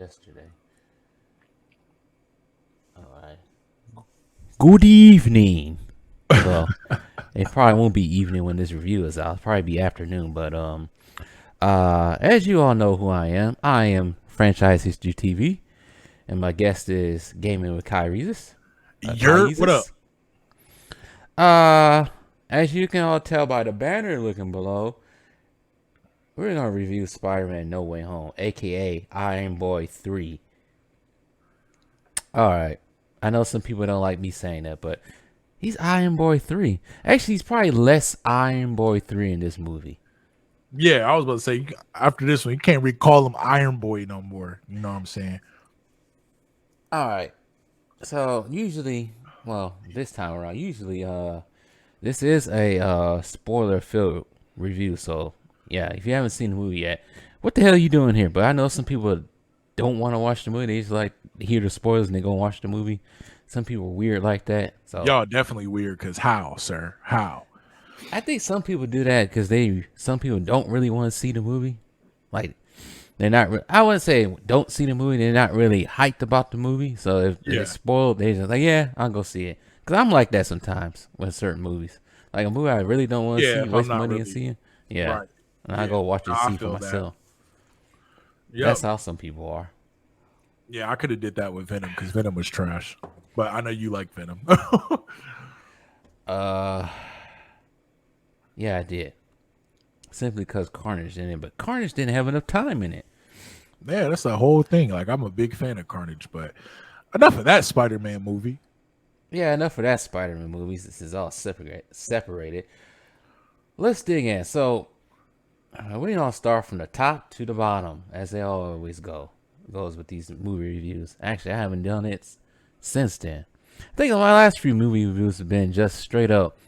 yesterday. All right. Good evening. Well, it probably won't be evening when this review is out. It'll probably be afternoon. But as you all know who I am Franchise History TV, and my guest is Gaming with Kyreezus. What up? As you can all tell by the banner looking below, we're gonna review Spider-Man: No Way Home, aka Iron Boy 3. All right, I know some people don't like me saying that, but he's Iron Boy 3. Actually, he's probably less Iron Boy 3 in this movie. Yeah, I was about to say after this one, you can't recall him Iron Boy no more. You know what I'm saying? All right. So usually, well, this time around, this is a spoiler-filled review. So yeah, if you haven't seen the movie yet, what the hell are you doing here? But I know some people don't want to watch the movie. They just like hear the spoilers and they go watch the movie. Some people are weird like that. So Y'all definitely weird because how, sir? How? I think some people do that because some people don't really want to see the movie. Like they're not. I wouldn't say don't see the movie. They're not really hyped about the movie. So if it's spoiled, they just like, yeah, I'll go see it. Cause I'm like that sometimes with certain movies. Like a movie I really don't want to see, waste money and see it. Yeah, right. And I go watch it and see for myself. That's how some people are. Yeah, I could have did that with Venom because Venom was trash. But I know you like Venom. Yeah, I did. Simply because Carnage in it, but Carnage didn't have enough time in it. Yeah, that's the whole thing. Like, I'm a big fan of Carnage, but enough of that Spider-Man movie. Yeah, enough of that Spider-Man movies. This is all separated. Let's dig in. So, we all start from the top to the bottom, as they always goes with these movie reviews. Actually, I haven't done it since then. I think my last few movie reviews have been just straight up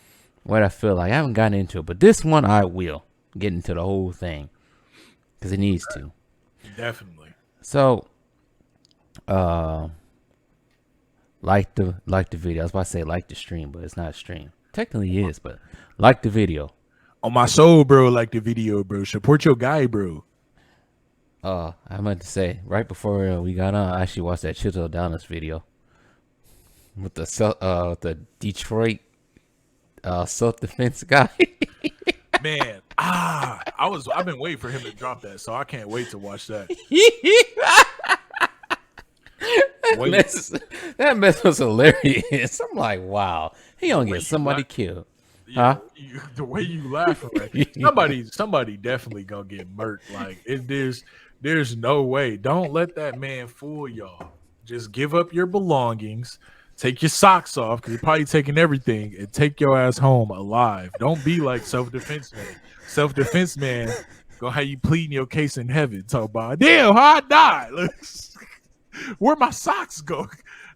what I feel like. I haven't gotten into it, but this one I will get into the whole thing because it needs to. Definitely. So, like the video. I was about to say like the stream, but it's not a stream. Technically it is, but like the video. On my soul, bro, like the video, bro. Support your guy, bro. I meant to say right before we got on, I actually watched that Chisel Downers video with the Detroit self-defense guy. Man, I've been waiting for him to drop that, so I can't wait to watch that. That mess was hilarious. I'm like, wow, he gonna get somebody killed. Yeah, the way you laugh, right? somebody definitely gonna get murked. Like there's no way. Don't let that man fool y'all. Just give up your belongings. Take your socks off because you're probably taking everything and take your ass home alive. Don't be like self-defense man. Self-defense man gonna have you pleading your case in heaven. Talk about, damn, how I died. Where my socks go?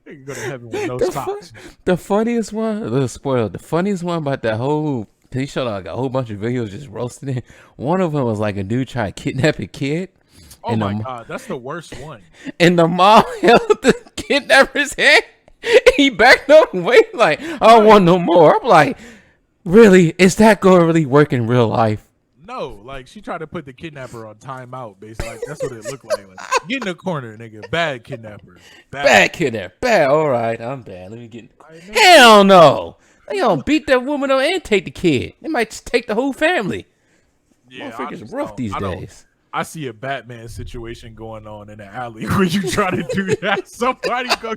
They can go to heaven with no socks. The funniest one, a little spoiled. The funniest one about that whole, he showed like a whole bunch of videos just roasting it. One of them was like a dude trying to kidnap a kid. Oh my god, that's the worst one. And the mom held the kidnapper's head. He backed up and waited like, I don't want no more. I'm like, really? Is that going to really work in real life? No, like she tried to put the kidnapper on timeout, basically. Like that's what it looked like. Get in the corner, nigga. Bad kidnapper. Bad kidnapper. Bad. All right, I'm bad. Let me get. Hell no. They gonna beat that woman up and take the kid. They might just take the whole family. Yeah, motherfuckers rough these days. I see a Batman situation going on in the alley where you try to do that. Somebody gonna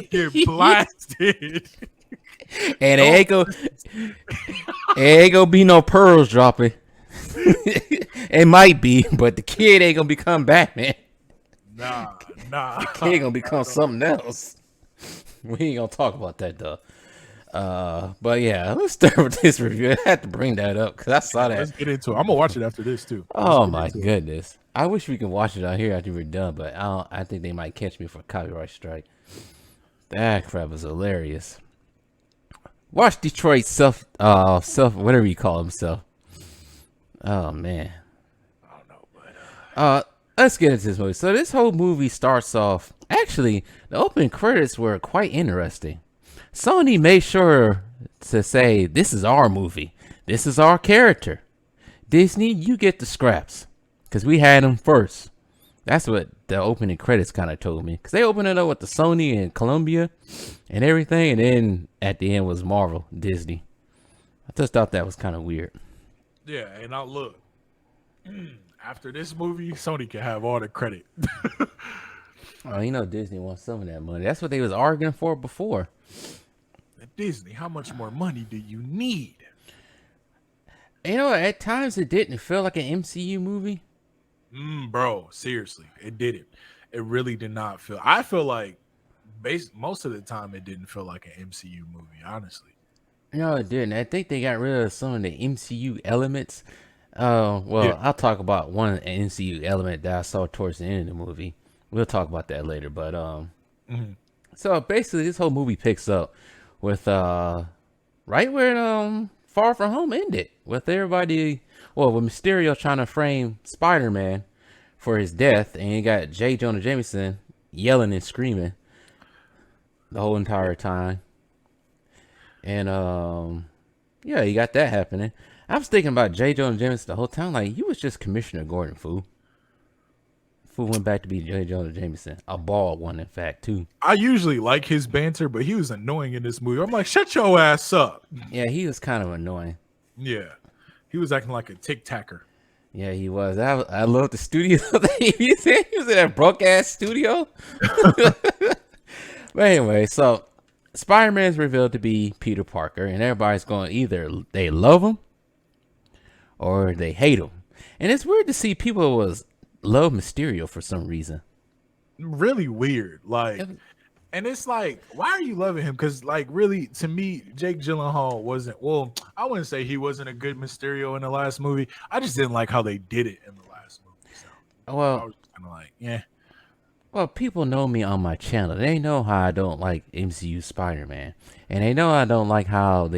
get blasted. And it ain't gonna be no pearls dropping. It might be, but the kid ain't gonna become Batman. Nah. The kid gonna become something else. We ain't gonna talk about that though. But yeah, let's start with this review. I had to bring that up because I saw that. Let's get into it. I'm gonna watch it after this too. Oh my goodness! I wish we could watch it out here after we're done, but I think they might catch me for a copyright strike. That crap was hilarious. Watch Detroit self whatever you call himself. Oh man. I don't know, but let's get into this movie. So this whole movie starts off. Actually, the opening credits were quite interesting. Sony made sure to say, this is our movie. This is our character. Disney, you get the scraps. Because we had them first. That's what the opening credits kind of told me. Because they opened it up with the Sony and Columbia and everything. And then at the end was Marvel, Disney. I just thought that was kind of weird. Yeah, and now look, after this movie, Sony can have all the credit. Oh, you know Disney wants some of that money. That's what they was arguing for before. Disney, how much more money do you need? You know, at times it didn't feel like an MCU movie. Bro, seriously, it didn't. It really did not feel. I feel like most of the time it didn't feel like an MCU movie, honestly. No, it didn't. I think they got rid of some of the MCU elements. Yeah. I'll talk about one MCU element that I saw towards the end of the movie. We'll talk about that later. But so basically, this whole movie picks up with right where Far From Home ended, with everybody. Well, with Mysterio trying to frame Spider-Man for his death, and you got J. Jonah Jameson yelling and screaming the whole entire time. And yeah, you got that happening. I was thinking about J. Jonah Jameson the whole time. Like, you was just Commissioner Gordon, fool. Fool went back to be J. Jonah Jameson. A bald one, in fact, too. I usually like his banter, but he was annoying in this movie. I'm like, shut your ass up. Yeah, he was kind of annoying. Yeah. He was acting like a tic-tacker. Yeah, he was. I love the studio that he was in. He was in that broke-ass studio. But anyway, so Spider-Man's revealed to be Peter Parker, and everybody's going either they love him or they hate him. And it's weird to see people love Mysterio for some reason. Really weird. Like, and it's like, why are you loving him? Because, like, really, to me, Jake Gyllenhaal wasn't, well, I wouldn't say he wasn't a good Mysterio in the last movie. I just didn't like how they did it in the last movie. So, well, I was kind of like, yeah. Well, people know me on my channel. They know how I don't like MCU Spider-Man. And they know I don't like how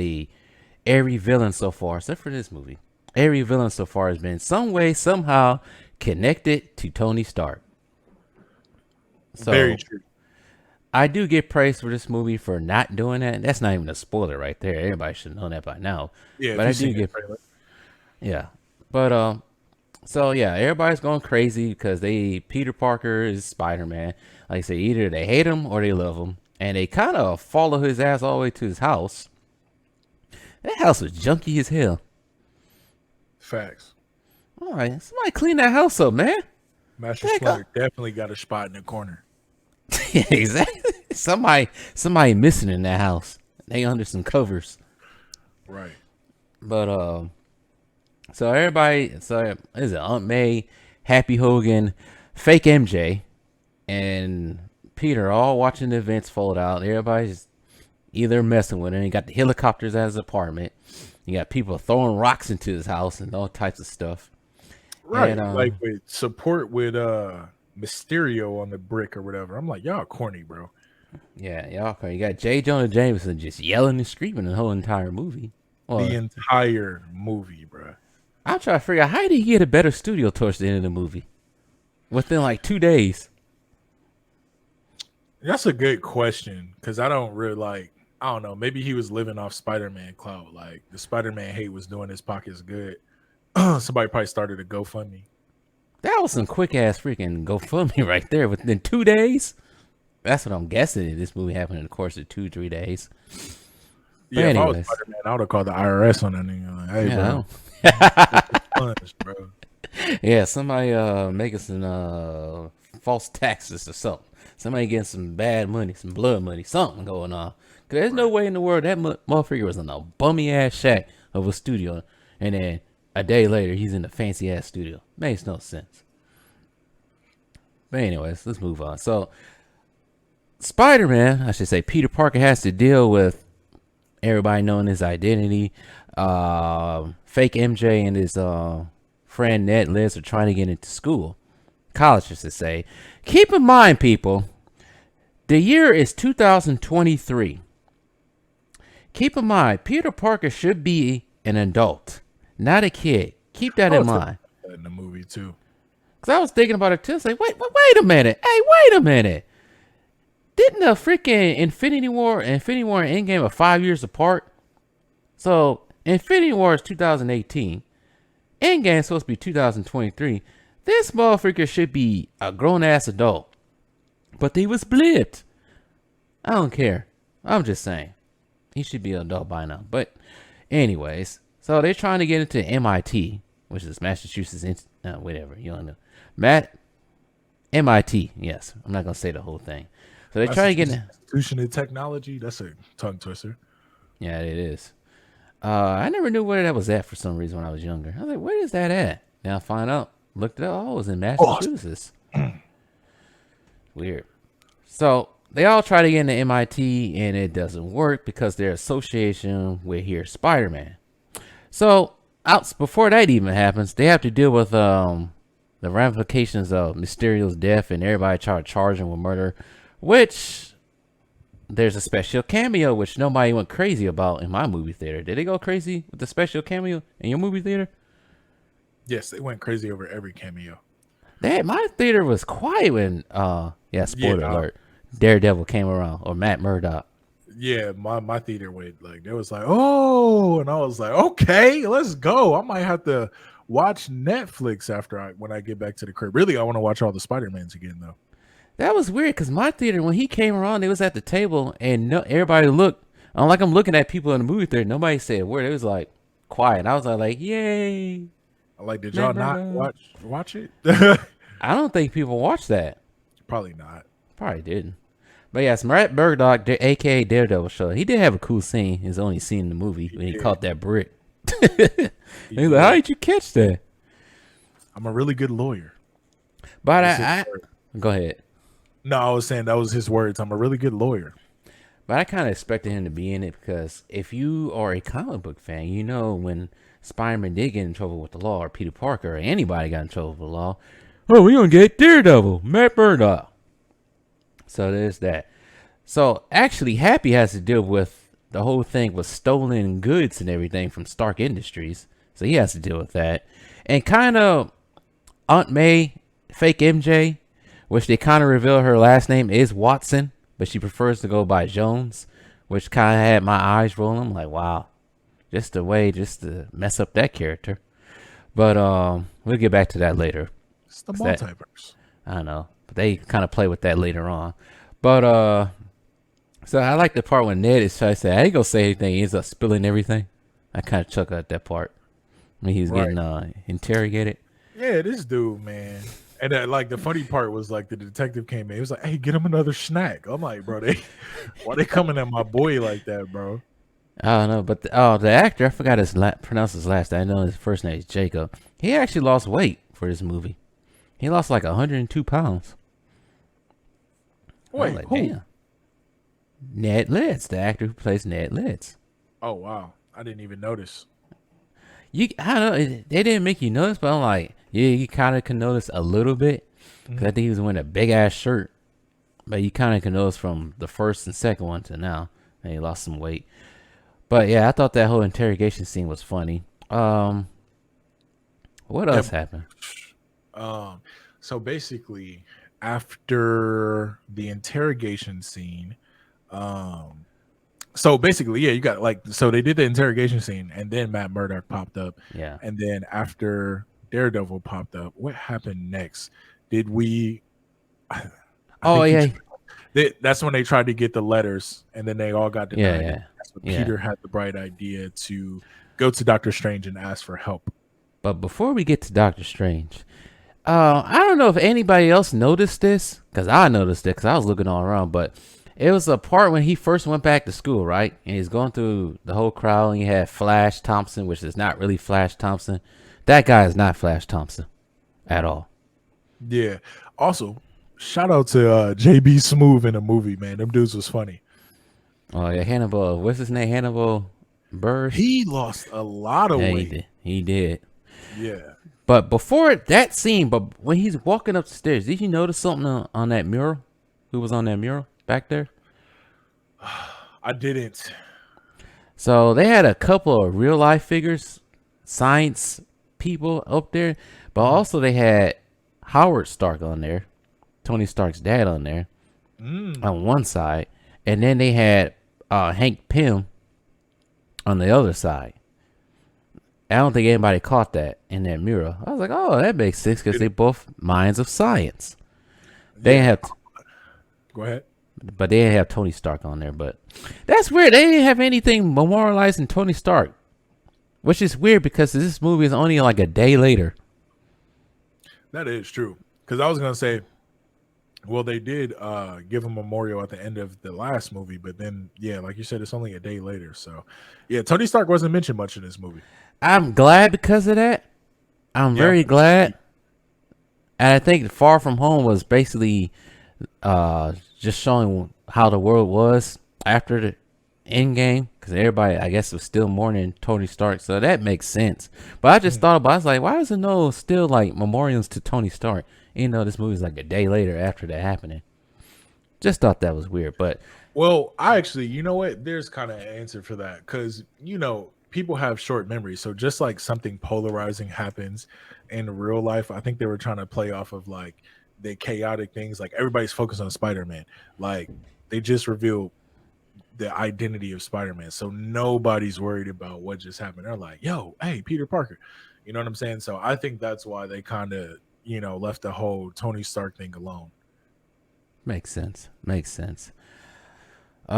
every villain so far, except for this movie, every villain so far has been some way, somehow connected to Tony Stark. So, very true. I do get praised for this movie for not doing that. That's not even a spoiler right there. Everybody should know that by now. Yeah, but I do get, yeah. But so yeah, everybody's going crazy because Peter Parker is Spider-Man. Like I say, either they hate him or they love him, and they kind of follow his ass all the way to his house. That house was junky as hell. Facts. All right, somebody clean that house up, man. Master Splinter definitely got a spot in the corner. Yeah, exactly. Somebody missing in that house. They under some covers. Right. But so everybody, so is it Aunt May, Happy Hogan, Fake MJ, and Peter all watching the events fold out. Everybody's either messing with him. You got the helicopters at his apartment. You got people throwing rocks into his house and all types of stuff. Right. And, like with support with Mysterio on the brick or whatever. I'm like, y'all corny, bro. Yeah, y'all corny. You got J. Jonah Jameson just yelling and screaming the whole entire movie. Well, the entire movie, bro. I'm trying to figure out how did he get a better studio towards the end of the movie? Within like 2 days. That's a good question because I don't know. Maybe he was living off Spider-Man clout. Like the Spider-Man hate was doing his pockets good. Somebody probably started a GoFundMe. That was some quick ass freaking GoFundMe right there. Within 2 days? That's what I'm guessing. This movie happened in the course of 2-3 days. Yeah, if I was Spider-Man, I would have called the IRS on that nigga. Like, hey, bro. Bro. Yeah, somebody making some false taxes or something. Somebody getting some bad money, some blood money, something going on. Cause there's no way in the world that motherfucker was in a bummy ass shack of a studio, and then a day later he's in a fancy ass studio. Makes no sense. But anyways, let's move on. So Spider-Man, I should say, Peter Parker has to deal with everybody knowing his identity. Fake MJ and his friend Ned Liz are trying to get into school. College, I should say. Keep in mind, people, the year is 2023. Keep in mind, Peter Parker should be an adult, not a kid. Keep that in mind. In the movie, too. Because I was thinking about it, too. It's like, wait a minute. Hey, wait a minute. Didn't the freaking Infinity War and Endgame are 5 years apart? So, Infinity War is 2018. Endgame is supposed to be 2023. This motherfucker should be a grown ass adult, but he was blipped. I don't care. I'm just saying. He should be an adult by now. But anyways, so they're trying to get into MIT, which is Massachusetts, whatever, you don't know. MIT, yes. I'm not going to say the whole thing. So they're trying to get in. Institution of Technology. That's a tongue twister. Yeah, it is. I never knew where that was at for some reason when I was younger. I was like, where is that at? Now I find out. Looked it up. Oh, it was in Massachusetts. Weird. So they all try to get into MIT and it doesn't work because their association with here Spider-Man. So before that even happens, they have to deal with the ramifications of Mysterio's death and everybody try to charge him with murder, which there's a special cameo which nobody went crazy about in my movie theater. Did they go crazy with the special cameo in your movie theater? Yes, they went crazy over every cameo. My theater was quiet when spoiler alert, Daredevil came around, or Matt Murdock. Yeah, my theater went like, it was like, oh, and I was like, okay, let's go. I might have to watch Netflix when I get back to the crib. Really, I want to watch all the Spider-Mans again though. That was weird because my theater, when he came around, they was at the table and everybody looked. Unlike I'm looking at people in the movie theater, nobody said a word. It was like quiet. I was like, yay. Like, did y'all not watch it? I don't think people watched that. Probably not. Probably didn't. But yes, Matt Murdock, aka Daredevil, show. He did have a cool scene. His only scene in the movie when he caught that brick. He's like, how did you catch that? I'm a really good lawyer. But go ahead. No, I was saying that was his words. I'm a really good lawyer. But I kind of expected him to be in it because if you are a comic book fan, you know when Spider-Man did get in trouble with the law, or Peter Parker, or anybody got in trouble with the law, oh, we're going to get Daredevil, Matt Murdock. So there's that. So actually, Happy has to deal with the whole thing with stolen goods and everything from Stark Industries. So he has to deal with that. And kind of Aunt May, fake MJ, which they kind of reveal her last name is Watson, but she prefers to go by Jones, which kind of had my eyes rolling. I'm like, wow, just a way just to mess up that character. But we'll get back to that later. It's the multiverse. I know, but they kind of play with that later on. But so I like the part when Ned is trying to say, I ain't gonna say anything. He ends up spilling everything. I kind of chuckled at that part when he was getting interrogated. Yeah, this dude, man. And like the funny part was like the detective came in. He was like, "Hey, get him another snack." I'm like, bro, why they coming at my boy like that, bro? I don't know, but the actor, I forgot pronounce his last name. I know his first name is Jacob. He actually lost weight for this movie. He lost like 102 pounds. Wait, like, who? damn. Ned Leeds, the actor who plays Ned Leeds. Oh wow, I didn't even notice. I don't know. They didn't make you notice, but I'm like, yeah, you kind of can notice a little bit. Because I think he was wearing a big ass shirt. But you kind of can notice from the first and second one to now. And he lost some weight. But yeah, I thought that whole interrogation scene was funny. What else happened? So basically, after the interrogation scene, so basically, yeah, you got so they did the interrogation scene, and then Matt Murdock popped up. Yeah. And then after Daredevil popped up, what happened next? Did we? That's when they tried to get the letters, and then they all got denied. Yeah. That's when Peter had the bright idea to go to Doctor Strange and ask for help. But before we get to Doctor Strange, I don't know if anybody else noticed this, because I noticed it because I was looking all around, but it was a part when he first went back to school, right? And he's going through the whole crowd, and you had Flash Thompson, which is not really Flash Thompson. That guy is not Flash Thompson at all. Yeah. Also, shout out to JB Smoove in the movie, man. Them dudes was funny. Oh, yeah, Hannibal. What's his name? Hannibal Buress? He lost a lot of weight. He did. Yeah. But before that scene, but when he's walking up the stairs, did you notice something on that mural? Who was on that mural back there? I didn't. So they had a couple of real life figures, science people up there, but also they had Howard Stark on there, Tony Stark's dad on there on one side, and then they had Hank Pym on the other side. I don't think anybody caught that in that mirror. I was like, oh, that makes sense because they both minds of science. They didn't Yeah. have, Go ahead. but they didn't have Tony Stark on there. But that's weird. They didn't have anything memorializing Tony Stark, which is weird because this movie is only like a day later. That is true. Because I was gonna say, well, they did give a memorial at the end of the last movie, but then yeah, like you said, it's only a day later. So yeah, Tony Stark wasn't mentioned much in this movie. I'm glad because of that. I'm Yeah. very glad. And I think Far From Home was basically just showing how the world was after the end game, because everybody, I guess, was still mourning Tony Stark, so that makes sense. But I just thought about it, I was like, why isn't no still like memorials to Tony Stark, even though this movie's like a day later after that happening? Just thought that was weird. But Well, I actually, you know what? There's kind of an answer for that because people have short memories. So just like something polarizing happens in real life, I think they were trying to play off of like the chaotic things. Like everybody's focused on Spider-Man. Like they just revealed the identity of Spider-Man, so nobody's worried about what just happened. They're like, "Yo, hey, Peter Parker," you know what I'm saying? So I think that's why they kind of left the whole Tony Stark thing alone. makes sense. Makes sense. What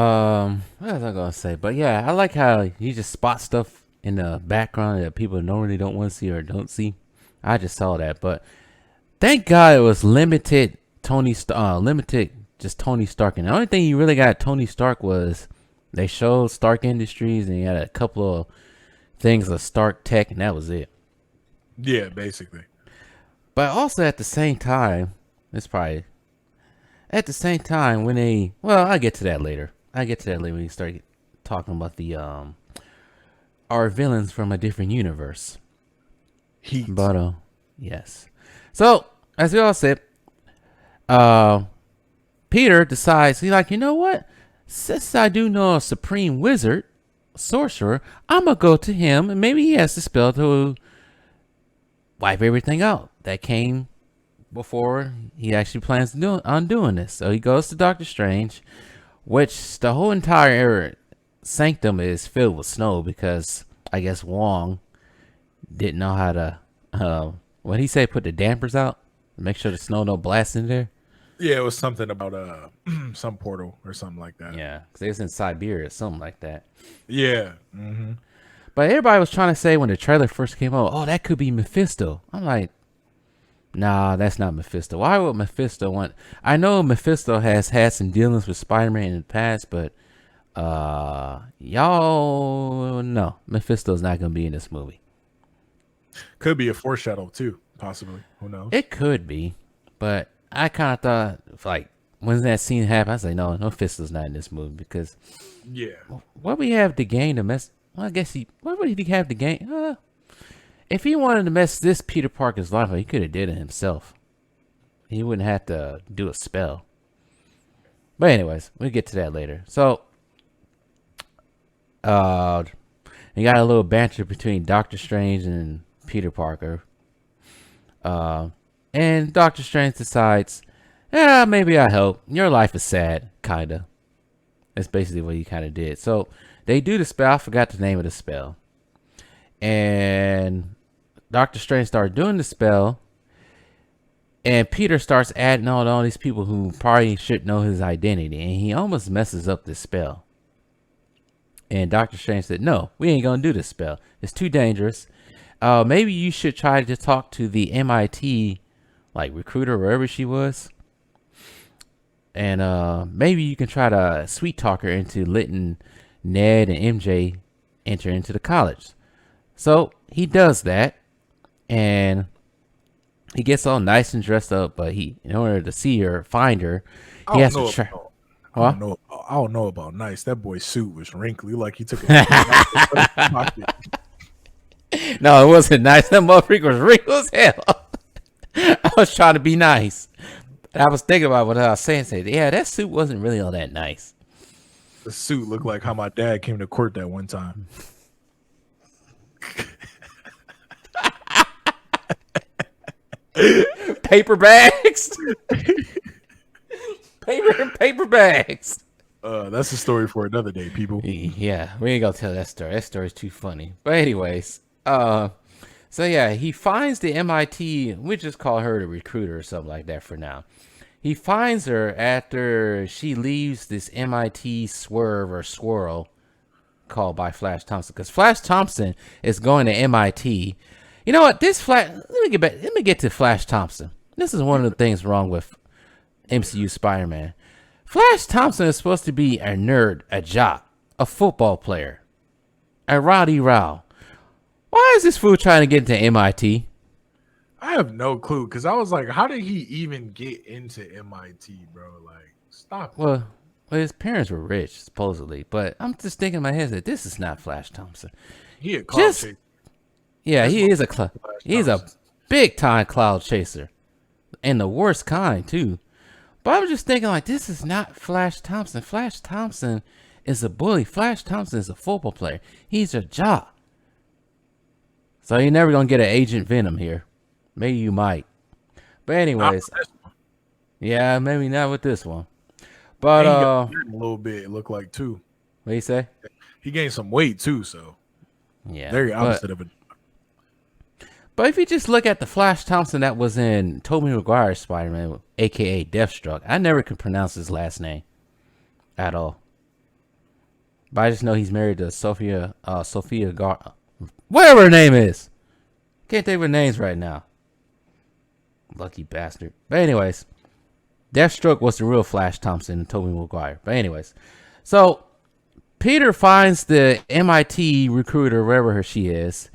was I gonna say? But yeah, I like how you just spot stuff in the background that people normally don't want to see or don't see. I just saw that, but thank God it was limited limited just Tony Stark. And the only thing you really got Tony Stark was they showed Stark Industries and you had a couple of things of Stark Tech, and that was it. Yeah, basically. But also at the same time, it's probably at the same time when they I'll get to that later. I get to that later when you start talking about the our villains from a different universe. Heat. But yes. So as we all said, Peter decides he's like, you know what? Since I do know a supreme wizard, sorcerer, I'm gonna go to him and maybe he has the spell to wipe everything out that came before he actually plans on doing this. So he goes to Doctor Strange, which the whole entire sanctum is filled with snow because I guess Wong didn't know how to what he say, put the dampers out, make sure the snow don't blast in there. Yeah, it was something about some portal or something like that. Yeah, because it was in Siberia or something like that. Yeah. But everybody was trying to say when the trailer first came out, oh, that could be Mephisto. I'm like, nah, that's not Mephisto. Why would Mephisto want? I know Mephisto has had some dealings with Spider-Man in the past, but y'all no, Mephisto's not gonna be in this movie. Could be a foreshadow too, possibly. Who knows? It could be, but I kind of thought like when that scene happened, I was like, no, Mephisto's not in this movie because Yeah. what we have to gain to mess. Well, I guess what would he have to gain? If he wanted to mess this Peter Parker's life up, he could have did it himself. He wouldn't have to do a spell. But anyways, we'll get to that later. So, you got a little banter between Doctor Strange and Peter Parker. And Doctor Strange decides, maybe I'll help. Your life is sad, kinda. That's basically what he kind of did. So, they do the spell. I forgot the name of the spell. And Doctor Strange started doing the spell. And Peter starts adding on all these people who probably should know his identity. And he almost messes up this spell. And Doctor Strange said, no, we ain't going to do this spell. It's too dangerous. Maybe you should try to talk to the MIT recruiter, wherever she was. And maybe you can try to sweet talk her into letting Ned and MJ enter into the college. So he does that. And he gets all nice and dressed up, but in order to see her, find her, he has to try. I don't know about nice. That boy's suit was wrinkly, like he took a No, it wasn't nice. That motherfucker was wrinkled as hell. I was trying to be nice. I was thinking about what I was saying. Yeah, that suit wasn't really all that nice. The suit looked like how my dad came to court that one time. Paper bags. paper bags. That's a story for another day, people. Yeah, we ain't gonna tell that story. That story's too funny. But anyways, Uh, so yeah, he finds the MIT. We just call her the recruiter or something like that for now. He finds her after she leaves this MIT swerve or swirl called by Flash Thompson, because Flash Thompson is going to MIT. You know what? This Flash. Let me get back. Let me get to Flash Thompson. This is one of the things wrong with MCU Spider-Man. Flash Thompson is supposed to be a nerd, a jock, a football player, a rowdy row. Why is this fool trying to get into MIT? I have no clue because I was like, how did he even get into MIT, bro? Like, stop it. Well, his parents were rich, supposedly, but I'm just thinking in my head that this is not Flash Thompson. He a cloud chaser. Yeah, That's he is he's a Thompson. big time cloud chaser, and the worst kind too. But I'm just thinking like this is not Flash Thompson. Flash Thompson is a bully. Flash Thompson is a football player. He's a jock. So you're never gonna get an Agent Venom here. Maybe you might. But anyways, yeah, maybe not with this one. But And he got a little bit. It looked like too. what do you say? He gained some weight too, so Yeah, very opposite of it. But if you just look at the Flash Thompson that was in Tobey Maguire's Spider-Man, aka Deathstroke, I never could pronounce his last name at all. But I just know he's married to Sophia whatever her name is. Can't think of her names right now. Lucky bastard. But anyways, Deathstroke was the real Flash Thompson in Tobey Maguire. But anyways, so Peter finds the MIT recruiter, wherever she is,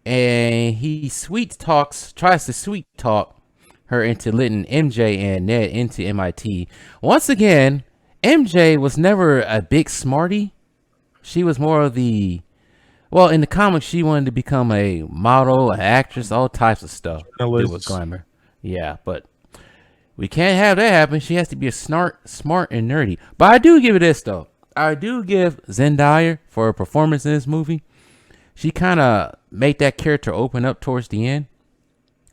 and he tries to sweet talk her into letting MJ and Ned into MIT. Once again, MJ was never a big smarty. She was more of in the comics, she wanted to become a model, an actress, all types of stuff. Do with glamour. Yeah, but we can't have that happen. She has to be smart and nerdy. But I do give it this, though. I do give Zendaya for her performance in this movie. She kind of made that character open up towards the end.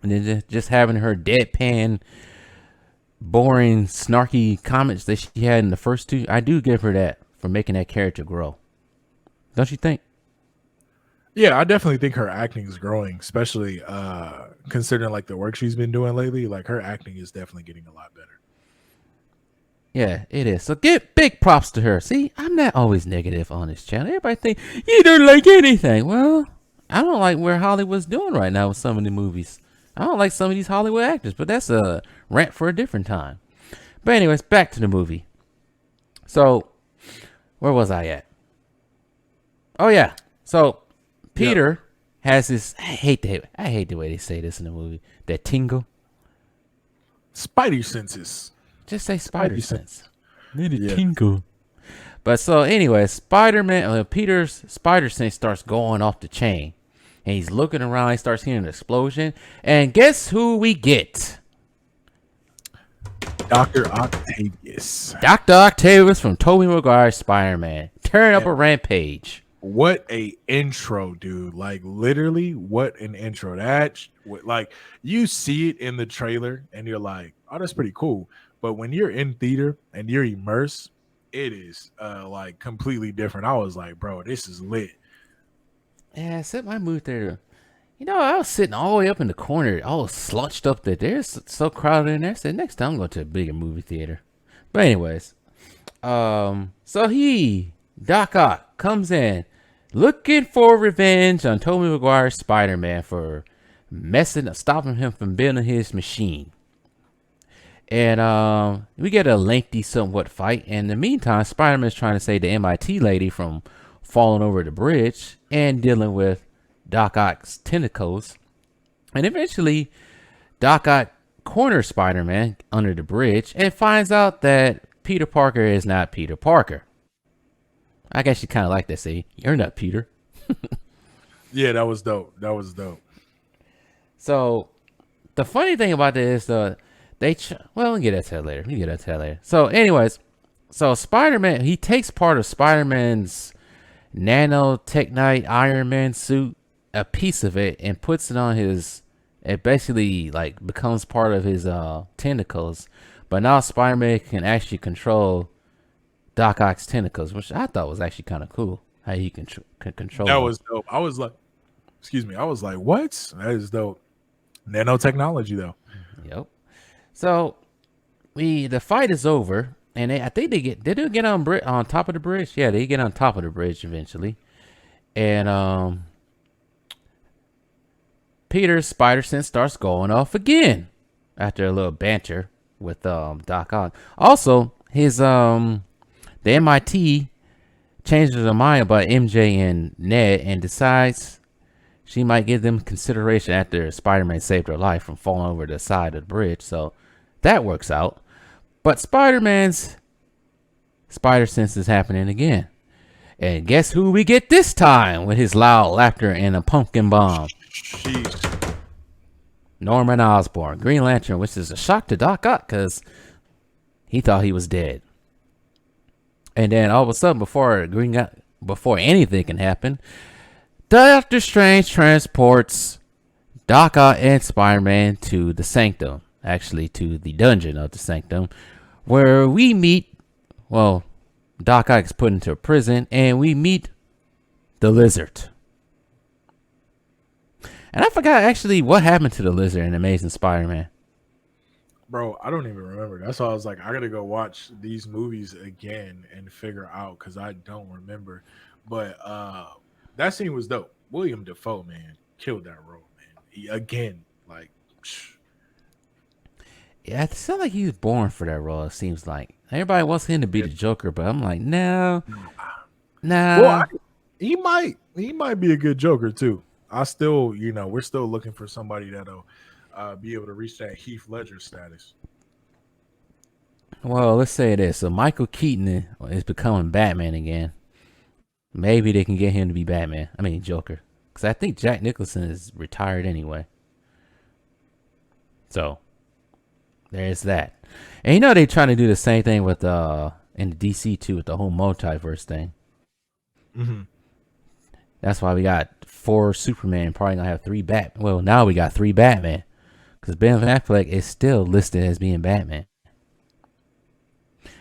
And then just having her deadpan, boring, snarky comments that she had in the first two, I do give her that for making that character grow. Don't you think? Yeah, I definitely think her acting is growing, especially considering like the work she's been doing lately. Like her acting is definitely getting a lot better. Yeah, it is. So give big props to her. See, I'm not always negative on this channel. Everybody think you don't like anything. Well, I don't like where Hollywood's doing right now with some of the movies. I don't like some of these Hollywood actors, but that's a rant for a different time. But anyways, back to the movie. So, where was I at? Oh yeah. So Peter has this. I hate the way they say this in the movie. That tingle. Spidey senses. Just say spider sense. Need a tingle. But so anyway, Peter's spider sense starts going off the chain. And he's looking around, he starts hearing an explosion. And guess who we get? Dr. Octavius. Dr. Octavius from Tobey Maguire's Spider-Man. Tearing up a rampage. What a intro, dude. Like literally what an intro. Like you see it in the trailer and you're like, oh, that's pretty cool. But when you're in theater and you're immersed, it is like completely different. I was like, bro, this is lit. Yeah, except my movie theater. You know, I was sitting all the way up in the corner, all slouched up there. There's so crowded in there. I said, next time I'm going to a bigger movie theater. But anyways, so Doc Ock comes in looking for revenge on Tobey Maguire's Spider-Man for stopping him from building his machine. And we get a lengthy somewhat fight. And in the meantime, Spider-Man's trying to save the MIT lady from falling over the bridge and dealing with Doc Ock's tentacles. And eventually, Doc Ock corners Spider-Man under the bridge and finds out that Peter Parker is not Peter Parker. I guess you kind of like that, say, you're not Peter. Yeah, that was dope. So, the funny thing about this is, we'll get into that later. So, anyways, Spider-Man, he takes part of Spider-Man's nanotechnite Iron Man suit, a piece of it, and puts it on it basically like becomes part of his tentacles. But now Spider-Man can actually control Doc Ock's tentacles, which I thought was actually kind of cool. How he can control That them. was dope. I was like, Excuse me. I was like, what? That is dope. Nanotechnology, though. Yep. So the fight is over, and I think they do get on top of the bridge. Yeah, they get on top of the bridge eventually, and Peter's spider sense starts going off again after a little banter with Doc Ock. Also, his the MIT changes her mind about MJ and Ned and decides she might give them consideration after Spider-Man saved her life from falling over the side of the bridge. So that works out. But Spider-Man's spider sense is happening again. And guess who we get this time with his loud laughter and a pumpkin bomb? Jeez. Norman Osborn, Green Lantern, which is a shock to Doc Ock because he thought he was dead. And then all of a sudden, before anything can happen, Doctor Strange transports Doc Ock and Spider-Man to the Sanctum, actually to the dungeon of the Sanctum, where we meet, well, Doc Ock is put into a prison, and we meet the Lizard. And I forgot actually what happened to the Lizard in Amazing Spider-Man. Bro, I don't even remember. That's why I was like, I gotta go watch these movies again and figure out because I don't remember. But that scene was dope. William Dafoe, man, killed that role, man. Again, like, yeah, it sounds like he was born for that role. It seems like everybody wants him to be the Joker, but I'm like, no. Well, he might be a good Joker too. I still, we're still looking for somebody that'll be able to reach that Heath Ledger status. Well, let's say this. So Michael Keaton is becoming Batman again. Maybe they can get him to be Batman. I mean, Joker. Because I think Jack Nicholson is retired anyway. So, there's that. And they're trying to do the same thing with in the DC too with the whole multiverse thing. Mm-hmm. That's why we got 4 Superman. Probably gonna have 3 Batman. Well, now we got 3 Batman. Because Ben Affleck is still listed as being Batman.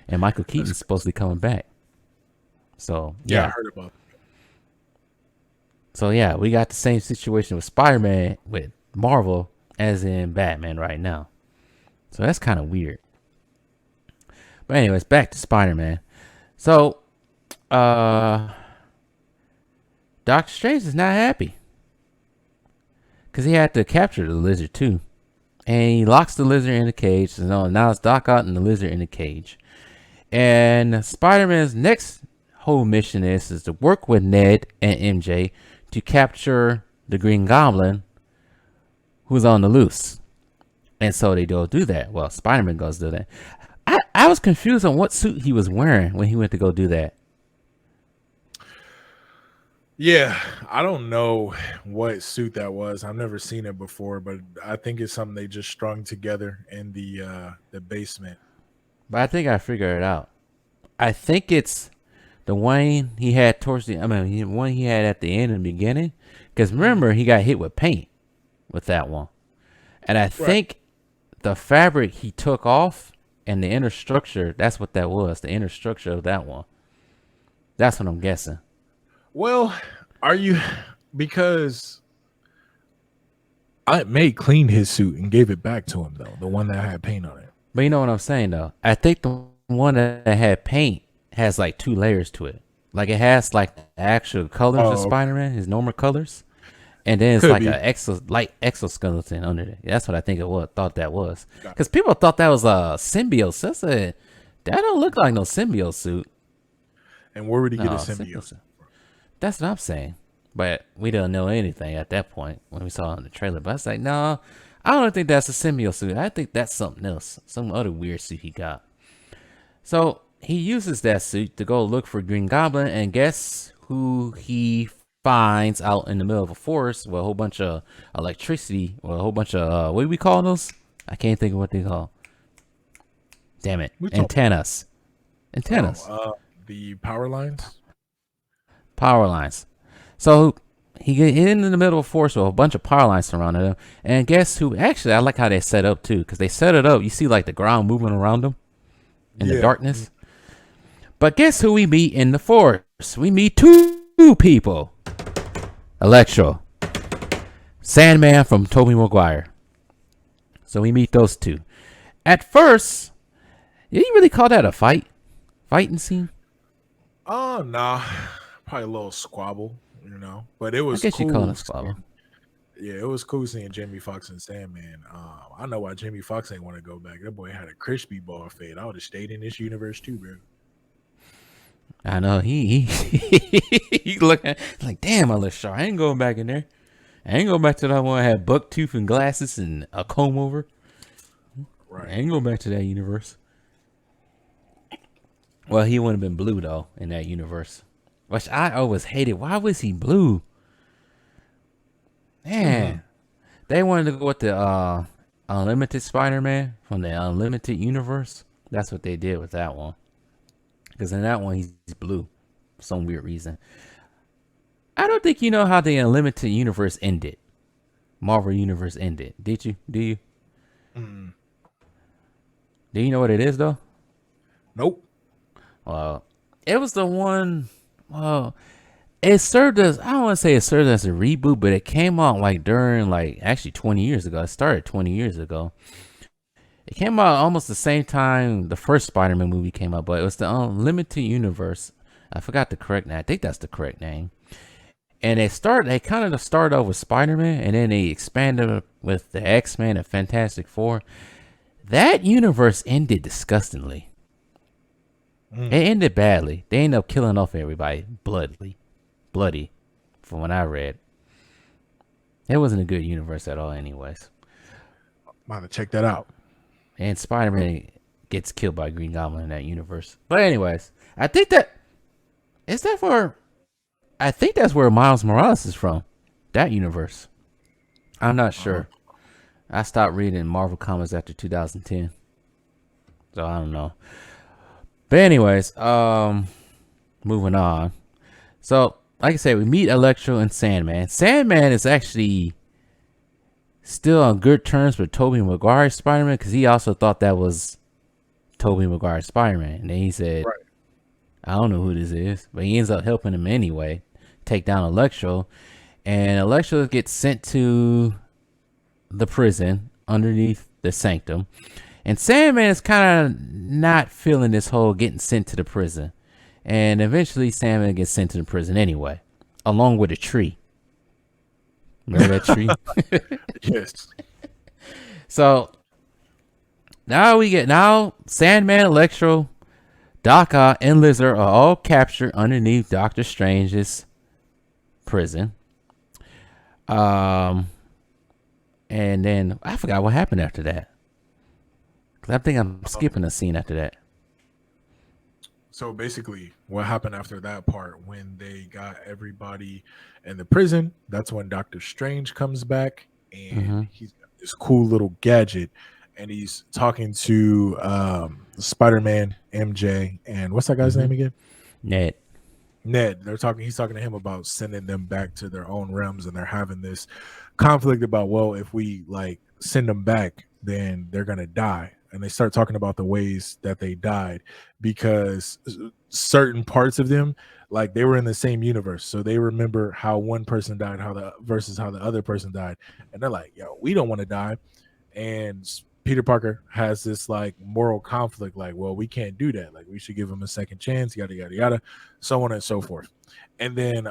And Michael Keaton's supposed to be coming back. So, yeah. I heard about it. So, yeah, we got the same situation with Spider-Man with Marvel as in Batman right now. So, that's kind of weird. But anyways, back to Spider-Man. So, Doctor Strange is not happy. Because he had to capture the Lizard, too. And he locks the Lizard in the cage. So now it's Doc Ock and the Lizard in the cage. And Spider-Man's next whole mission is to work with Ned and MJ to capture the Green Goblin who's on the loose. And so they go do that. Well, Spider-Man goes do that. I was confused on what suit he was wearing when he went to go do that. Yeah, I don't know what suit that was. I've never seen it before, but I think it's something they just strung together in the basement. But I think I figured it out. I think it's the one he had one he had at the end and the beginning. Because remember, he got hit with paint with that one. And I think the fabric he took off and the inner structure, that's what that was. The inner structure of that one. That's what I'm guessing. Well, because I May cleaned his suit and gave it back to him, though, the one that had paint on it. But you know what I'm saying, though? I think the one that had paint has like 2 layers to it. Like it has like the actual colors of Spider-Man, his normal colors. And then it's like a light exoskeleton under it. That's what I think it was. Thought that was. Because people thought that was a symbiote. So I said, that don't look like no symbiote suit. And where would he get a symbiote? That's what I'm saying. But we didn't know anything at that point when we saw it in the trailer. But I was like, no, I don't think that's a symbiote suit. I think that's something else. Some other weird suit he got. So he uses that suit to go look for Green Goblin. And guess who he finds out in the middle of a forest with a whole bunch of electricity. Or a whole bunch of, what do we call those? I can't think of what they call. Damn it. Antennas. The power lines? Power lines. So he get in the middle of a forest with a bunch of power lines surrounding him. And guess who? Actually, I like how they set up too, because they set it up. You see like the ground moving around them in the darkness. But guess who we meet in the forest? We meet 2 people. Electro Sandman from Tobey Maguire. So we meet those two. At first, did you really call that a fighting scene? Oh, nah. Probably a little squabble, but it I was guess you call it cool. a squabble. Yeah, it was cool seeing Jamie Foxx and Sandman. I know why Jamie Foxx ain't want to go back. That boy had a crispy ball fade. I would have stayed in this universe too, bro. I know he looking like, damn, I look sharp. I ain't going back in there. I ain't going back to that one that had buck tooth and glasses and a comb over. Right. I ain't going back to that universe. Well, he wouldn't have been blue though in that universe, which I always hated. Why was he blue? Man, they wanted to go with the Unlimited Spider-Man from the Unlimited Universe. That's what they did with that one. Because in that one, he's blue for some weird reason. I don't think you know how the Unlimited Universe ended. Marvel Universe ended. Did you? Do you? Mm. Do you know what it is, though? Nope. Well, it was the one... Well, it served as... I don't want to say it served as a reboot, but it came out like during, like, actually 20 years ago. It started 20 years ago. It came out almost the same time the first Spider-Man movie came out, but it was the Unlimited Universe. I forgot the correct name. I think that's the correct name. And they kind of started off with Spider-Man, and then they expanded with the X-Men and Fantastic Four. That universe ended disgustingly. It ended badly. They ended up killing off everybody. Bloody, from what I read. It wasn't a good universe at all anyways. Might have checked that out. And Spider-Man gets killed by Green Goblin in that universe. But anyways, I think that's where Miles Morales is from. That universe. I'm not sure. I stopped reading Marvel comics after 2010. So I don't know. But anyways, moving on. So, like I said, we meet Electro and Sandman. Sandman is actually still on good terms with Tobey Maguire's Spider-Man because he also thought that was Tobey Maguire's Spider-Man. And then he said, right, I don't know who this is. But he ends up helping him anyway take down Electro. And Electro gets sent to the prison underneath the Sanctum. And Sandman is kind of not feeling this whole getting sent to the prison. And eventually Sandman gets sent to the prison anyway, along with a tree. Remember that tree? Yes. So now Sandman, Electro, Doc Ock, and Lizard are all captured underneath Doctor Strange's prison. And then I forgot what happened after that. Cause I think I'm skipping a scene after that. So basically, what happened after that part, when they got everybody in the prison, that's when Doctor Strange comes back, and he's got this cool little gadget, and he's talking to Spider-Man, MJ, and what's that guy's name again? Ned. He's talking to him about sending them back to their own realms, and they're having this conflict about, well, if we like send them back, then they're gonna die. And they start talking about the ways that they died, because certain parts of them, like, they were in the same universe, so they remember how one person died, versus how the other person died, and they're like, yo, we don't want to die. And Peter Parker has this like moral conflict, like, well, we can't do that, like, we should give him a second chance, yada yada yada, so on and so forth. And then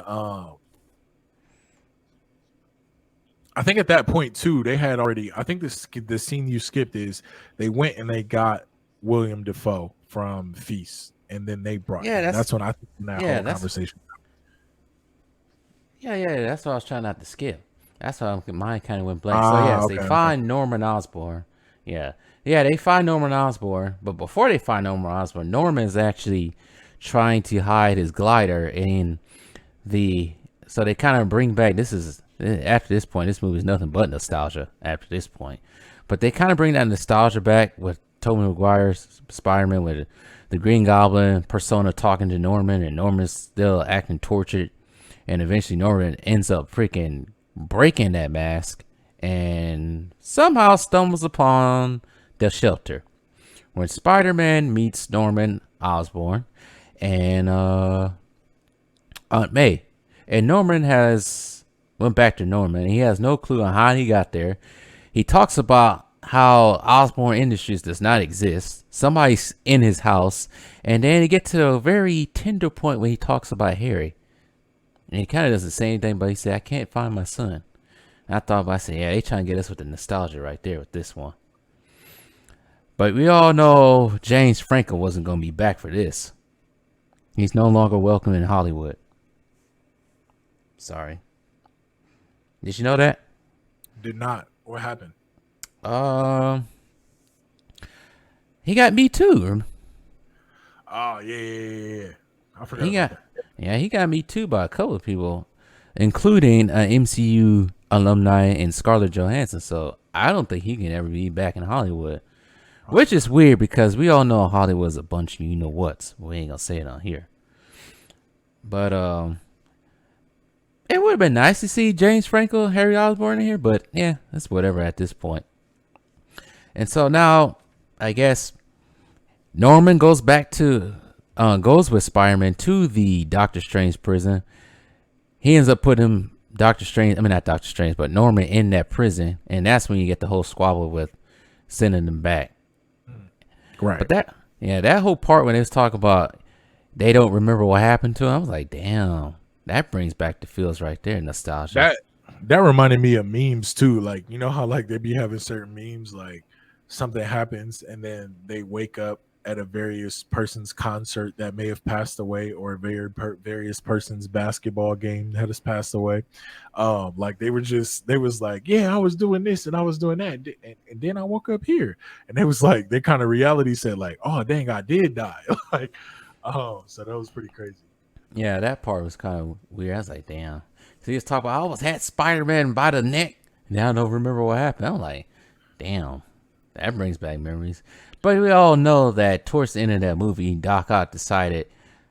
I think at that point too, they had already, I think the scene you skipped is they went and they got William Dafoe from Feast, and then they brought him. That's when I think that whole conversation. Yeah, that's what I was trying not to skip. That's why mine kind of went blank. So yes, they find Norman Osborn. Yeah, they find Norman Osborn, but before they find Norman Osborn, Norman's actually trying to hide his glider in the. So they kind of bring back. After this point, this movie is nothing but nostalgia after this point. But they kind of bring that nostalgia back with Tobey Maguire's Spider-Man, with the Green Goblin persona talking to Norman, and Norman's still acting tortured. And eventually Norman ends up freaking breaking that mask and somehow stumbles upon the shelter. When Spider-Man meets Norman Osborn and Aunt May. And Norman has went back to Norman. He has no clue on how he got there. He talks about how Osborne Industries does not exist. Somebody's in his house. And then he gets to a very tender point when he talks about Harry. And he kind of does the same thing, but he said, I can't find my son. And I thought about, I said, yeah, they trying to get us with the nostalgia right there with this one. But we all know James Franco wasn't going to be back for this. He's no longer welcome in Hollywood. Sorry. Did you know that? Did not. What happened? He got Me Too. Oh yeah. I forgot. He got Me Too by a couple of people, including an MCU alumni and Scarlett Johansson. So I don't think he can ever be back in Hollywood, which is weird because we all know Hollywood's a bunch of you know whats. We ain't gonna say it on here, but it would have been nice to see James Franco, Harry Osborn in here, but yeah, that's whatever at this point. And so now, I guess Norman goes back to, goes with Spider-Man to the Doctor Strange prison. He ends up putting not Doctor Strange, but Norman in that prison. And that's when you get the whole squabble with sending them back. Right. But that whole part when they was talking about they don't remember what happened to him, I was like, damn, that brings back the feels right there, nostalgia. That reminded me of memes too. Like, you know how like they be having certain memes, like something happens and then they wake up at a various person's concert that may have passed away, or a various person's basketball game that has passed away. Like they was like, yeah, I was doing this and I was doing that, and then I woke up here, and it was like they kind of reality said like, oh dang, I did die. Like, so that was pretty crazy. Yeah, that part was kind of weird. I was like, damn. So he was talking about, I almost had Spider-Man by the neck. Now I don't remember what happened. I'm like, damn, that brings back memories. But we all know that towards the end of that movie, Doc Ock decided,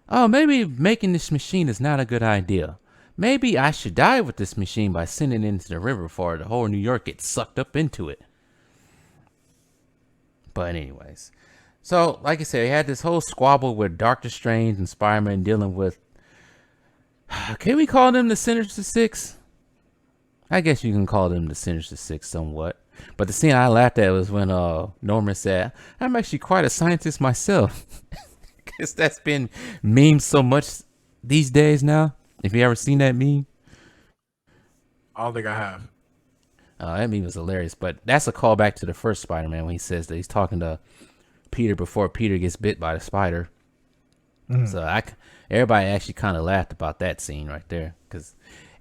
oh, maybe making this machine is not a good idea. Maybe I should die with this machine by sending it into the river before the whole New York gets sucked up into it. But anyways. So, like I said, he had this whole squabble with Doctor Strange and Spider-Man dealing with, can we call them the Sinister Six? I guess you can call them the Sinister Six somewhat. But the scene I laughed at was when Norman said, I'm actually quite a scientist myself. Because that's been memed so much these days now. If you ever seen that meme? I don't think I have. That meme was hilarious. But that's a callback to the first Spider-Man when he says that he's talking to Peter before Peter gets bit by the spider. So everybody actually kind of laughed about that scene right there. Because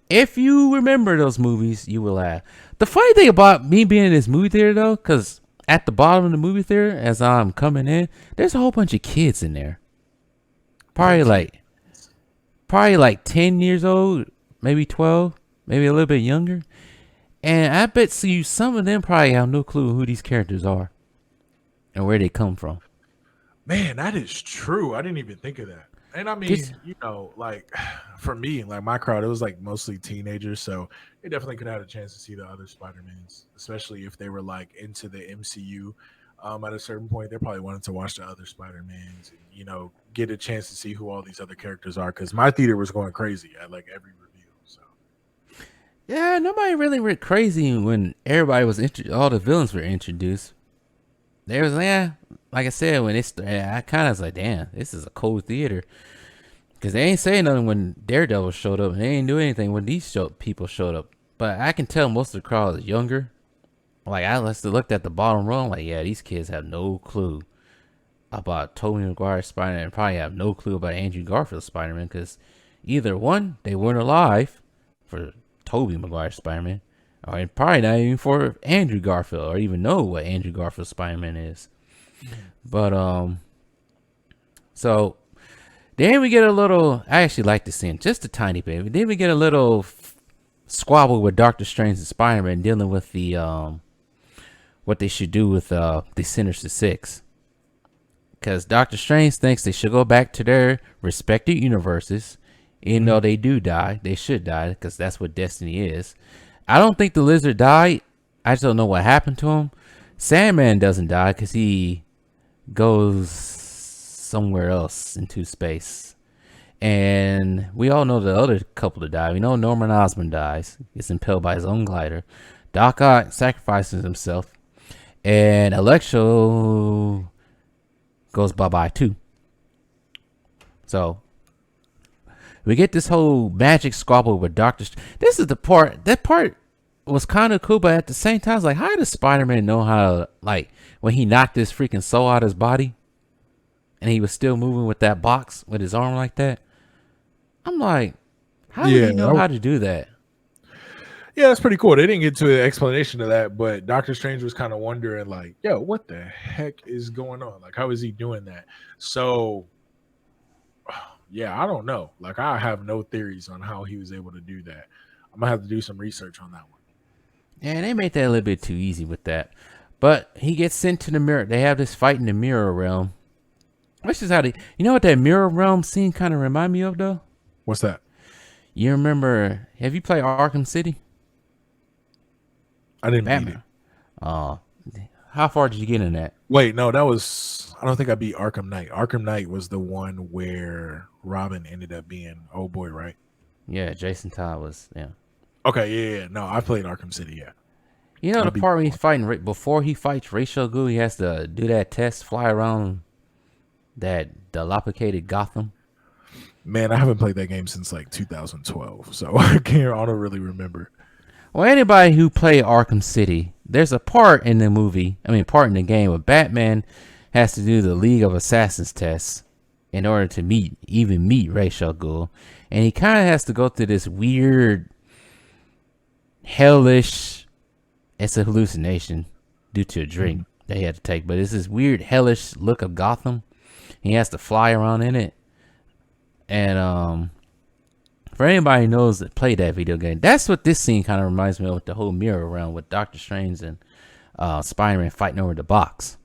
if you remember those movies, you will laugh. The funny thing about me being in this movie theater, though, because at the bottom of the movie theater, as I'm coming in, there's a whole bunch of kids in there. Probably like 10 years old, maybe 12, maybe a little bit younger. And I bet some of them probably have no clue who these characters are and where they come from. Man, that is true. I didn't even think of that. And I mean, you know, like for me, like my crowd, it was like mostly teenagers, so they definitely could have had a chance to see the other Spider-Mans, especially if they were like into the MCU. At a certain point, they probably wanted to watch the other Spider-Mans and, you know, get a chance to see who all these other characters are. Because my theater was going crazy at like every review. So yeah, nobody really went crazy when everybody was all the villains were introduced. There was, like I said, when I kind of was like, damn, this is a cold theater. Because they ain't saying nothing when Daredevil showed up. And they ain't do anything when these people showed up. But I can tell most of the crowd is younger. Like, I looked at the bottom row. I'm like, yeah, these kids have no clue about Tobey Maguire's Spider-Man. And probably have no clue about Andrew Garfield's Spider-Man. Because either one, they weren't alive for Tobey Maguire's Spider-Man. Or probably not even for Andrew Garfield, or even know what Andrew Garfield's Spider-Man is. But so then we get a little. I actually like the scene just a tiny bit. Then we get a little squabble with Doctor Strange and Spider-Man dealing with the what they should do with the Sinister Six. Because Doctor Strange thinks they should go back to their respective universes, even though they do die. They should die because that's what destiny is. I don't think the Lizard died. I just don't know what happened to him. Sandman doesn't die because he goes somewhere else into space. And we all know the other couple that die. We know Norman Osborn dies, gets impaled by his own glider. Doc Ock sacrifices himself, and Electro goes bye-bye too. So we get this whole magic squabble with This is the part. That part was kind of cool, but at the same time, it's like, how does Spider-Man know how to, like, when he knocked this freaking soul out of his body, and he was still moving with that box with his arm like that? I'm like, how did he know how to do that? Yeah, that's pretty cool. They didn't get to an explanation of that, but Doctor Strange was kind of wondering, like, yo, what the heck is going on? Like, how is he doing that? So, yeah, I don't know. Like, I have no theories on how he was able to do that. I'm gonna have to do some research on that one. Yeah, they made that a little bit too easy with that. But he gets sent to the mirror. They have this fight in the mirror realm. Which is how they, you know what that mirror realm scene kind of remind me of, though? What's that? You remember, have you played Arkham City? I didn't beat it. How far did you get in that? Wait, no, that was, I don't think I beat Arkham Knight. Arkham Knight was the one where Robin ended up being old boy, right? Yeah, Jason Todd was, yeah. Okay, yeah. No, I played Arkham City, yeah. You know the part when he's fighting, before he fights Ra's al Ghul, he has to do that test, fly around that dilapidated Gotham? Man, I haven't played that game since like 2012, so I don't really remember. Well, anybody who played Arkham City, there's a part in the part in the game where Batman has to do the League of Assassins test in order to meet Ra's al Ghul. And he kind of has to go through this weird, hellish, it's a hallucination due to a drink that he had to take, but it's this weird, hellish look of Gotham. He has to fly around in it. And, for anybody who knows that played that video game, that's what this scene kind of reminds me of, with the whole mirror around with Doctor Strange and Spider-Man fighting over the box.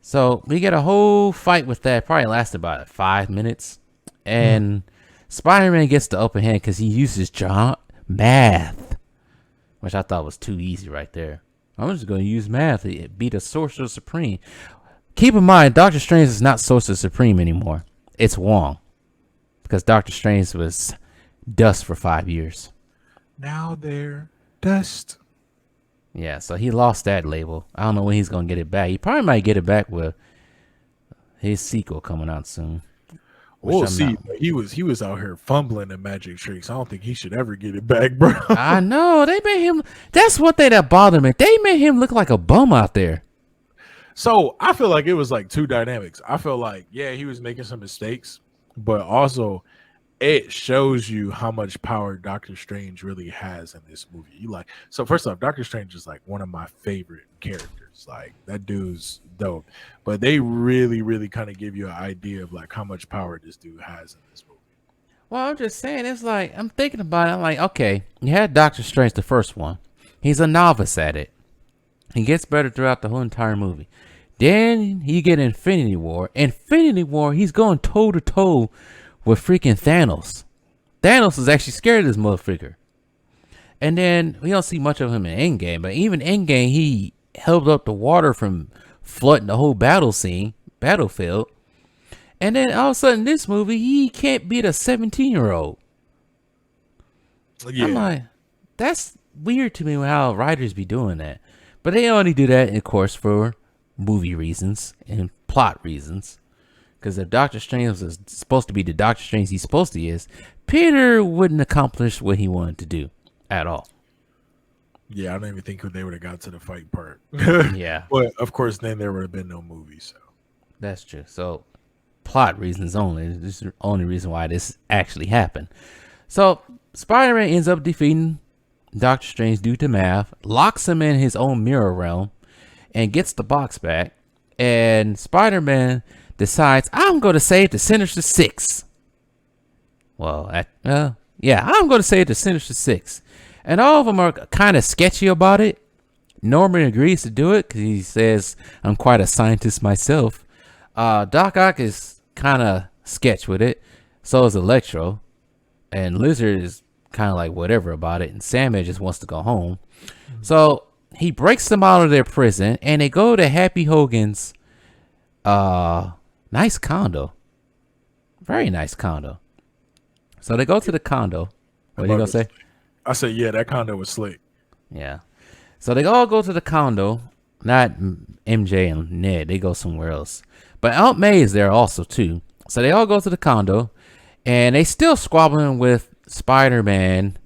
So we get a whole fight with that. Probably lasted about 5 minutes. And Spider-Man gets the upper hand because he uses math, which I thought was too easy right there. I'm just going to use math to beat a Sorcerer Supreme. Keep in mind, Doctor Strange is not Sorcerer Supreme anymore. It's Wong. Because Doctor Strange was dust for 5 years. Now they're dust. Yeah, so he lost that label. I don't know when he's going to get it back. He probably might get it back with his sequel coming out soon. We'll see. He was out here fumbling the magic tricks. I don't think he should ever get it back, bro. I know. They made him. That's one thing that bothered me. They made him look like a bum out there. So I feel like it was like two dynamics. I feel like, yeah, he was making some mistakes, but also it shows you how much power Doctor Strange really has in this movie. So first off, Doctor Strange is like one of my favorite characters. Like, that dude's dope. But they really, really kind of give you an idea of like how much power this dude has in this movie. Well, I'm just saying, it's like, I'm thinking about it. I'm like, okay, you had Doctor Strange, the first one. He's a novice at it. He gets better throughout the whole entire movie. Then you get Infinity War. Infinity War, he's going toe to toe with freaking Thanos. Thanos is actually scared of this motherfucker. And then we don't see much of him in Endgame, but even Endgame, he held up the water from flooding the whole battlefield. And then all of a sudden, this movie, he can't beat a 17-year-old. Yeah. I'm like, that's weird to me how writers be doing that. But they only do that, of course, for movie reasons and plot reasons. Because if Doctor Strange was supposed to be the Doctor Strange he's supposed to is, Peter wouldn't accomplish what he wanted to do at all. Yeah, I don't even think they would have got to the fight part. Yeah. But, of course, then there would have been no movie. So that's true. So, plot reasons only. This is the only reason why this actually happened. So, Spider-Man ends up defeating Doctor Strange due to math, locks him in his own mirror realm, and gets the box back. And Spider-Man decides, I'm going to save the Sinister Six. Well, yeah, I'm going to save the Sinister Six. And all of them are kind of sketchy about it. Norman agrees to do it because he says, I'm quite a scientist myself. Doc Ock is kind of sketch with it. So is Electro. And Lizard is kind of like whatever about it. And Sandman just wants to go home. So he breaks them out of their prison. And they go to Happy Hogan's nice condo. Very nice condo. So they go to the condo. What are you gonna say? I said, yeah, that condo was slick. Yeah. So they all go to the condo. Not MJ and Ned. They go somewhere else. But Aunt May is there also too. So they all go to the condo, and they still squabbling with Spider-Man,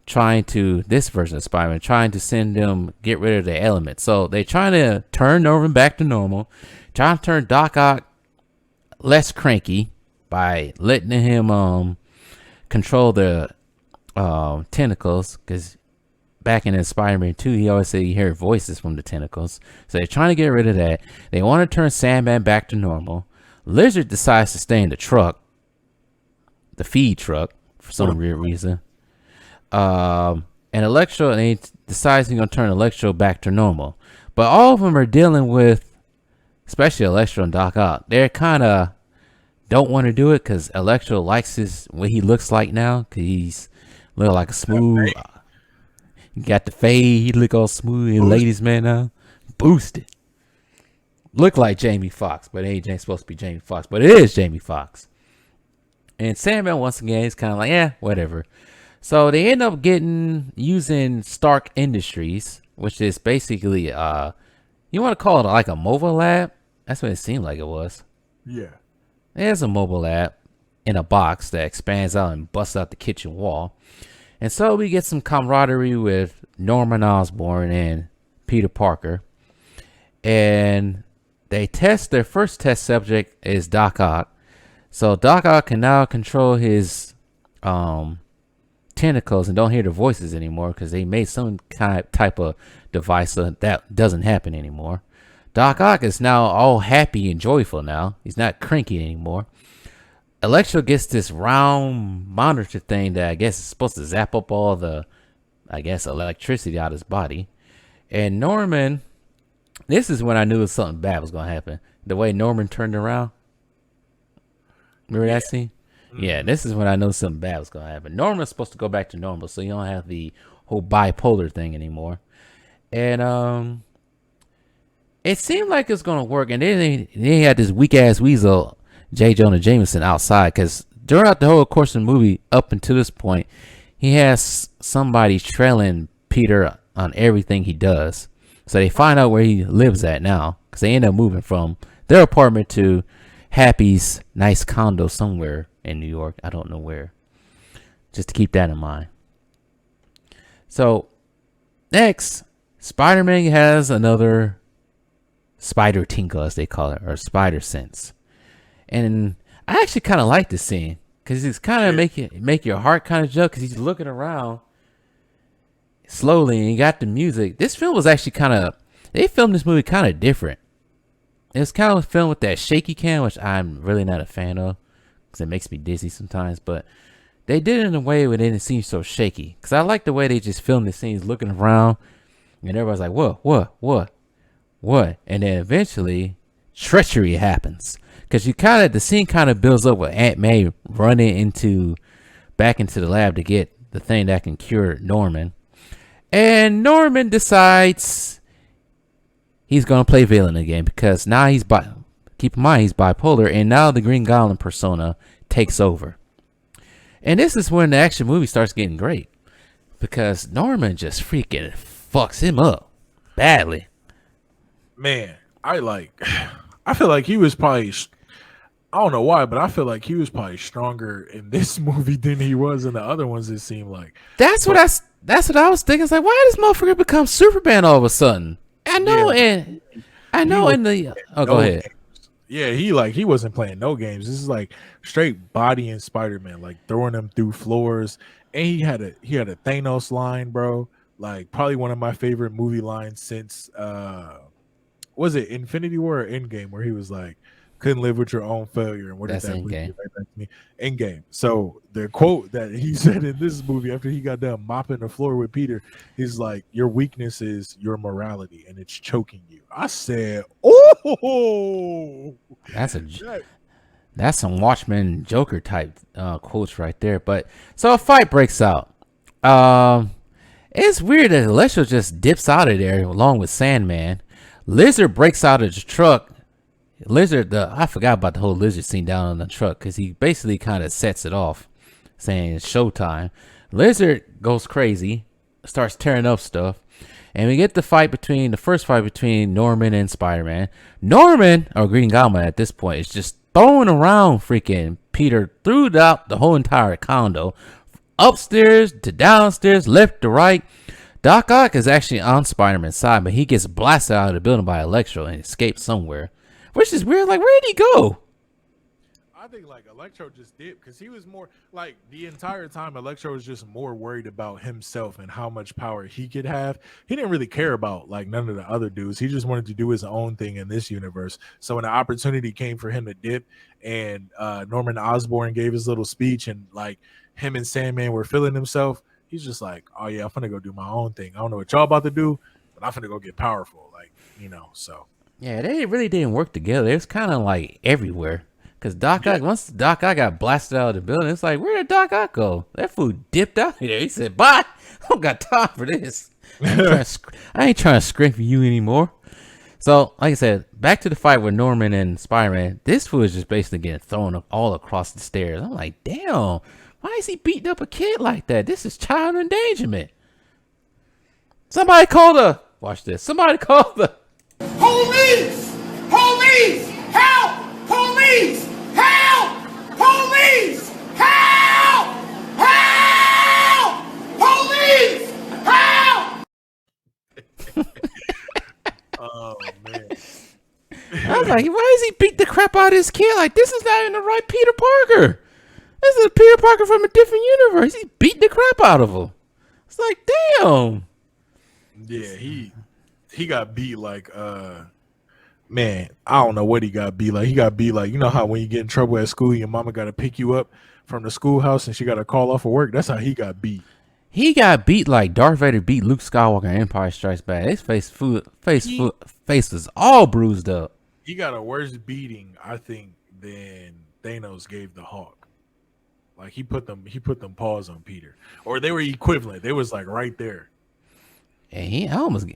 this version of Spider-Man, trying to send them get rid of the element. So they're trying to turn Norman back to normal, trying to turn Doc Ock less cranky by letting him control the tentacles, because back in Spider-Man 2, he always said he heard voices from the tentacles. So they're trying to get rid of that. They want to turn Sandman back to normal. Lizard decides to stay in the truck, the feed truck, for some weird reason. And Electro, and he decides he's going to turn Electro back to normal. But all of them are dealing with, especially Electro and Doc Ock, they're kind of don't want to do it because Electro likes what he looks like now, because he's look like a smooth. He got the fade. He look all smooth and ladies man now. Boosted. Look like Jamie Foxx, but it ain't supposed to be Jamie Foxx, but it is Jamie Foxx. And Sandman, once again, he's kind of like, yeah, whatever. So they end up using Stark Industries, which is basically, you want to call it like a mobile lab? That's what it seemed like it was. Yeah. There's a mobile lab in a box that expands out and busts out the kitchen wall. And so we get some camaraderie with Norman Osborn and Peter Parker. And they their first test subject is Doc Ock. So Doc Ock can now control his tentacles and don't hear the voices anymore, because they made some type of device so that doesn't happen anymore. Doc Ock is now all happy and joyful now. He's not cranky anymore. Electro gets this round monitor thing that I guess is supposed to zap up all the, electricity out of his body. And Norman, this is when I knew something bad was going to happen. The way Norman turned around. Remember that scene? Mm-hmm. Yeah, this is when I knew something bad was going to happen. Norman's supposed to go back to normal, so you don't have the whole bipolar thing anymore. And it seemed like it's going to work. And then they had this weak-ass weasel, J. Jonah Jameson, outside, because throughout the whole course of the movie, up until this point, he has somebody trailing Peter on everything he does. So they find out where he lives at now, because they end up moving from their apartment to Happy's nice condo somewhere in New York. I don't know where. Just to keep that in mind. So next, Spider-Man has another spider tinkle, as they call it, or spider sense. And I actually kind of like this scene, because it's kind of make your heart kind of jump, because he's looking around slowly and you got the music. This film was actually they filmed this movie kind of different. It was kind of filmed with that shaky cam, which I'm really not a fan of, because it makes me dizzy sometimes. But they did it in a way where it didn't seem so shaky, because I like the way they just filmed the scenes looking around and everybody's like, what? And then eventually treachery happens. Because the scene kind of builds up with Aunt May running back into the lab to get the thing that can cure Norman. And Norman decides he's going to play villain again, because now keep in mind, he's bipolar, and now the Green Goblin persona takes over. And this is when the action movie starts getting great, because Norman just freaking fucks him up badly. Man, I feel like he was probably, I don't know why, but I feel like he was probably stronger in this movie than he was in the other ones, it seemed like. That's what I was thinking. It's like, why did this motherfucker become Superman all of a sudden? Go ahead. Yeah, he wasn't playing no games. This is like straight bodying Spider-Man, like throwing him through floors. And he had a Thanos line, bro. Like probably one of my favorite movie lines since was it Infinity War or Endgame, where he was like, couldn't live with your own failure. And what did that movie get right back to me? Endgame. So the quote that he said in this movie after he got done mopping the floor with Peter is like, your weakness is your morality and it's choking you. I said, oh, that's some Watchmen Joker type quotes right there. But so a fight breaks out. It's weird that Electro just dips out of there along with Sandman. Lizard breaks out of the truck Lizard, I forgot about the whole lizard scene down on the truck because he basically kind of sets it off, saying it's showtime. Lizard goes crazy, starts tearing up stuff, and we get the first fight between Norman and Spider-Man. Norman, or Green Goblin at this point, is just throwing around freaking Peter throughout the whole entire condo, upstairs to downstairs, left to right. Doc Ock is actually on Spider-Man's side, but he gets blasted out of the building by Electro and escapes somewhere. Which is weird. Like, where did he go? I think like Electro just dipped because he was more like the entire time. Electro was just more worried about himself and how much power he could have. He didn't really care about like none of the other dudes. He just wanted to do his own thing in this universe. So when the opportunity came for him to dip, and Norman Osborn gave his little speech, and like him and Sandman were feeling himself, he's just like, oh yeah, I'm gonna go do my own thing. I don't know what y'all about to do, but I'm gonna go get powerful. Like, so. Yeah, they really didn't work together. It was kind of like everywhere. Because Doc Ock, once Doc Ock got blasted out of the building, it's like, where did Doc Ock go? That fool dipped out of there. He said, bye. I don't got time for this. I ain't trying to scrape for you anymore. So, like I said, back to the fight with Norman and Spider-Man. This fool is just basically getting thrown up all across the stairs. I'm like, damn, why is he beating up a kid like that? This is child endangerment. Somebody call the... Watch this. Somebody call the... Police! Police! Help! Police! Help! Police! Help! Help! Police! Help! Oh man. I was like, why is he beat the crap out of his kid? Like, this is not even the right Peter Parker. This is Peter Parker from a different universe. He beat the crap out of him. It's like, damn. Yeah, he got beat like man, I don't know what he got beat like. He got beat like, you know how when you get in trouble at school, your mama got to pick you up from the schoolhouse and she got to call off of work. That's how he got beat. He got beat like Darth Vader beat Luke Skywalker in Empire Strikes Back. His face was all bruised up. He got a worse beating, I think, than Thanos gave the Hawk. Like he put them paws on Peter, or they were equivalent. They was like right there. And he almost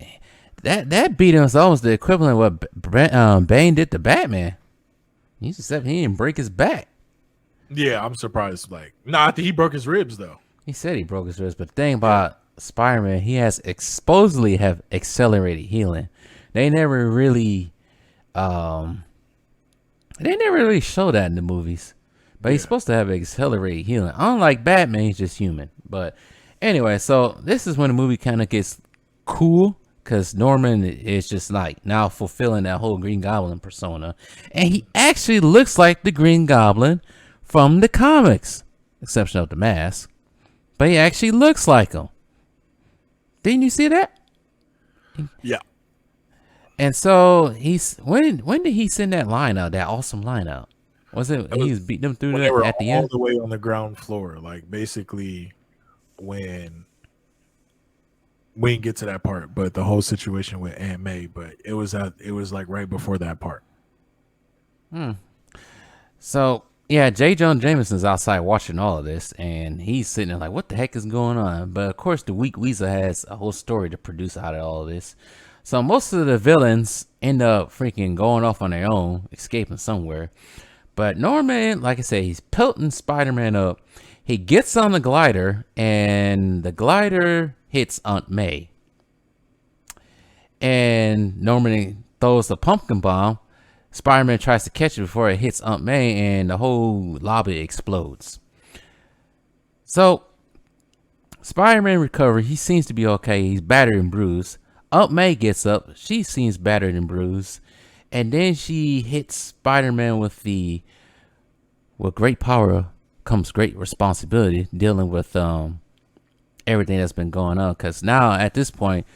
that beating was almost the equivalent of what Bane did to Batman. He didn't break his back. Yeah, I'm surprised. Like, I think he broke his ribs though. He said he broke his wrist, but the thing about Spider-Man, he has supposedly have accelerated healing. They never really show that in the movies. But he's supposed to have accelerated healing. Unlike Batman, he's just human. But anyway, so this is when the movie kind of gets cool, because Norman is just like now fulfilling that whole Green Goblin persona. And he actually looks like the Green Goblin from the comics, exception of the mask. But he actually looks like him. Didn't you see that? Yeah. And so when did he send that line out? That awesome line out? Was it he was beating them through that at the end? All the way on the ground floor, like basically when we didn't get to that part, but the whole situation with Aunt May, but it was like right before that part. So yeah, J. Jonah Jameson's outside watching all of this, and he's sitting there like, what the heck is going on? But of course, the Weak Weasel has a whole story to produce out of all of this. So most of the villains end up freaking going off on their own, escaping somewhere. But Norman, like I said, he's pelting Spider-Man up. He gets on the glider, and the glider hits Aunt May. And Norman throws a pumpkin bomb. Spider-Man tries to catch it before it hits Aunt May, and the whole lobby explodes. So, Spider-Man recovers. He seems to be okay. He's battered and bruised. Aunt May gets up. She seems battered and bruised. And then she hits Spider-Man with great power comes great responsibility, dealing with everything that's been going on. Because now, at this point,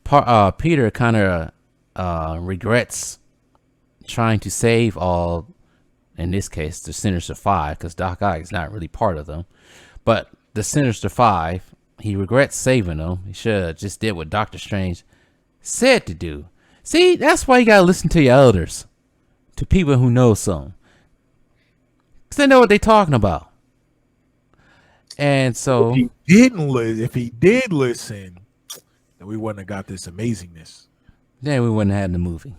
Peter kind of regrets trying to save all, in this case, the Sinister Five, because Doc Ock is not really part of them. But the Sinister Five, he regrets saving them. He should have just did what Doctor Strange said to do. See, that's why you gotta listen to your elders, to people who know something, because they know what they're talking about. And so, if he did listen, then we wouldn't have got this amazingness. Then we wouldn't have had the movie.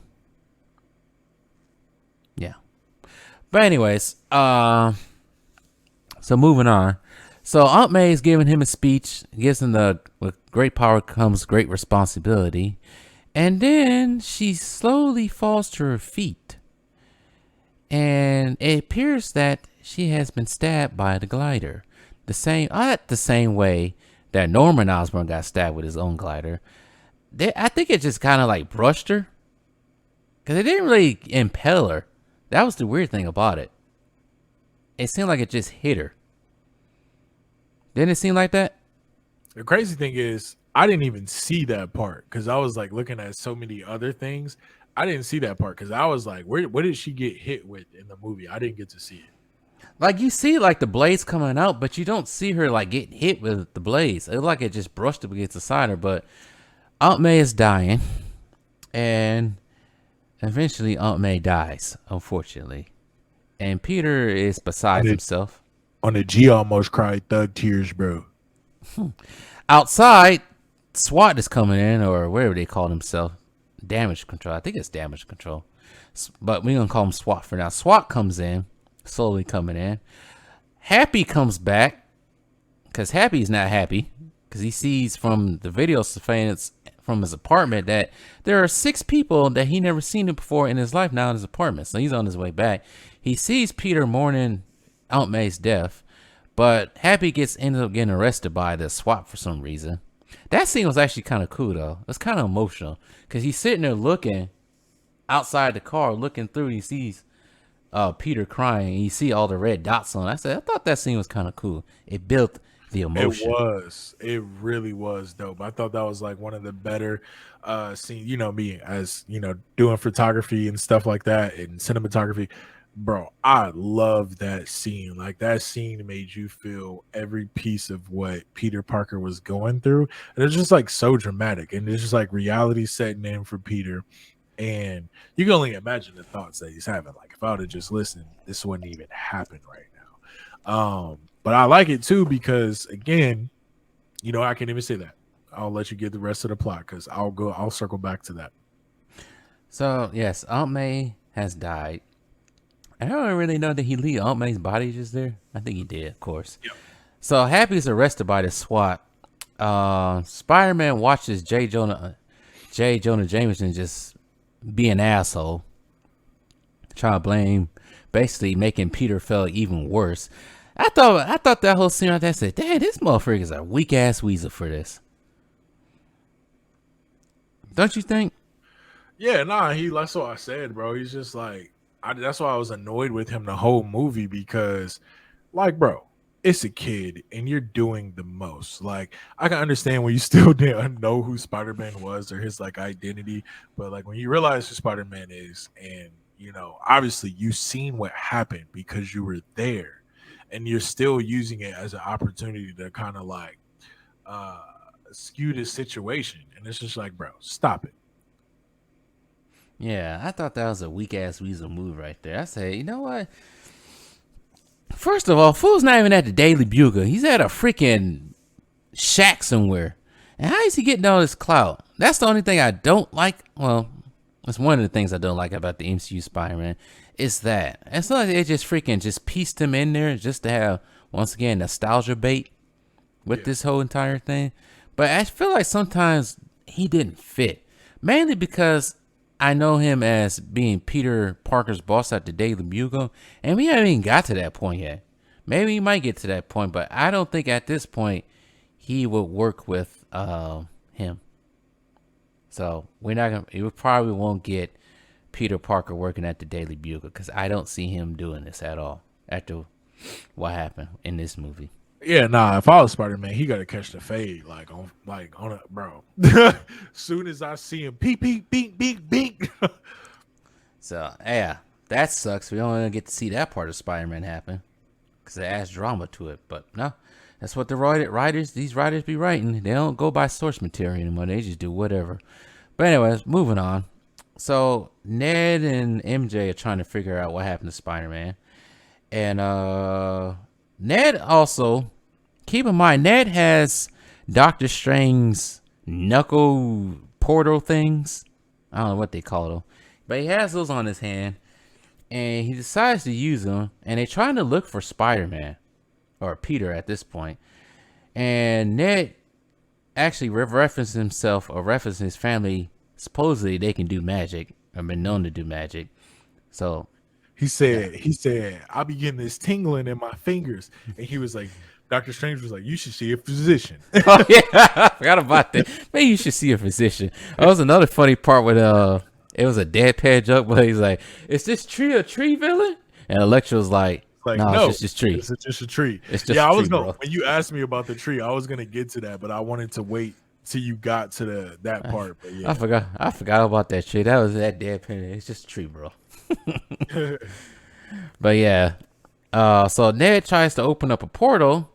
But anyways, so moving on. So Aunt May is giving him a speech, gives him the with great power comes great responsibility, and then she slowly falls to her feet, and it appears that she has been stabbed by the glider, not the same way that Norman Osborn got stabbed with his own glider. I think it just kind of like brushed her, because it didn't really impale her. That was the weird thing about it. It seemed like it just hit her. Didn't it seem like that? The crazy thing is, I didn't even see that part because I was like looking at so many other things. I didn't see that part because I was like, what did she get hit with in the movie? I didn't get to see it. Like you see like the blades coming out, but you don't see her like getting hit with the blades. It looked like it just brushed up against the side of her. But Aunt May is dying, and eventually Aunt May dies, unfortunately. And Peter is beside himself. On the G almost cried thug tears, bro. Outside, SWAT is coming in, or whatever they call themselves. Damage control. I think it's damage control. But we're going to call them SWAT for now. SWAT comes in, slowly coming in. Happy comes back, because Happy's not happy, because he sees from the video surveillance from his apartment that there are 6 people that he never seen before in his life now in his apartment. So he's on his way back. He sees Peter mourning Aunt May's death, but Happy ends up getting arrested by the SWAT for some reason. That scene was actually kind of cool though. It's kind of emotional because he's sitting there looking outside the car, looking through. And he sees Peter crying, and you see all the red dots on it. I thought that scene was kind of cool. It built the emotion. It really was dope. I thought that was like one of the better scenes. You know me as doing photography and stuff like that and cinematography. Bro, I love that scene. Like that scene made you feel every piece of what Peter Parker was going through. And it's just like so dramatic. And it's just like reality setting in for Peter. And you can only imagine the thoughts that he's having. Like if I would have just listened, this wouldn't even happen right now. But I like it too because again, I can't even say that. I'll let you get the rest of the plot because I'll circle back to that. So yes, Aunt May has died. I don't really know that he leave Aunt May's body just there. I think he did, of course. Yep. So Happy's arrested by the SWAT. Spider-Man watches J. Jonah Jameson just be an asshole. Trying to blame, basically making Peter feel even worse. I thought that whole scene right there said, "Dad, this motherfucker is a weak ass weasel for this." Don't you think? Yeah, that's what I said, bro. He's just like. That's why I was annoyed with him the whole movie because, like, bro, it's a kid and you're doing the most. Like, I can understand when you still didn't know who Spider-Man was or his like identity, but like when you realize who Spider-Man is, and obviously you've seen what happened because you were there, and you're still using it as an opportunity to kind of like skew this situation, and it's just like, bro, stop it. Yeah, I thought that was a weak ass weasel move right there. I say, you know what? First of all, fool's not even at the Daily Bugle. He's at a freaking shack somewhere. And how is he getting all this clout? That's the only thing I don't like. Well, that's one of the things I don't like about the MCU Spider-Man. It's that. It's not like they just pieced him in there just to have, once again, nostalgia bait with this whole entire thing. But I feel like sometimes he didn't fit. Mainly because I know him as being Peter Parker's boss at the Daily Bugle, and we haven't even got to that point yet. Maybe we might get to that point, but I don't think at this point he would work with him. So we probably won't get Peter Parker working at the Daily Bugle because I don't see him doing this at all after what happened in this movie. Yeah, if I was Spider-Man, he got to catch the fade on it, bro. Soon as I see him, peek, peek, beak, beak, beak. So yeah, that sucks. We don't get to see that part of Spider-Man happen because it adds drama to it. But no, that's what these writers be writing. They don't go by source material anymore. They just do whatever. But anyways, moving on. So Ned and MJ are trying to figure out what happened to Spider-Man, and Ned also, keep in mind, Ned has Doctor Strange's knuckle portal things. I don't know what they call them, but he has those on his hand. and he decides to use them, and they're trying to look for Spider-Man or Peter at this point. And Ned actually references himself or references his family. Supposedly they can do magic or been known to do magic. So he said, I'll be getting this tingling in my fingers. And he was like, Dr. Strange was like, you should see a physician. Oh yeah, I forgot about that. Maybe you should see a physician. That was another funny part with it was a deadpan joke, but he's like, "Is this tree a tree villain?" And Electra was like, no, it's just a tree. It's just a tree. It's just I a was tree, going bro. when you asked me about the tree, I was gonna get to that, but I wanted to wait till you got to that part. But yeah, I forgot about that tree. That was that deadpan. It's just a tree, bro. But yeah, so Ned tries to open up a portal.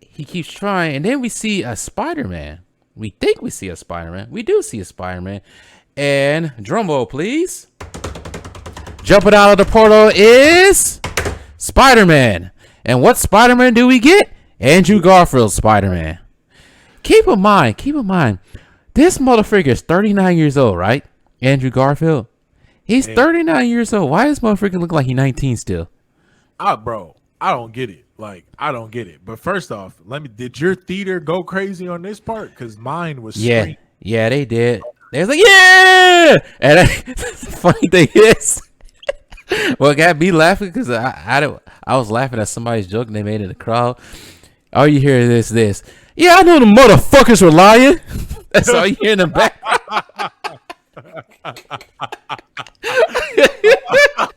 He keeps trying, and then we see a Spider-Man. We think we see a Spider-Man. We do see a Spider-Man. And drum roll, please. Jumping out of the portal is Spider-Man. And what Spider-Man do we get? Andrew Garfield's Spider-Man. Keep in mind, this motherfucker is 39 years old, right? Andrew Garfield. He's 39 years old. Why does motherfucker look like he's 19 still? Bro, I don't get it. Like, I don't get it. But first off, did your theater go crazy on this part? Because mine was Yeah, they did. They was like, yeah! And the funny thing is, well, it got me laughing because I was laughing at somebody's joke and they made it in the crowd. All you hear is this. Yeah, I know the motherfuckers were lying. That's all you hear in the back.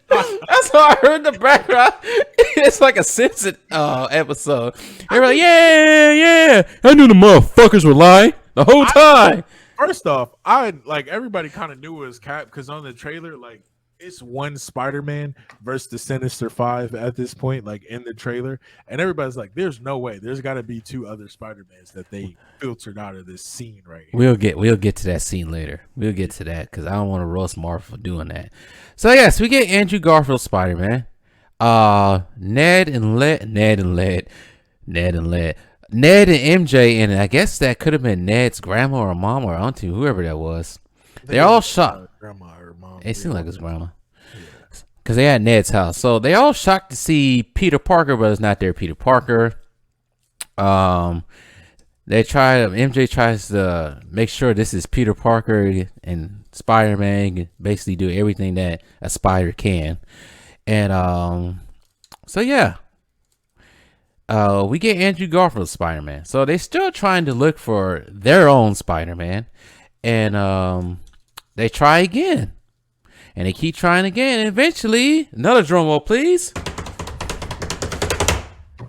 That's all I heard in the background. It's like a Simpson episode. They're like, yeah, I knew the motherfuckers were lying the whole time. First off, everybody kind of knew it was Cap because on the trailer, like, it's one Spider-Man versus the Sinister Five at this point, like in the trailer, and everybody's like, "There's no way. There's got to be two other Spider-Mans that they filtered out of this scene right here." We'll get to that scene later. We'll get to that because I don't want to roast Marvel for doing that. So yes, we get Andrew Garfield Spider-Man, Ned and MJ, and I guess that could have been Ned's grandma or mom or auntie, whoever that was. They're all shocked. Grandma or mom. It seemed like his grandma. Because they had Ned's house. So they all shocked to see Peter Parker, but it's not their Peter Parker. MJ tries to make sure this is Peter Parker, and Spider-Man can basically do everything that a spider can. And so yeah. We get Andrew Garfield Spider-Man. So they're still trying to look for their own Spider-Man. And they try again. And they keep trying again. And eventually, another drum roll, please.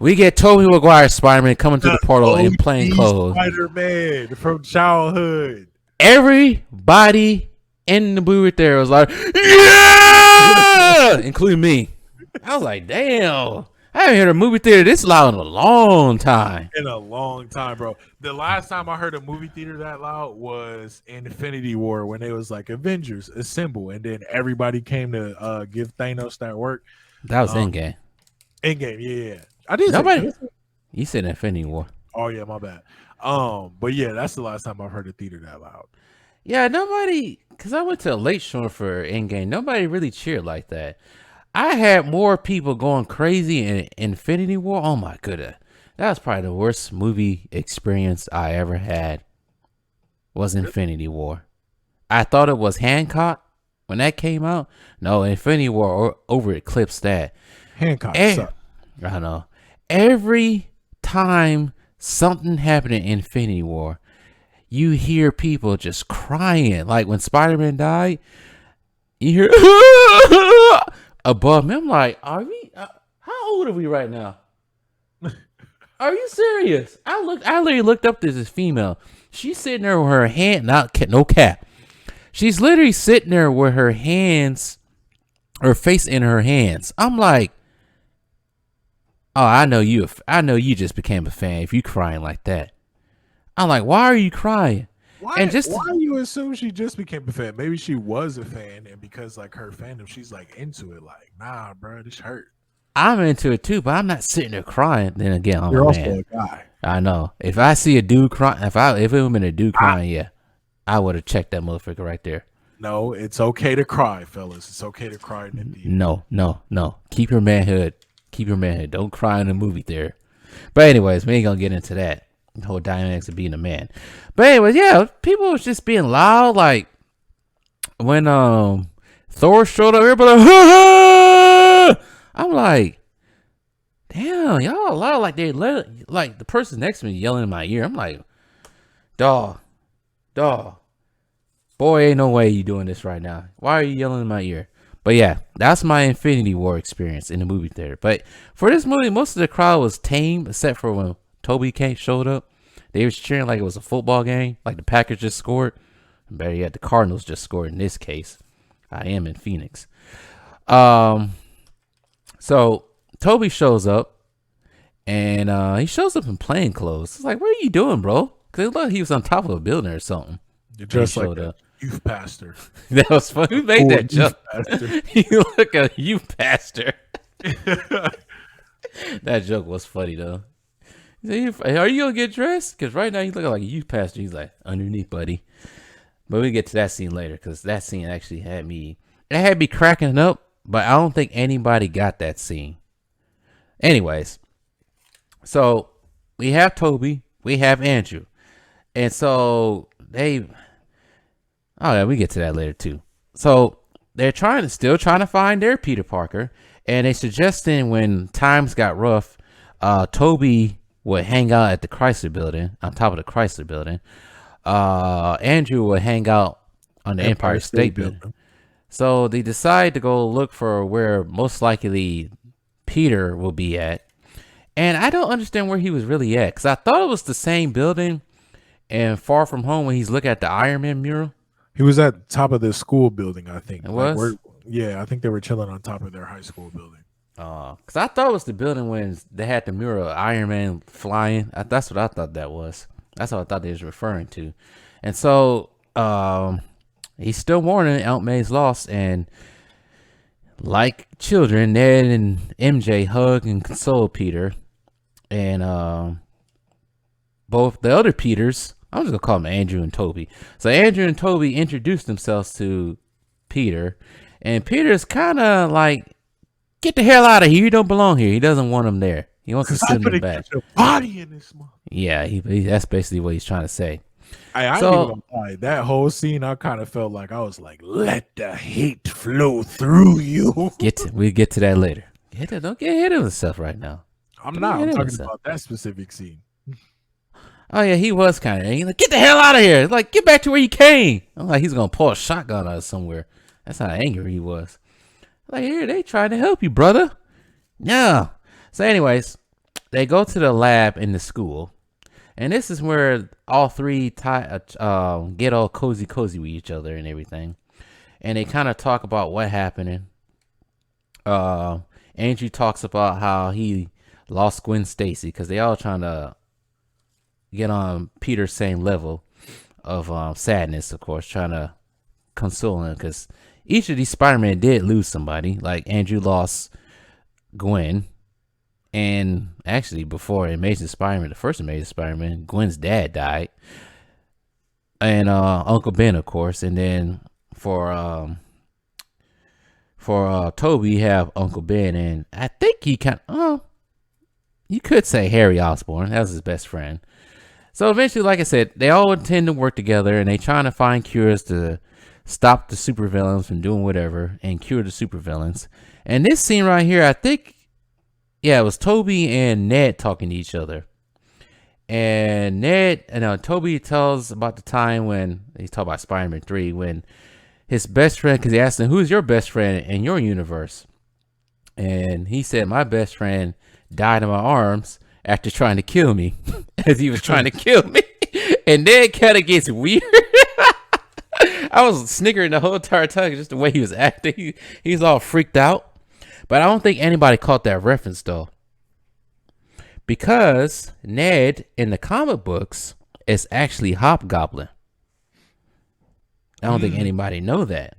We get Tobey Maguire's Spider-Man coming to the portal in plain clothes. Spider-Man from childhood. Everybody in the booth there was like, yeah! Including me. I was like, damn. I haven't heard a movie theater this loud in a long time. In a long time, bro. The last time I heard a movie theater that loud was Infinity War when it was like Avengers Assemble, and then everybody came to give Thanos that work. That was Endgame. Endgame, yeah. I did. You said Infinity War. Oh yeah, my bad. But yeah, that's the last time I've heard a theater that loud. Yeah, nobody, because I went to a late show for Endgame. Nobody really cheered like that. I had more people going crazy in Infinity War. Oh my goodness. That was probably the worst movie experience I ever had. Was Infinity War. I thought it was Hancock when that came out. No, Infinity War over eclipsed that. Hancock sucked. I know. Every time something happened in Infinity War, you hear people just crying. Like when Spider-Man died, you hear above me. I'm like, are we? How old are we right now? Are you serious? I literally looked up this female. She's sitting there with her hand, no cap. She's literally sitting there with her hands, her face in her hands. I'm like, oh, I know you. I know you just became a fan if you crying like that. I'm like, why are you crying? Why you assume she just became a fan? Maybe she was a fan, and because like her fandom, she's like into it. Like, nah, bro, this hurt. I'm into it too, but I'm not sitting there crying. Then again, I'm You're a man. also a guy. I know. If I see a dude crying, if it would have been a dude crying, yeah, I would have checked that motherfucker right there. No, it's okay to cry, fellas. It's okay to cry in the theater. No. Keep your manhood. Keep your manhood. Don't cry in the movie theater. But anyways, we ain't gonna get into that. The whole dynamics of being a man. But anyways, yeah, people was just being loud. Like when Thor showed up, everybody like, ha! I'm like, damn, y'all loud. Like like the person next to me yelling in my ear. I'm like, dog. Boy, ain't no way you doing this right now. Why are you yelling in my ear? But yeah, that's my Infinity War experience in the movie theater. But for this movie, most of the crowd was tame, except for when Toby showed up. They was cheering like it was a football game, like the Packers just scored. Better yet, the Cardinals just scored in this case. I am in Phoenix. So Toby shows up, and he shows up in plain clothes. It's like, what are you doing, bro? Because it looked like he was on top of a building or something. Just like a youth pastor. That was fun. Who made that joke? You look a youth pastor. That joke was funny though. He said, are you gonna get dressed? Because right now you look like a youth pastor. He's like, underneath, buddy. But we get to that scene later because that scene actually had me cracking up. But I don't think anybody got that scene. Anyways, so we have Toby, we have Andrew, and so we get to that later too. So they're still trying to find their Peter Parker, and they suggesting when times got rough, Toby would hang out at the Chrysler Building, on top of the Chrysler Building. Andrew would hang out on the Empire State Building. So they decide to go look for where most likely Peter will be at. And I don't understand where he was really at, because I thought it was the same building and Far From Home when he's looking at the Iron Man mural. He was at the top of the school building, I think. It was? I think they were chilling on top of their high school building. Because I thought it was the building when they had the mural of Iron Man flying. That's what I thought that was. That's what I thought they was referring to. And so he's still mourning Aunt May's loss, and like children, Ned and MJ hug and console Peter. And both the other Peters, I'm just gonna call them Andrew and Toby. So Andrew and Toby introduced themselves to Peter, and Peter's kind of like, get the hell out of here. You don't belong here. He doesn't want him there. He wants to send him back. Get your body in this month. Yeah, that's basically what he's trying to say. I ain't even gonna lie. That whole scene, I kind of felt like I was like, let the hate flow through you. We'll get to that later. Don't get ahead of himself right now. I'm talking about that specific scene. Oh yeah, he was kind of angry. Like, get the hell out of here! Like, get back to where you came. I'm like, he's gonna pull a shotgun out of somewhere. That's how angry he was. Like, here, they trying to help you, brother. Yeah. So anyways, they go to the lab in the school, and this is where all three get all cozy with each other and everything, and they kind of talk about what happened. Andrew talks about how he lost Gwen Stacy, because they all trying to get on Peter's same level of sadness, of course, trying to console him, because each of these Spider-Man did lose somebody. Like Andrew lost Gwen, and actually before Amazing Spider-Man, the first Amazing Spider-Man, Gwen's dad died, and Uncle Ben, of course. And then for Toby, you have Uncle Ben, and I think he you could say Harry Osborn. That was his best friend. So eventually, like I said, they all intend to work together, and they trying to find cures to stop the supervillains from doing whatever and cure the supervillains. And this scene right here, I think, yeah, it was Toby and Ned talking to each other. And Toby tells about the time when he's talking about Spider-Man 3, when his best friend, because he asked him, who's your best friend in your universe? And he said, my best friend died in my arms after trying to kill me, as he was trying to kill me. And then kind of gets weird. I was snickering the whole entire time, just the way he was acting. He's all freaked out. But I don't think anybody caught that reference, though. Because Ned, in the comic books, is actually Hobgoblin. I don't think anybody know that.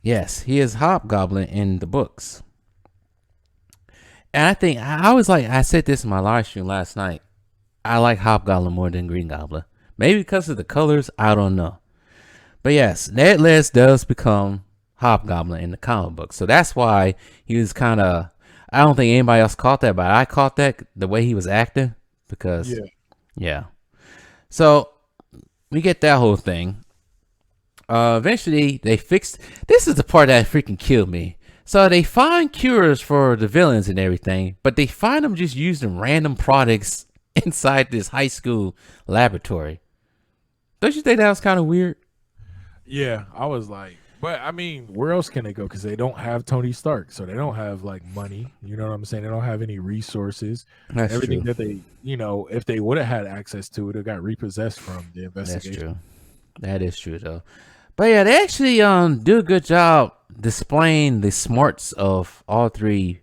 Yes, he is Hobgoblin in the books. And I think, I said this in my live stream last night, I like Hobgoblin more than Green Goblin. Maybe because of the colors, I don't know. But yes, Ned Leeds does become Hobgoblin in the comic book. So that's why he was kind of, I don't think anybody else caught that, but I caught that the way he was acting because, yeah. So we get that whole thing. Eventually they fixed, this is the part that freaking killed me. So they find cures for the villains and everything, but they find them just using random products inside this high school laboratory. Don't you think that was kind of weird? Yeah, I was like, but I mean, where else can they go? Because they don't have Tony Stark, so they don't have like money. You know what I'm saying? They don't have any resources. That's Everything true. that they, if they would have had access to it, it got repossessed from the investigation. That's true. That is true though. But yeah, they actually do a good job displaying the smarts of all three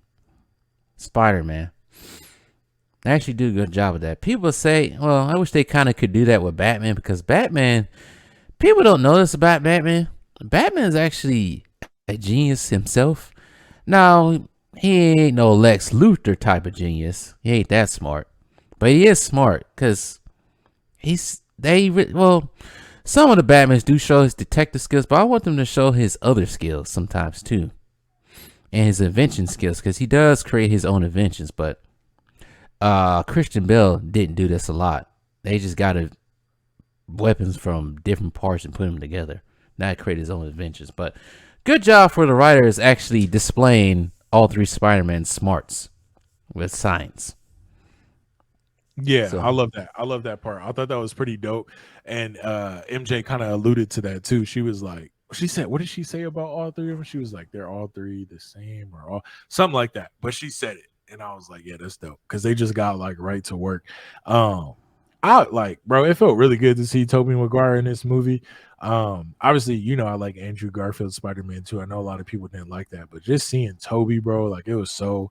Spider-Man. They actually do a good job of that. People say, well, I wish they kind of could do that with Batman because Batman, people don't know this about Batman. Batman is actually a genius himself. Now, he ain't no Lex Luthor type of genius. He ain't that smart. But he is smart because some of the Batmans do show his detective skills, but I want them to show his other skills sometimes too. And his invention skills, because he does create his own inventions, but Christian Bale didn't do this a lot. They just got weapons from different parts and put them together. Not create his own inventions. But good job for the writers actually displaying all three Spider-Man smarts with science. Yeah, so I love that. I love that part. I thought that was pretty dope. And MJ kind of alluded to that too. She was like, she said, what did she say about all three of them? She was like, they're all three the same or all something like that. But she said it. And I was like, yeah, that's dope. Because they just got like right to work. I like, bro, it felt really good to see Tobey Maguire in this movie. Obviously, I like Andrew Garfield's Spider-Man too. I know a lot of people didn't like that, but just seeing Tobey, bro, like it was so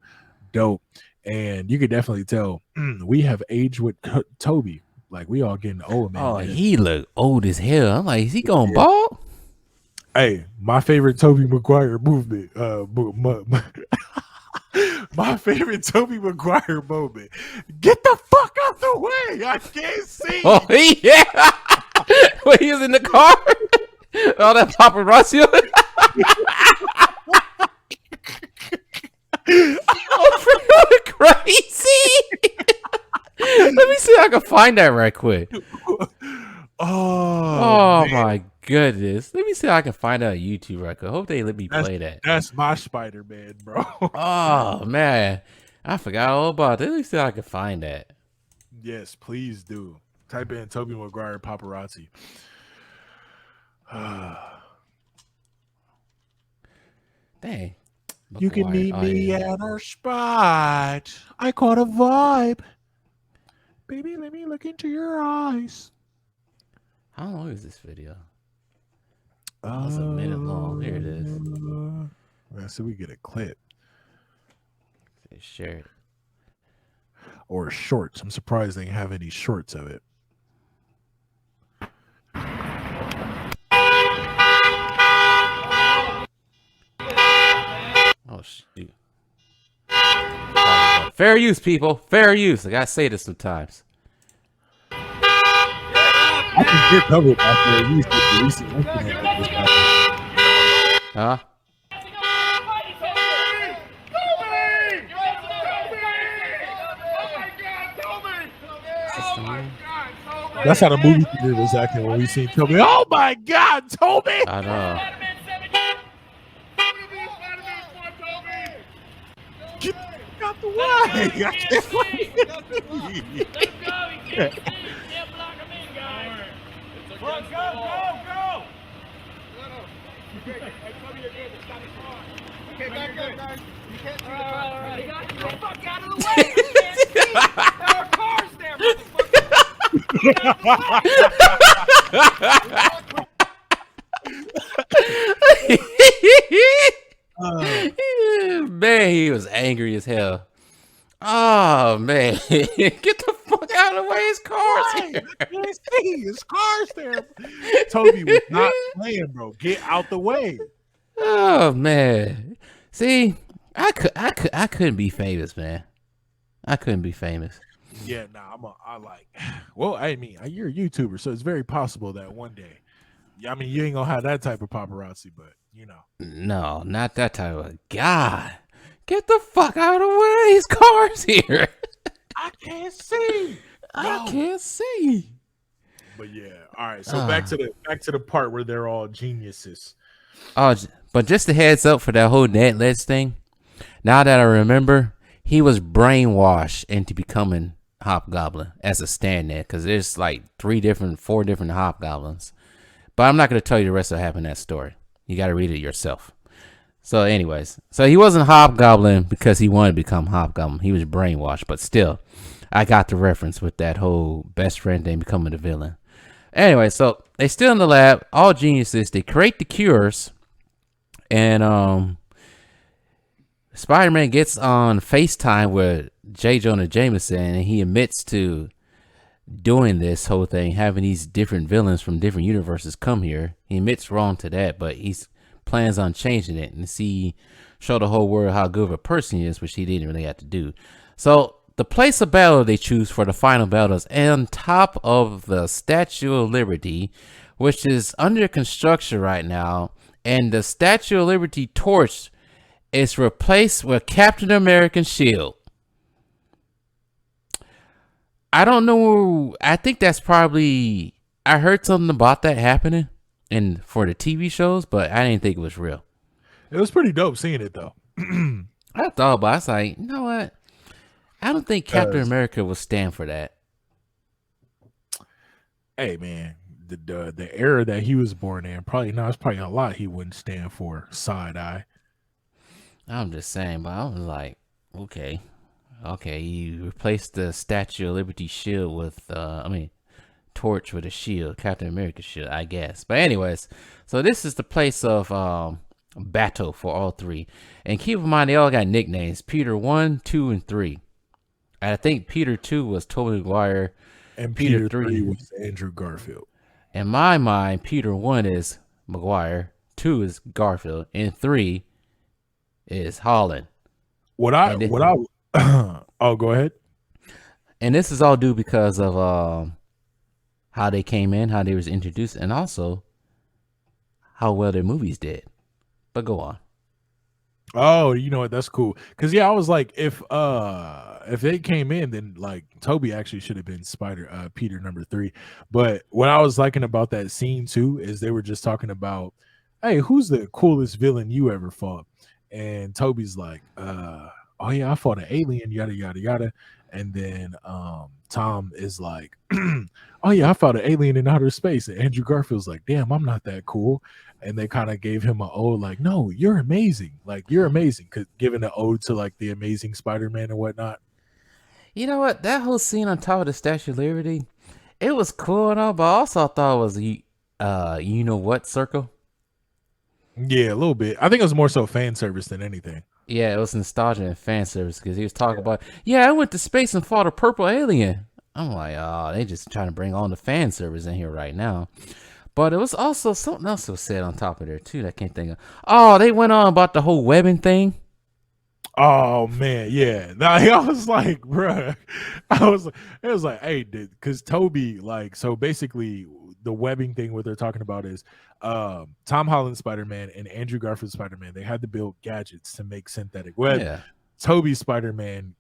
dope. And you could definitely tell we have aged with Tobey. Like we all getting old, man. Oh, he looked old as hell. I'm like, is he going bald? Hey, my favorite Tobey Maguire movement. My favorite Tobey Maguire moment. Get the fuck out the way! I can't see. Oh yeah, when he was in the car, all that paparazzi. Oh, crazy! Let me see if I can find that right quick. Oh my goodness! Let me see if I can find that on YouTube right quick. Hope they let me play that. That's my Spider-Man, bro. Oh man, I forgot all about that. Let me see if I can find that. Yes, please do. Type in Tobey Maguire paparazzi. Dang. You can meet me at our spot. I caught a vibe. Baby, let me look into your eyes. How long is this video? Oh, it's a minute long. Here it is. So we get a clip. Share it. Or shorts. I'm surprised they have any shorts of it. Oh, shoot. Fair use, people. Fair use. I gotta say this sometimes. I think you're covered by fair use with the recent incident that just happened. Huh? That's how the movie theater was acting when we seen Toby. Oh my God, Toby! I know. Get out the way! I can't wait. Go! Okay, back up, guys. You can't see the car. All right. Get the fuck out of the way! We can't see! There are cars there, Man, he was angry as hell. Oh man, get the fuck out of the way! His car's here. I can't see. His car's there. Toby was not playing, bro. Get out the way. Oh man, see, I couldn't be famous, man. I couldn't be famous. Yeah, well, I mean, you're a YouTuber, so it's very possible that one day I mean, you ain't gonna have that type of paparazzi, but you know. No, not that type of God. Get the fuck out of the way. His car's here. I can't see. I can't see. But yeah, all right. So back to the part where they're all geniuses. Oh, but just a heads up for that whole Ned Leeds thing. Now that I remember, he was brainwashed into becoming Hobgoblin as a stand-in, because there's like 4 different Hobgoblins. But I'm not going to tell you the rest of what happened in that story. You got to read it yourself. So anyways, so he wasn't Hobgoblin because he wanted to become Hobgoblin. He was brainwashed, but still, I got the reference with that whole best friend thing becoming the villain. Anyway, so they still in the lab, all geniuses. They create the cures, and Spider-Man gets on FaceTime with J. Jonah Jameson, and he admits to doing this whole thing, having these different villains from different universes come here. He admits wrong to that, but he's plans on changing it and show the whole world how good of a person he is, which he didn't really have to do. So the place of battle they choose for the final battle is on top of the Statue of Liberty, which is under construction right now, and the Statue of Liberty torch is replaced with Captain America's shield. I don't know. I think that's probably, I heard something about that happening for the TV shows, but I didn't think it was real. It was pretty dope seeing it though. I thought, but I was like, you know what? I don't think Captain America will stand for that. Hey man, the era that he was born in, it's probably a lot he wouldn't stand for. Side eye. I'm just saying, but I was like, okay, you replaced the Statue of Liberty shield with, torch with a shield, Captain America shield, I guess. But anyways, so this is the place of battle for all 3, and keep in mind they all got nicknames: Peter 1, 2, and 3. And I think Peter 2 was Tobey Maguire, and Peter 3 was Andrew Garfield. In my mind, Peter 1 is Maguire, 2 is Garfield, and 3 is Holland. Oh, go ahead. And this is all due because of how they came in, how they was introduced, and also how well their movies did. But go on. Oh, you know what? That's cool. Because I was like, if they came in, then like Toby actually should have been Peter number 3. But what I was liking about that scene too is they were just talking about, hey, who's the coolest villain you ever fought? And Toby's like, oh yeah, I fought an alien, yada yada yada. And then Tom is like, oh yeah, I fought an alien in outer space. And Andrew Garfield's like, damn, I'm not that cool. And they kind of gave him an ode, like, no, you're amazing. Like, you're amazing. Giving an ode to like the Amazing Spider-Man and whatnot. You know what? That whole scene on top of the Statue of Liberty, it was cool and all, but I also thought it was you know what circle? Yeah, a little bit. I think it was more so fan service than anything. Yeah, it was nostalgia and fan service because he was talking about, I went to space and fought a purple alien. I'm like, oh, they just trying to bring on the fan service in here right now. But it was also something else that was said on top of there too that I can't think of. Oh, they went on about the whole webbing thing. Oh man, yeah. Now I was like, bruh, it was like, hey, because Toby, like, so basically the webbing thing, what they're talking about is Tom Holland Spider-Man and Andrew Garfield Spider-Man, they had to build gadgets to make synthetic web. Yeah. Toby Spider-Man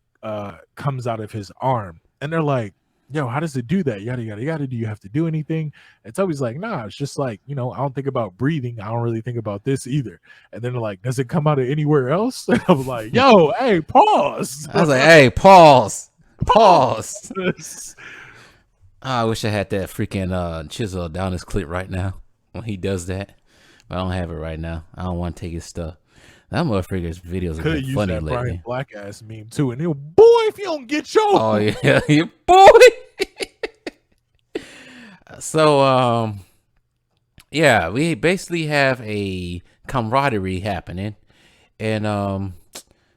comes out of his arm, and they're like, yo, how does it do that? Yada yada yada. Do you have to do anything? And Toby's like, nah, it's just like, I don't think about breathing. I don't really think about this either. And then they're like, does it come out of anywhere else? And I'm like, yo, hey, pause. I was like, hey, pause. I wish I had that freaking chisel down his clit right now when he does that. But I don't have it right now. I don't want to take his stuff. That motherfucker's videos have been funny lately. Brian Black ass meme too, and he'll, boy, if you don't get your yeah, boy. So we basically have a camaraderie happening, and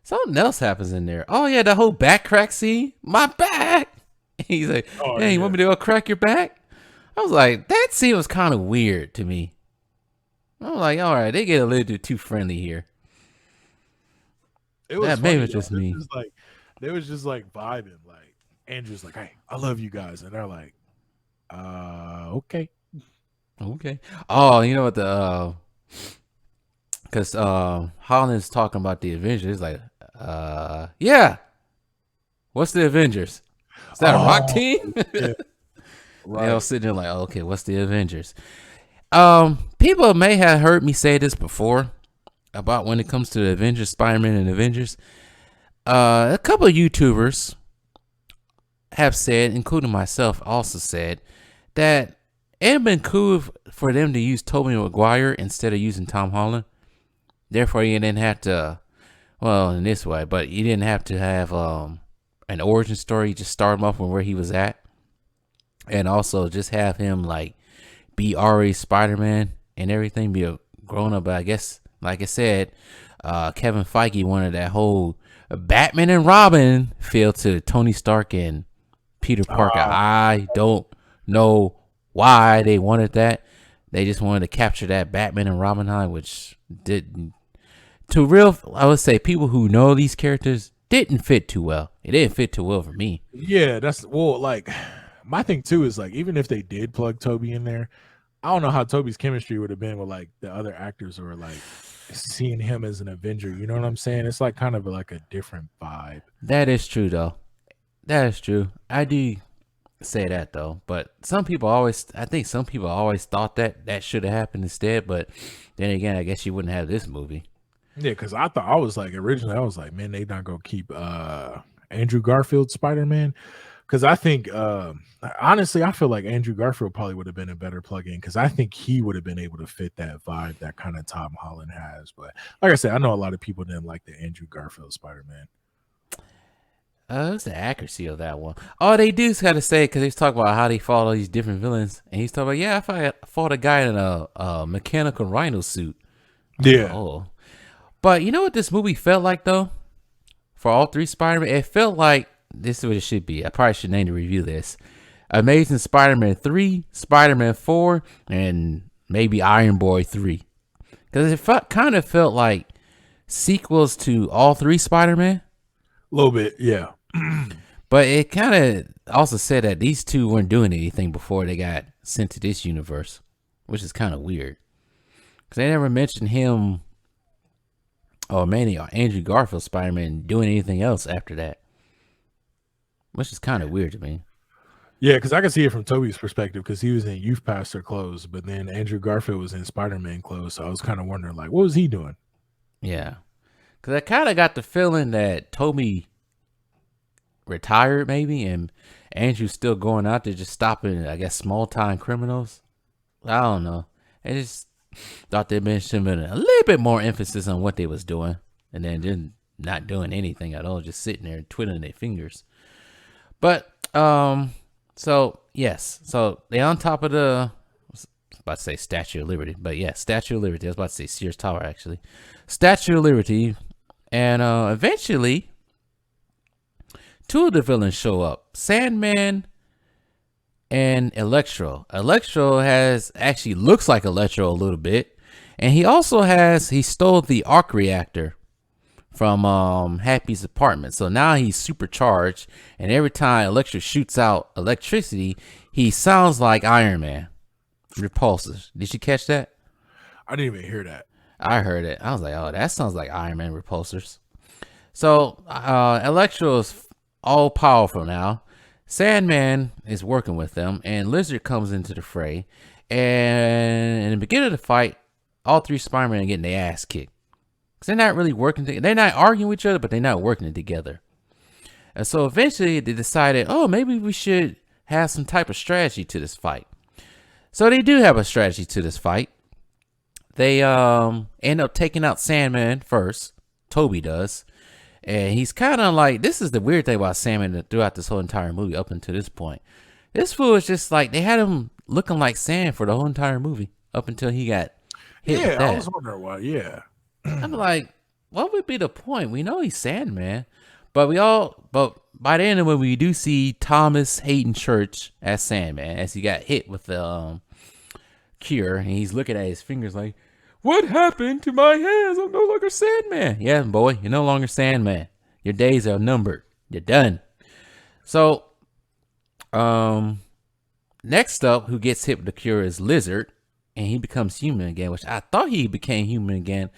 something else happens in there. Oh yeah, the whole back crack scene. My back. He's like, hey, you want me to go crack your back? I was like, that scene was kind of weird to me. I'm like, all right, they get a little too friendly here. It was that maybe it's just me. They was just like vibing. Like Andrew's like, hey, I love you guys, and they're like, okay. Okay. Oh, you know what because Holland's talking about the Avengers. It's like, yeah. What's the Avengers? Is that a rock Oh, team? yeah, They all right. sitting there like, okay, what's the Avengers? People may have heard me say this before about when it comes to the Avengers, Spider-Man and Avengers. A couple of YouTubers have said, including myself, also said that it'd been cool for them to use Tobey Maguire instead of using Tom Holland. Therefore, you didn't have to, well, in this way, but you didn't have to have an origin story. Just start him off with where he was at, and also just have him like be already Spider-Man and everything, be a grown up. But I guess, like I said, Kevin Feige wanted that whole Batman and Robin feel to Tony Stark and Peter Parker. Uh, I don't know why they wanted that. They just wanted to capture that Batman and Robin high, which didn't. To real, I would say people who know these characters didn't fit too well. It didn't fit too well for me. yeah, that's well, like my thing too is like even if they did plug Toby in there, I don't know how Toby's chemistry would have been with like the other actors or like seeing him as an Avenger. You know what I'm saying? It's like kind of like a different vibe. That is true, though. That is true. I do say that though, but I think some people always thought that that should have happened instead. But then again, I guess you wouldn't have this movie. Yeah, because I was like originally I was like, man, they not gonna keep Andrew Garfield Spider Man. Because I think honestly, I feel like Andrew Garfield probably would have been a better plug-in because I think he would have been able to fit that vibe that kind of Tom Holland has. But like I said, I know a lot of people didn't like the Andrew Garfield Spider Man. What's the accuracy of that one? Oh, they do got to say because he's talking about how they fought all these different villains, and he's talking about fought a guy in a mechanical rhino suit. Yeah. Oh, but you know what this movie felt like though? For all three Spider-Man, it felt like this is what it should be. I probably should name the review this: Amazing Spider-Man 3, Spider-Man 4, and maybe Iron Boy 3. Because it kind of felt like sequels to all three Spider-Man. A little bit, yeah. But it kind of also said that these two weren't doing anything before they got sent to this universe, which is kind of weird. Because they never mentioned him, or Manny, or Andrew Garfield Spider-Man doing anything else after that, which is kind of weird to me. Yeah, because I can see it from Toby's perspective because he was in youth pastor clothes, but then Andrew Garfield was in Spider-Man clothes. So I was kind of wondering, like, what was he doing? Yeah. Because I kind of got the feeling that Toby retired maybe and Andrew's still going out there just stopping, I guess, small-time criminals. I don't know. I just thought there should have been a little bit more emphasis on what they was doing and then just not doing anything at all, just sitting there twiddling their fingers. But, so, yes. So, they on top of I was about to say Statue of Liberty, but yeah, Statue of Liberty. I was about to say Sears Tower, actually. Statue of Liberty. And eventually, two of the villains show up. Sandman and Electro. Electro actually looks like Electro a little bit. And he stole the arc reactor from Happy's apartment. So now he's supercharged. And every time Electro shoots out electricity, he sounds like Iron Man. Repulsors. Did you catch that? I didn't even hear that. I heard it. I was like, oh, that sounds like Iron Man repulsors. So, Electro is all powerful now. Sandman is working with them, and Lizard comes into the fray. And in the beginning of the fight, all three Spider-Man are getting their ass kicked. Because they're not really working together. They're not arguing with each other, but they're not working together. And so eventually they decided, oh, maybe we should have some type of strategy to this fight. So they do have a strategy to this fight. They end up taking out Sandman first. Toby does. And he's kind of like, this is the weird thing about Sandman throughout this whole entire movie up until this point. This fool is just like, they had him looking like Sand for the whole entire movie up until he got hit with that. I was wondering why, yeah. I'm like, what would be the point? We know he's Sandman. But by the end of it, we do see Thomas Hayden Church as Sandman as he got hit with the cure. And he's looking at his fingers like, what happened to my hands? I'm no longer Sandman. Yeah, boy, you're no longer Sandman. Your days are numbered. You're done. So, next up, who gets hit with the cure is Lizard. and he becomes human again, which I thought he became human again.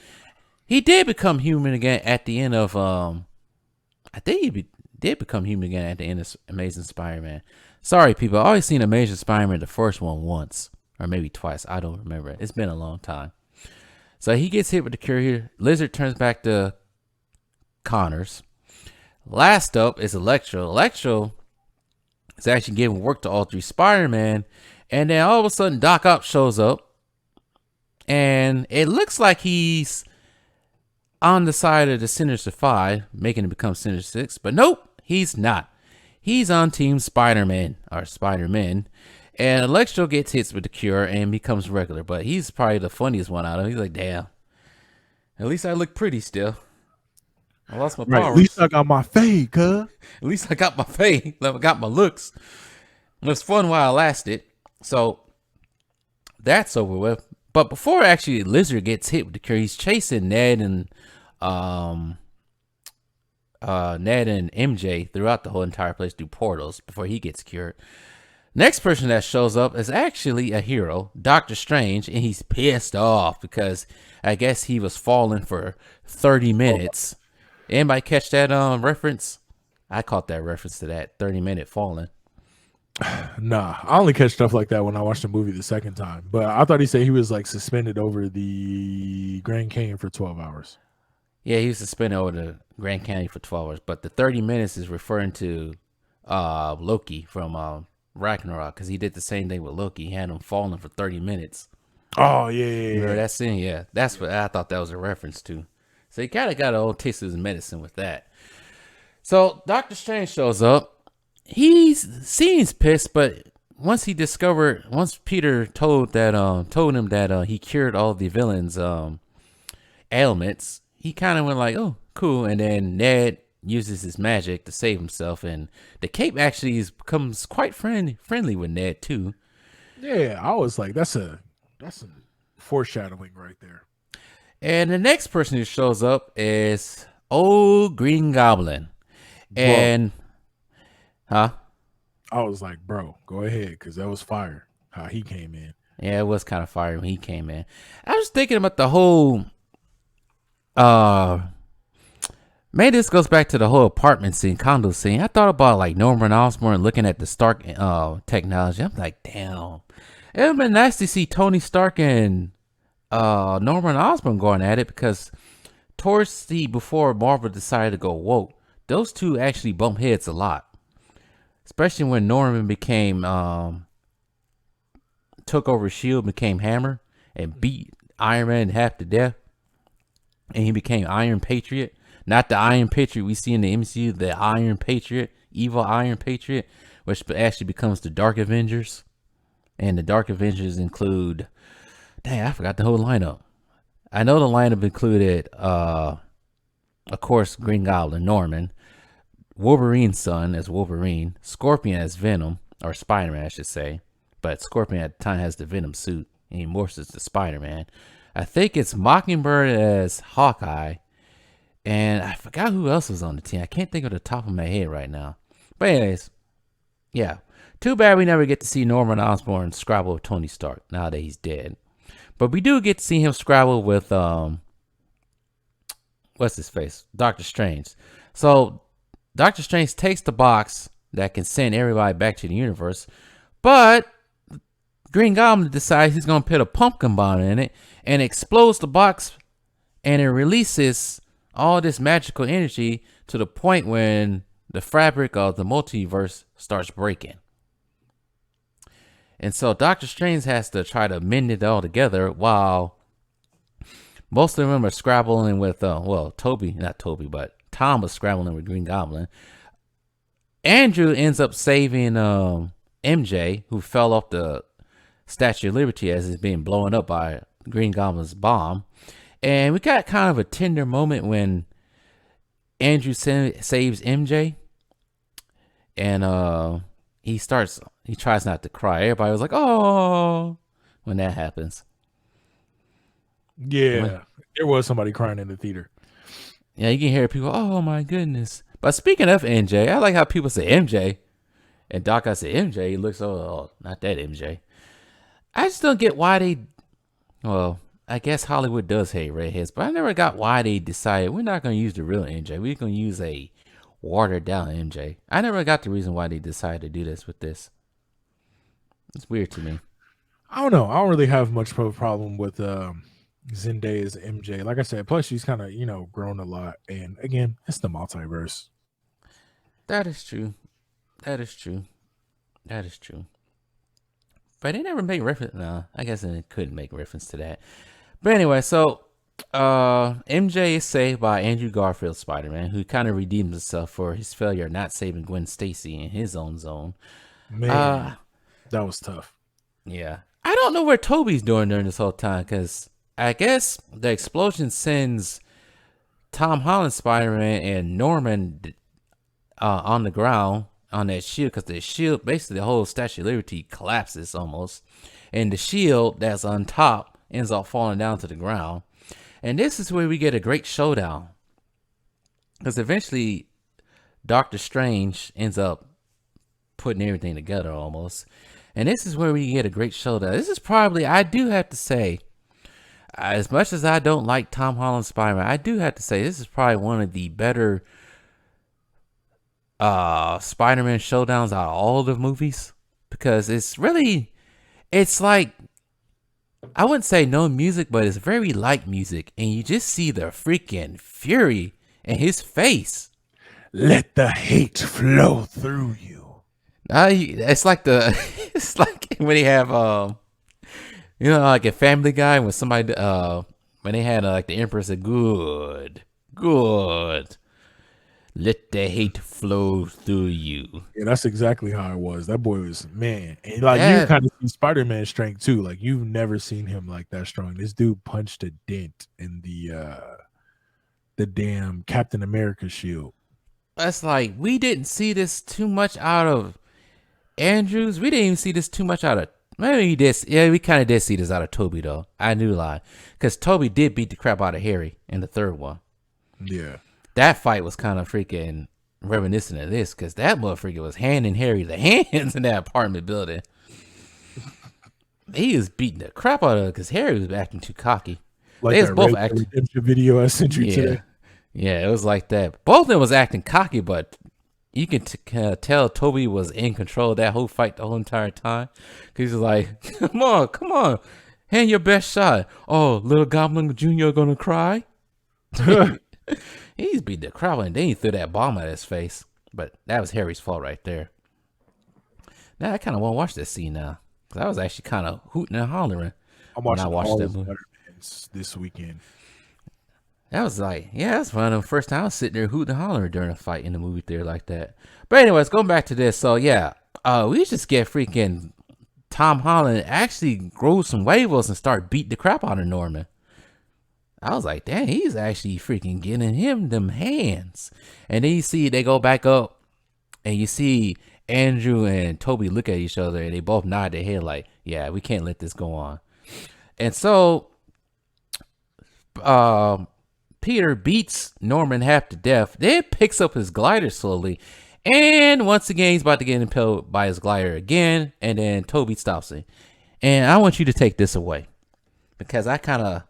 He did become human again at the end of I think did become human again at the end of Amazing Spider-Man. Sorry, people, I always seen Amazing Spider-Man the first one once or maybe twice. I don't remember it. It's been a long time. So he gets hit with the cure here. Lizard turns back to Connors. Last up is Electro. Electro is actually giving work to all three Spider-Man, and then all of a sudden Doc Ock shows up, and it looks like he's on the side of the Sinister Five, making it become Sinister Six, but nope, he's not. He's on Team Spider-Man, or Spider-Man, and Electro gets hit with the cure and becomes regular, but he's probably the funniest one out of them. He's like, damn, at least I look pretty still. I lost my powers. At least I got my fade, cuz. At least I got my fade. I got my looks. It was fun while it lasted. So that's over with. But before actually Lizard gets hit with the cure, he's chasing Ned and MJ throughout the whole entire place through portals before he gets cured. Next person that shows up is actually a hero, Doctor Strange, and he's pissed off because I guess he was falling for 30 minutes. Anybody catch that reference? I caught that reference to that 30-minute falling. Nah, I only catch stuff like that when I watched the movie the second time. But I thought he said he was like suspended over the Grand Canyon for 12 hours. Yeah, he was suspended over the Grand Canyon for 12 hours. But the 30 minutes is referring to Loki from Ragnarok, because he did the same thing with Loki. He had him falling for 30 minutes. Oh, yeah. Remember that scene? Yeah, that's what I thought that was a reference to. So he kind of got an old taste of his medicine with that. So Doctor Strange shows up. He seems pissed, but once Peter told him that he cured all the villains' ailments, he kind of went like, "Oh, cool." And then Ned uses his magic to save himself, and the Cape actually becomes quite friendly with Ned too. Yeah, I was like, that's some foreshadowing right there. And the next person who shows up is old Green Goblin. And I was like, bro, go ahead, because that was fire how he came in. Yeah, it was kind of fire when he came in. I was thinking about the whole maybe this goes back to the whole apartment scene, condo scene. I thought about like Norman Osborn looking at the Stark technology. I'm like, damn, it would have been nice to see Tony Stark and Norman Osborn going at it, because before Marvel decided to go woke, those two actually bump heads a lot, especially when Norman took over Shield, became Hammer, and beat Iron Man half to death, and he became Iron Patriot. Not the Iron Patriot we see in the MCU, the Iron Patriot, evil Iron Patriot, which actually becomes the Dark Avengers. And the Dark Avengers include, I forgot the whole lineup. I know the lineup included, of course, Green Goblin, Norman, Wolverine's son as Wolverine, Scorpion as Venom, or Spider-Man, I should say. But Scorpion at the time has the Venom suit, and he morphs into Spider-Man. I think it's Mockingbird as Hawkeye, and I forgot who else was on the team. I can't think of the top of my head right now. But anyways, yeah. Too bad we never get to see Norman Osborn scrabble with Tony Stark now that he's dead. But we do get to see him scrabble with, what's his face? Doctor Strange. So Doctor Strange takes the box that can send everybody back to the universe, but Green Goblin decides he's going to put a pumpkin bomb in it and explodes the box, and it releases all this magical energy to the point when the fabric of the multiverse starts breaking. And so Doctor Strange has to try to mend it all together, while most of them are scrabbling with, Tom was scrabbling with Green Goblin. Andrew ends up saving MJ, who fell off the Statue of Liberty as it's being blown up by Green Goblin's bomb. And we got kind of a tender moment when Andrew saves MJ, and he tries not to cry. Everybody was like, "Oh," when that happens. Yeah, there was somebody crying in the theater. Yeah, you can hear people, "Oh my goodness." But speaking of MJ, I like how people say MJ, and Doc, I say MJ. He looks, oh, not that MJ. I just don't get why they Well, I guess Hollywood does hate redheads, but I never got why they decided we're not going to use the real MJ. We're going to use a watered down MJ. I never got the reason why they decided to do this with this. It's weird to me. I don't know. I don't really have much of a problem with Zendaya's MJ. Like I said, plus she's kind of grown a lot, and again, it's the multiverse. That is true. That is true. That is true. But they never make reference. No, I guess they couldn't make reference to that. But anyway, so MJ is saved by Andrew Garfield's Spider-Man, who kind of redeems himself for his failure not saving Gwen Stacy in his own zone. Man, that was tough. Yeah. I don't know what Toby's doing during this whole time, because I guess the explosion sends Tom Holland's Spider-Man and Norman on the ground on that shield, because the shield, basically the whole Statue of Liberty collapses almost, and the shield that's on top ends up falling down to the ground. And this is where we get a great showdown, because eventually Doctor Strange ends up putting everything together almost. And this is where we get a great showdown. This is probably, I do have to say, as much as I don't like Tom Holland's Spider-Man, I do have to say this is probably one of the better Spider-Man showdowns out of all the movies, because it's like, I wouldn't say no music, but it's very light music, and you just see the freaking fury in his face. Let the hate flow through you. It's like it's like when they have like a Family Guy, when somebody when they had like the Emperor said, good, let the hate flow through you. Yeah, that's exactly how it was. That boy was, man, and like you kind of see Spider-Man's strength too. Like you've never seen him like that strong. This dude punched a dent in the damn Captain America shield. That's like, we didn't see this too much out of Andrews. We didn't even see this too much out of, maybe we did. Yeah, we kind of did see this out of Toby though. I knew lie, because Toby did beat the crap out of Harry in the third one. Yeah, that fight was kind of freaking reminiscent of this, because that motherfucker was handing Harry the hands in that apartment building. He was beating the crap out of it because Harry was acting too cocky. Like they was that both acting. Video I sent you today. Yeah, it was like that. Both of them was acting cocky, but you can tell Toby was in control of that whole fight the whole entire time. Cause he's like, come on, hand your best shot. Oh, little Goblin Jr. gonna cry? He's beat the crap, and then he threw that bomb at his face. But that was Harry's fault right there. Now I kind of want to watch this scene now, cause I was actually kind of hooting and hollering. I'm watching all that movie this weekend. That was like, yeah, that's one of the first time I was sitting there hooting and hollering during a fight in the movie theater like that. But anyways, going back to this. So yeah, we just get freaking Tom Holland actually grow some huevos and start beating the crap out of Norman. I was like, damn, he's actually freaking getting him them hands. And then you see they go back up, and you see Andrew and Toby look at each other, and they both nod their head like, yeah, we can't let this go on. And so Peter beats Norman half to death, then picks up his glider slowly, and once again he's about to get impaled by his glider again, and then Toby stops him. And I want you to take this away, because I kind of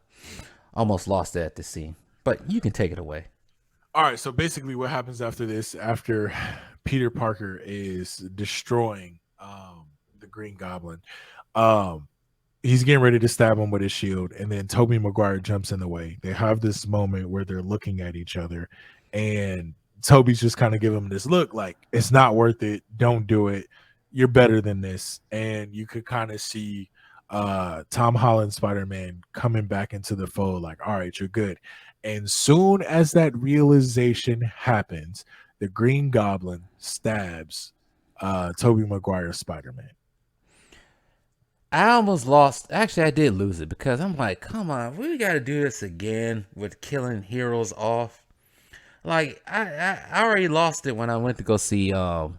almost lost it at this scene, but you can take it away. All right, so basically what happens after this, after Peter Parker is destroying the Green Goblin, he's getting ready to stab him with his shield, and then Tobey Maguire jumps in the way. They have this moment where they're looking at each other, and Toby's just kind of giving him this look like, it's not worth it, don't do it, you're better than this. And you could kind of see Tom Holland Spider-Man coming back into the fold like, all right, you're good. And soon as that realization happens, the Green Goblin stabs Tobey Maguire's Spider-Man. I almost lost. Actually, I did lose it, because I'm like, come on, we got to do this again with killing heroes off. Like, I already lost it when I went to go see the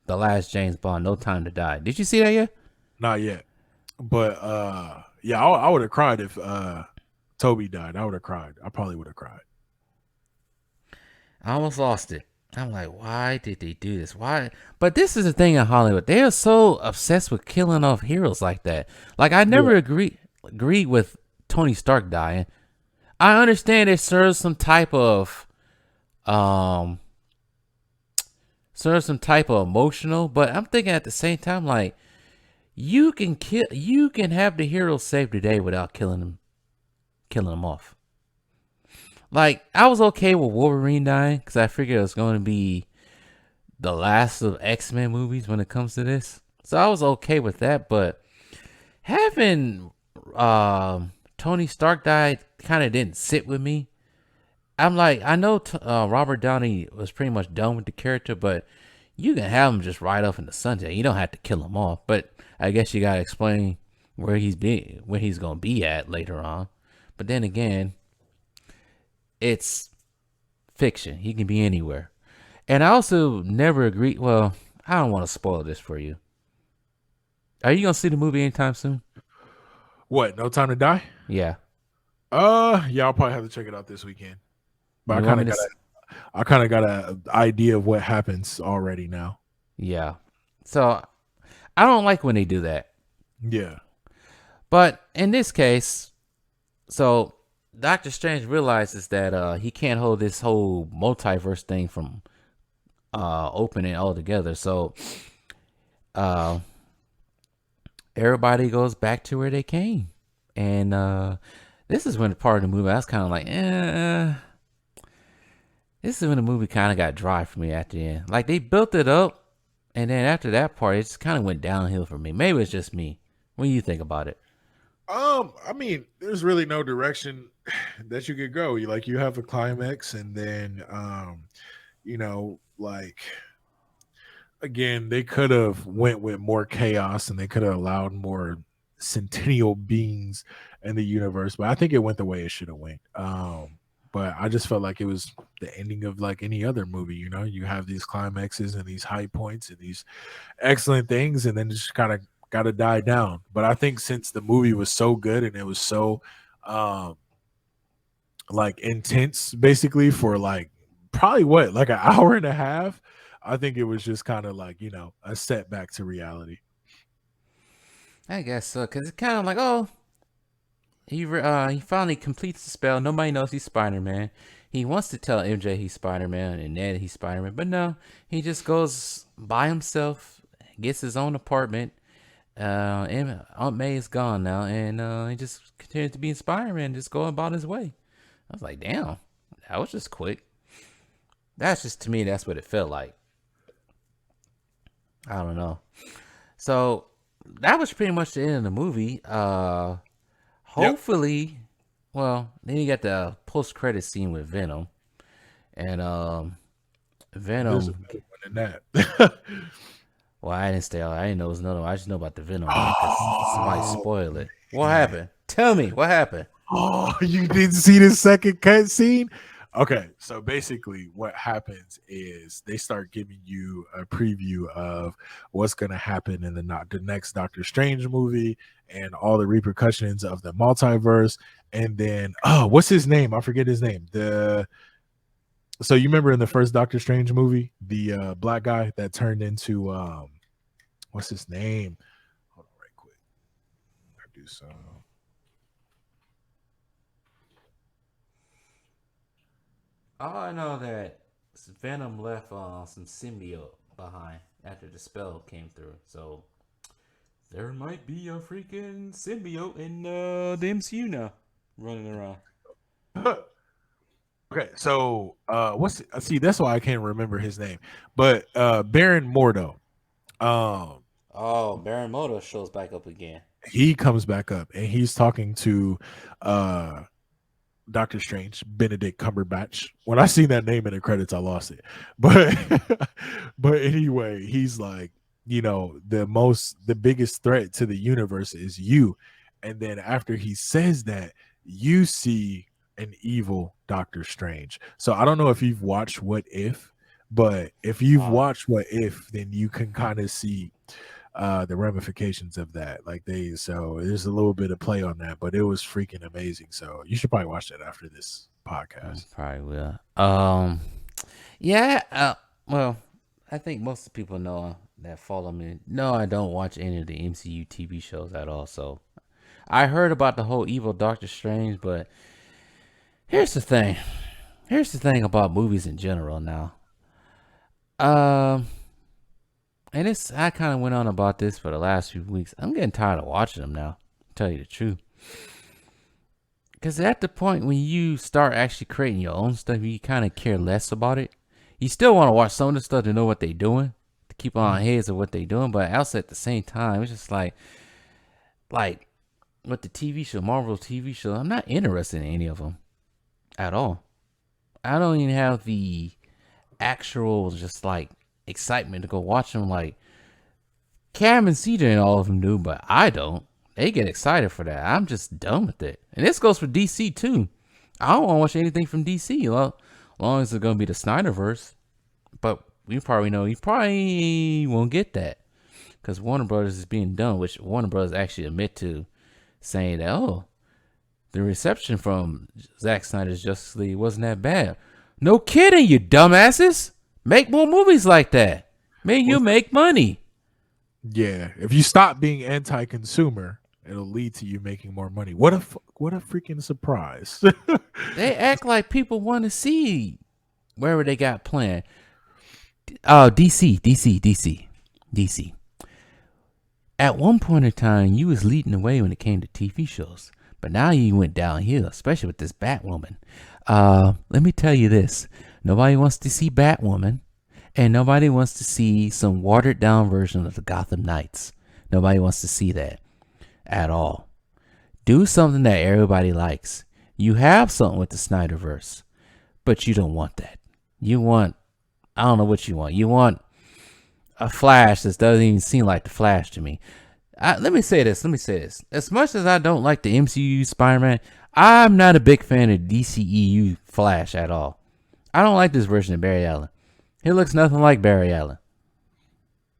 last James Bond, No Time to Die. Did you see that yet? Not yet. But yeah, I would have cried if Toby died. I would have cried. I probably would have cried. I almost lost it. I'm like, why did they do this? Why? But this is the thing in Hollywood. They are so obsessed with killing off heroes like that. Like, I never agree. agree with Tony Stark dying. I understand it um serves some type of emotional, but I'm thinking at the same time, like, you can have the hero save the day without killing him off. Like, I was okay with Wolverine dying because I figured it was going to be the last of X-Men movies when it comes to this. So I was okay with that, but having Tony Stark die kind of didn't sit with me. I'm like, I know Robert Downey was pretty much done with the character, but you can have him just ride off in the sunset. You don't have to kill him off, but I guess you gotta explain where he's gonna be at later on. But then again, it's fiction. He can be anywhere. And I also never agree. Well, I don't want to spoil this for you. Are you gonna see the movie anytime soon? What? No Time to Die? Yeah. Yeah, I'll probably have to check it out this weekend. But You want me to? I kind of got an idea of what happens already now. Yeah. So I don't like when they do that. Yeah. But in this case, so Doctor Strange realizes that he can't hold this whole multiverse thing from opening altogether. So everybody goes back to where they came. And this is when the part of the movie I was kind of like, this is when the movie kind of got dry for me at the end. Like, they built it up, and then after that part, it just kind of went downhill for me. Maybe it's just me. What do you think about it? I mean, there's really no direction that you could go. You have a climax, and then like, again, they could have went with more chaos, and they could have allowed more centennial beings in the universe, but I think it went the way it should have went. But I just felt like it was the ending of like any other movie. You have these climaxes and these high points and these excellent things, and then just kind of got to die down. But I think since the movie was so good and it was so like intense, basically for like probably like an hour and a half, I think it was just kind of like a setback to reality. I guess so, because it's kind of like, oh, he finally completes the spell. Nobody knows he's Spider-Man. He wants to tell MJ he's Spider-Man and Ned he's Spider-Man, but no, he just goes by himself, gets his own apartment. And Aunt May is gone now, and he just continues to be Spider-Man, just going about his way. I was like, damn, that was just quick. That's just, to me, that's what it felt like. I don't know. So that was pretty much the end of the movie. Hopefully, well, then you got the post-credit scene with Venom, and Venom. There's a better one than that. Well, I didn't know it was another one. I just know about the Venom one because somebody spoiled it. What happened? Tell me, what happened? Oh, you didn't see the second cut scene? Okay, so basically what happens is they start giving you a preview of what's going to happen in the next Doctor Strange movie and all the repercussions of the multiverse. And then, what's his name? I forget his name. So you remember in the first Doctor Strange movie, the black guy that turned into what's his name? Hold on, right quick. I do so. All I know that Venom left some symbiote behind after the spell came through. So there might be a freaking symbiote in the MCU now running around. Okay, so see, that's why I can't remember his name. But Baron Mordo. Baron Mordo shows back up again. He comes back up and he's talking to Doctor Strange, Benedict Cumberbatch. When I seen that name in the credits, I lost it. But anyway, he's like, the biggest threat to the universe is you. And then after he says that, you see an evil Doctor Strange. So I don't know if you've watched What If, but if you've watched What If, then you can kind of see the ramifications of that. So there's a little bit of play on that, but it was freaking amazing. So you should probably watch that after this podcast. Probably will. Yeah. Well, I think most people know that follow me. No, I don't watch any of the MCU TV shows at all. So I heard about the whole evil Doctor Strange, but here's the thing. Here's the thing about movies in general now. Um, and it's I kind of went on about this for the last few weeks. I'm getting tired of watching them now. To tell you the truth. Because at the point when you start actually creating your own stuff, you kind of care less about it. You still want to watch some of the stuff to know what they're doing, to keep on heads of what they're doing. But also at the same time, it's just like with the TV show, Marvel TV show, I'm not interested in any of them at all. I don't even have the actual just like excitement to go watch them. Like Cam and CJ and all of them do, but I don't. They get excited for that. I'm just done with it. And this goes for DC too. I don't want to watch anything from DC. Well, as long as it's going to be the Snyderverse. But we probably know you probably won't get that. Because Warner Brothers is being done, which Warner Brothers actually admit to saying that, oh, the reception from Zack Snyder's Justice League wasn't that bad. No kidding, you dumbasses. Make more movies like that. Maybe you make money. Yeah, if you stop being anti-consumer, it'll lead to you making more money. What a freaking surprise! They act like people want to see wherever they got planned. Oh, DC. At one point in time, you was leading the way when it came to TV shows, but now you went downhill, especially with this Batwoman. Let me tell you this: nobody wants to see Batwoman, and nobody wants to see some watered down version of the Gotham Knights. Nobody wants to see that at all. Do something that everybody likes. You have something with the Snyderverse, but you don't want that. You want, I don't know what you want. You want a Flash that doesn't even seem like the Flash to me. Let me say this. As much as I don't like the MCU Spider-Man, I'm not a big fan of DCEU Flash at all. I don't like this version of Barry Allen. He looks nothing like Barry Allen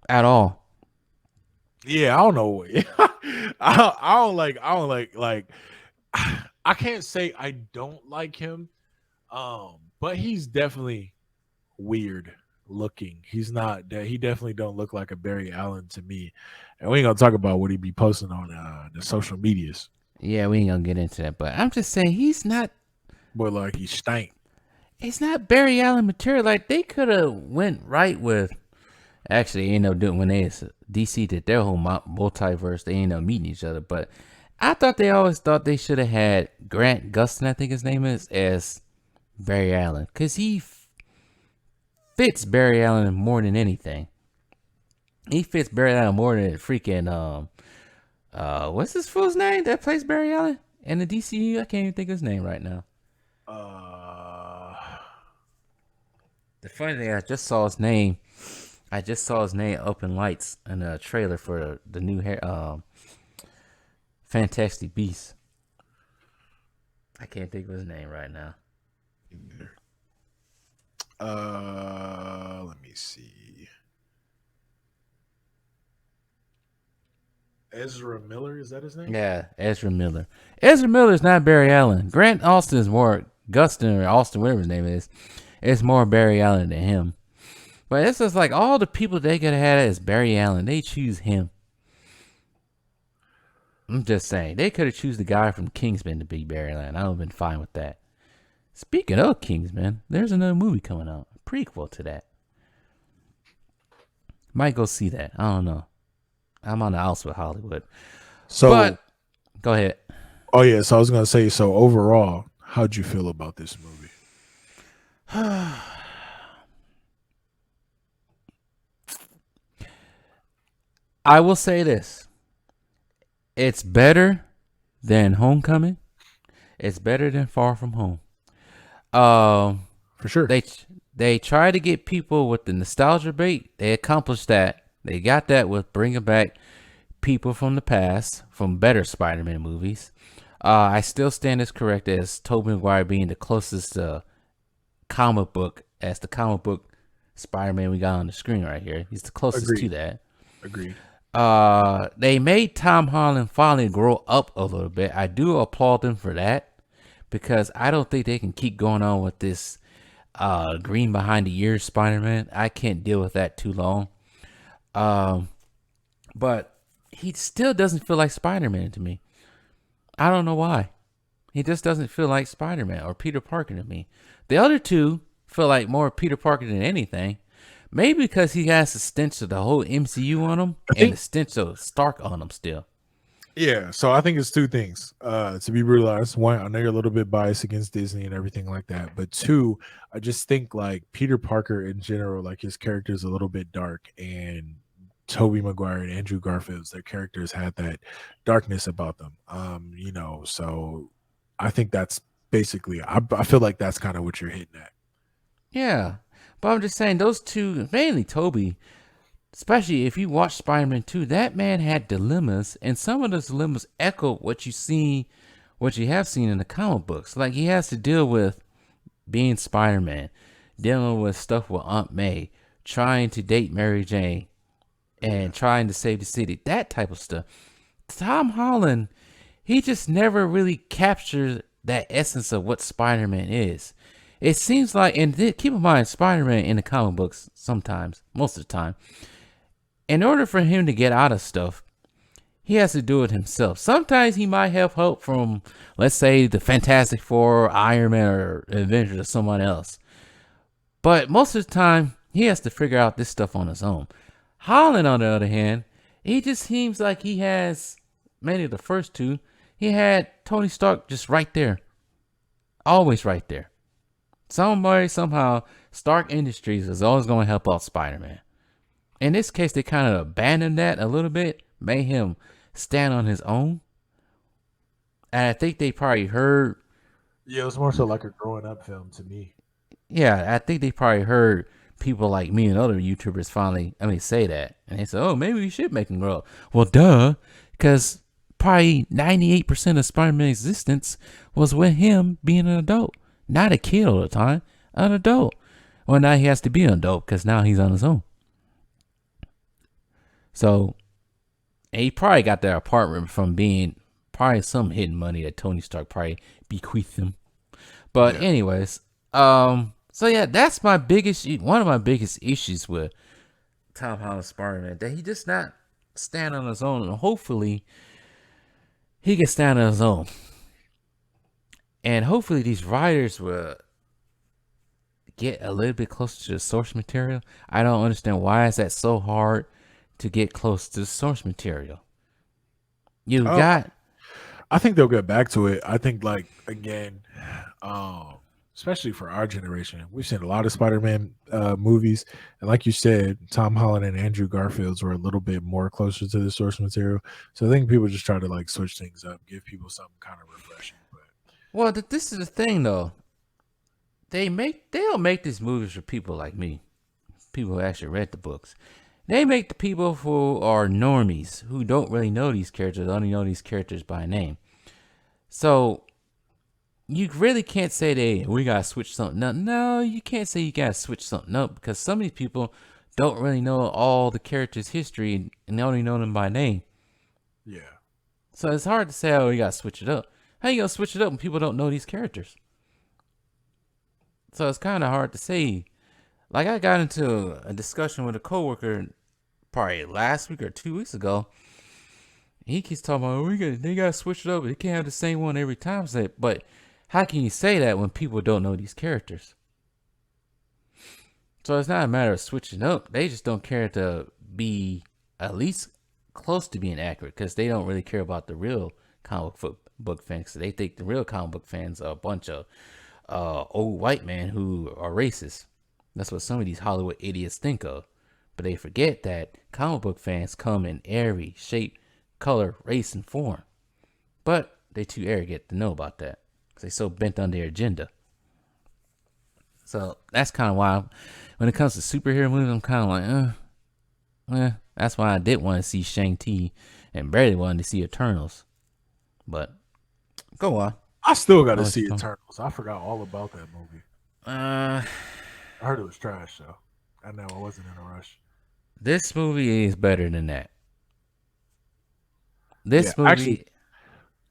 at all. Yeah, I don't know. I don't like I can't say I don't like him. But he's definitely weird looking. He's not that he definitely don't look like a Barry Allen to me. And we ain't gonna talk about what he be posting on the social medias. Yeah, we ain't gonna get into that, but I'm just saying he's not. But like he stank. It's not Barry Allen material. Like they could have went right with. Actually, you know, doing when DC did their whole multiverse, they ended up meeting each other. But I thought they always thought they should have had Grant Gustin, I think his name is, as Barry Allen, because he fits Barry Allen more than anything. He fits Barry Allen more than freaking what's this fool's name that plays Barry Allen in the DCU? I can't even think of his name right now. The funny thing, I just saw his name up in lights in a trailer for the new Fantastic Beasts. I can't think of his name right now. Let me see. Ezra Miller, is that his name? Yeah, Ezra Miller. Ezra Miller is not Barry Allen. Grant Austin is more Gustin or Austin, whatever his name is. It's more Barry Allen than him. But it's just like all the people they could have had as Barry Allen, they choose him. I'm just saying, they could have choose the guy from Kingsman to be Barry Allen. I would have been fine with that. Speaking of Kingsman, there's another movie coming out, a prequel to that. Might go see that. I don't know. I'm on the outs with Hollywood. But go ahead. Oh yeah, so I was gonna say, so overall, how'd you feel about this movie? I will say this. It's better than Homecoming. It's better than Far From Home. For sure. They try to get people with the nostalgia bait. They accomplished that. They got that with bringing back people from the past, from better Spider-Man movies. I still stand as correct as Tobey Maguire being the closest to comic book Spider-Man we got on the screen right here. He's the closest to that. Agreed. They made Tom Holland finally grow up a little bit. I do applaud them for that, because I don't think they can keep going on with this green behind the ears Spider-Man. I can't deal with that too long. But he still doesn't feel like Spider-Man to me. I don't know why. He just doesn't feel like Spider-Man or Peter Parker to me. The other two feel like more Peter Parker than anything. Maybe because he has the stench of the whole MCU on him I and the think stench of Stark on him still. Yeah, so I think it's two things. To be brutally honest, one, I know you're a little bit biased against Disney and everything like that, but two, I just think like Peter Parker in general, like his character is a little bit dark, and Tobey Maguire and Andrew Garfield's their characters had that darkness about them. So I think that's basically. I feel like that's kind of what you're hitting at. Yeah. But I'm just saying those two, mainly Toby, especially if you watch Spider-Man 2, that man had dilemmas, and some of those dilemmas echo what you have seen in the comic books. Like he has to deal with being Spider-Man, dealing with stuff with Aunt May, trying to date Mary Jane, and trying to save the city, that type of stuff. Tom Holland, he just never really captured that essence of what Spider-Man is. It seems like, and keep in mind, Spider-Man in the comic books, sometimes, most of the time, in order for him to get out of stuff, he has to do it himself. Sometimes he might have help from, let's say, the Fantastic Four, Iron Man, or Avengers, or someone else. But most of the time, he has to figure out this stuff on his own. Holland, on the other hand, he just seems like he has, many of the first two, he had Tony Stark just right there. Always right there. Somebody, somehow, Stark Industries is always going to help out Spider-Man. In this case, they kind of abandoned that a little bit, made him stand on his own. And I think they probably heard, Yeah, it was more so like a growing up film to me. yeah, I think they probably heard people like me and other YouTubers finally, say that. And they said, oh, maybe we should make him grow up. Well, duh, because probably 98% of Spider-Man's existence was with him being an adult. Not a kid all the time, an adult. Well, now he has to be an adult because now he's on his own. So, and he probably got that apartment from being probably some hidden money that Tony Stark probably bequeathed him. But Yeah. anyways, so yeah, that's one of my biggest issues with Tom Holland's Spider-Man, that he just not stand on his own, and hopefully he can stand on his own. And hopefully these writers will get a little bit closer to the source material. I don't understand why is that so hard to get close to the source material. You Oh, got I think they'll get back to it. I think, like, again, especially for our generation, we've seen a lot of Spider-Man movies, and like you said, Tom Holland and Andrew Garfield's were a little bit more closer to the source material. So I think people just try to like switch things up, give people something kind of refreshing. But well, this is the thing though. They don't make these movies for people like me, people who actually read the books. They make the people who are normies, who don't really know these characters, only know these characters by name. So you really can't say we gotta switch something up. No, you can't say you gotta switch something up, because some of these people don't really know all the characters' history and they only know them by name. yeah, So it's hard to say, oh, you gotta switch it up. How you gonna switch it up when people don't know these characters? So it's kind of hard to say. Like, I got into a discussion with a coworker probably last week or 2 weeks ago. He keeps talking about, they gotta switch it up. They can't have the same one every time. But how can you say that when people don't know these characters? So it's not a matter of switching up. They just don't care to be at least close to being accurate, because they don't really care about the real comic book fans. They think the real comic book fans are a bunch of old white men who are racist. That's what some of these Hollywood idiots think of. But they forget that comic book fans come in every shape, color, race, and form. But they too arrogant to know about that, because they so bent on their agenda. So that's kind of why, when it comes to superhero movies, I'm kind of like, that's why I did want to see Shang-Chi and barely wanted to see Eternals. But go on. I still got to Oh, see it's- Eternals. I forgot all about that movie. Uh, I heard it was trash, though. I know I wasn't in a rush. this movie is better than that. This Yeah, movie, actually,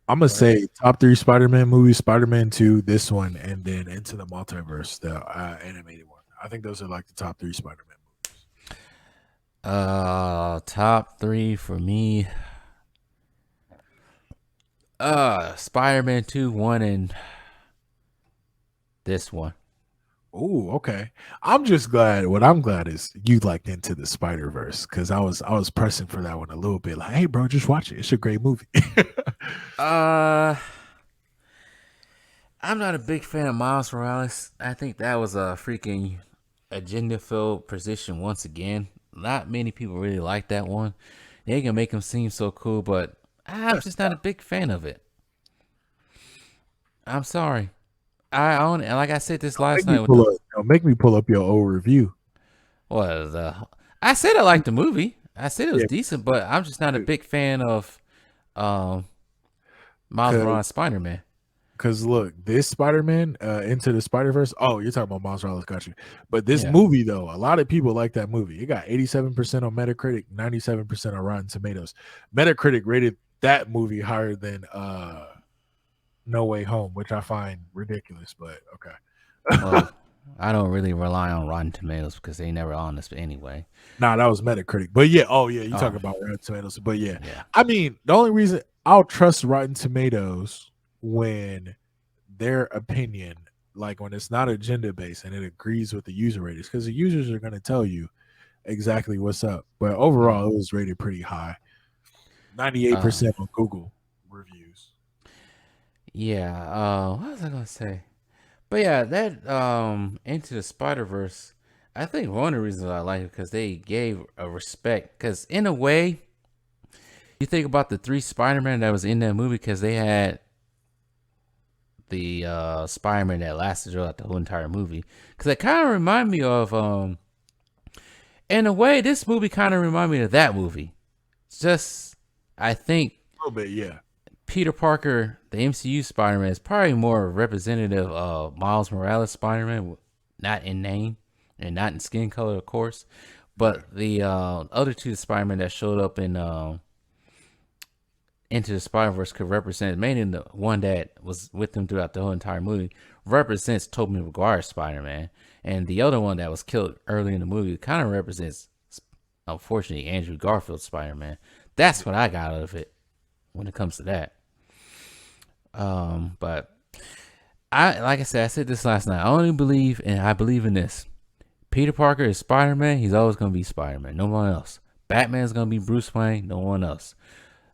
I'm gonna say top 3 Spider-Man movies: Spider-Man 2, this one, and then Into the Multiverse, the animated one. I think those are like the top 3 Spider-Man movies. top 3 for me. Spider-Man 2, 1, and this one. Oh, okay. I'm just glad. What I'm glad is you like Into the Spider Verse because I was pressing for that one a little bit. Like, hey, bro, just watch it. It's a great movie. Uh, I'm not a big fan of Miles Morales. I think that was a freaking agenda-filled position once again. Not many people really like that one. They can make him seem so cool, but I'm just not a big fan of it. I'm sorry. I own it. And like I said this last night with the Make me pull up your old review. I said I liked the movie. I said it was Yeah. decent, but I'm just not a big fan of um Miles Morales Spider-Man. Because look, this Spider-Man, Into the Spider-Verse. Oh, you're talking about Miles Morales, got you. But this Yeah. movie, though, a lot of people like that movie. It got 87% on Metacritic, 97% on Rotten Tomatoes. Metacritic rated that movie higher than No Way Home, which I find ridiculous, but okay. Well, I don't really rely on Rotten Tomatoes because they never on this anyway. Nah, that was Metacritic. But yeah, you Oh. talking about Rotten Tomatoes. But yeah, Yeah. I mean, the only reason I'll trust Rotten Tomatoes when their opinion, like when it's not agenda based and it agrees with the user ratings, because the users are going to tell you exactly what's up. But overall, it was rated pretty high, 98% on Google reviews. Yeah, what was I gonna say? But yeah, that Into the Spider-Verse, I think one of the reasons I like it because they gave a respect. Because in a way, you think about the 3 Spider-Man that was in that movie, because they had the Spider-Man that lasted throughout the whole entire movie. Because it kind of reminded me of, in a way, this movie kind of reminded me of that movie. It's just, I think A little bit, yeah. Peter Parker, the MCU Spider-Man, is probably more representative of Miles Morales Spider-Man, not in name and not in skin color, of course. But the other 2 Spider-Man that showed up in Into the Spider-Verse could represent, mainly the one that was with them throughout the whole entire movie, represents Tobey Maguire's Spider-Man. And the other one that was killed early in the movie kind of represents, unfortunately, Andrew Garfield's Spider-Man. That's what I got out of it when it comes to that. But like I said this last night. I only believe, and I believe in this. Peter Parker is Spider-Man. He's always gonna be Spider-Man. No one else. Batman's gonna be Bruce Wayne. No one else.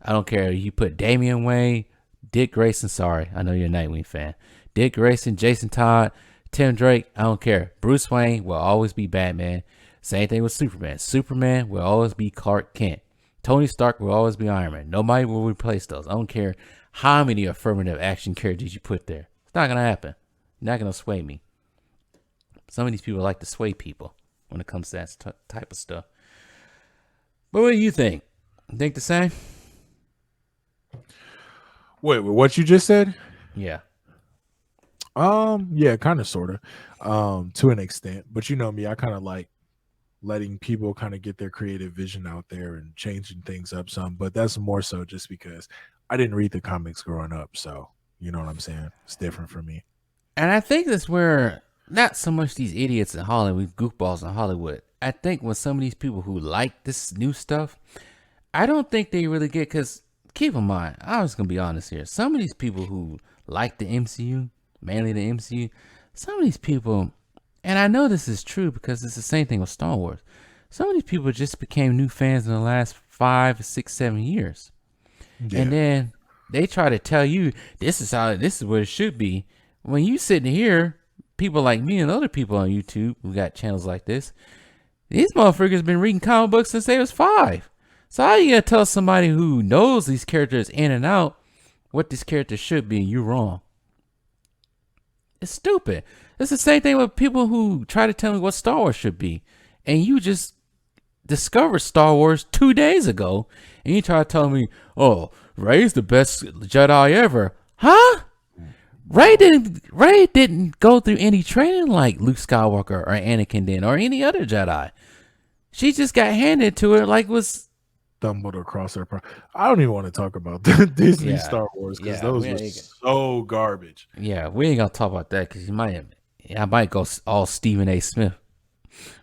I don't care if you put Damian Wayne, Dick Grayson. Sorry, I know you're a Nightwing fan. Dick Grayson, Jason Todd, Tim Drake. I don't care. Bruce Wayne will always be Batman. Same thing with Superman. Superman will always be Clark Kent. Tony Stark will always be Iron Man. Nobody will replace those. I don't care how many affirmative action characters you put there. It's not going to happen. You're not going to sway me. Some of these people like to sway people when it comes to that type of stuff. But what do you think? Think the same? Wait, what you just said? Yeah. Yeah, kind of, sort of, to an extent. But you know me, I kind of like letting people kind of get their creative vision out there and changing things up some. But that's more so just because I didn't read the comics growing up, so you know what I'm saying. It's different for me. And I think that's where not so much these idiots in Hollywood, goofballs in Hollywood. I think when some of these people who like this new stuff, I don't think they really get, because keep in mind, I was going to be honest here. Some of these people who like the MCU, mainly the MCU, some of these people, and I know this is true because it's the same thing with Star Wars. Some of these people just became new fans in the last 5, 6, 7 years. Yeah. And then they try to tell you this is what it should be. When you sitting here, people like me and other people on YouTube who got channels like this, these motherfuckers been reading comic books since they was 5. So how you gonna tell somebody who knows these characters in and out what these characters should be and you wrong? It's stupid. It's the same thing with people who try to tell me what Star Wars should be. And you just discovered Star Wars 2 days ago and you try to tell me, oh, Rey's the best Jedi ever. Huh? Rey didn't go through any training like Luke Skywalker or Anakin did or any other Jedi. She just got handed to her like was stumbled across her. I don't even want to talk about the Disney Star Wars because those were so garbage. Yeah, we ain't gonna talk about that because I might go all Stephen A. Smith.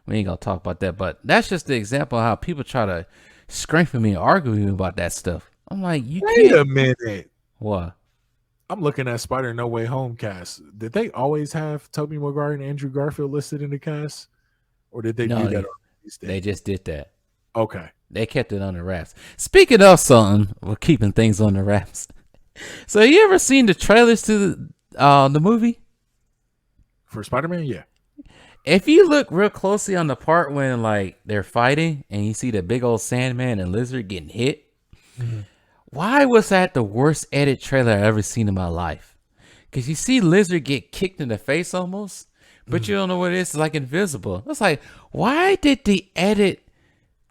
We ain't gonna talk about that, but that's just the example of how people try to scrape me and argue with me about that stuff. I'm like, wait a minute. What? I'm looking at Spider No Way Home cast. Did they always have Tobey Maguire and Andrew Garfield listed in the cast, or did they do No, that on release they date? just did that. Okay. They kept it under wraps. Speaking of something, we're keeping things on the wraps. So you ever seen the trailers to the movie? For Spider-Man, yeah. If you look real closely on the part when like they're fighting and you see the big old Sandman and Lizard getting hit, why was that the worst edit trailer I've ever seen in my life? Because you see Lizard get kicked in the face almost, but you don't know what it is. It's like invisible. It's like, why did they edit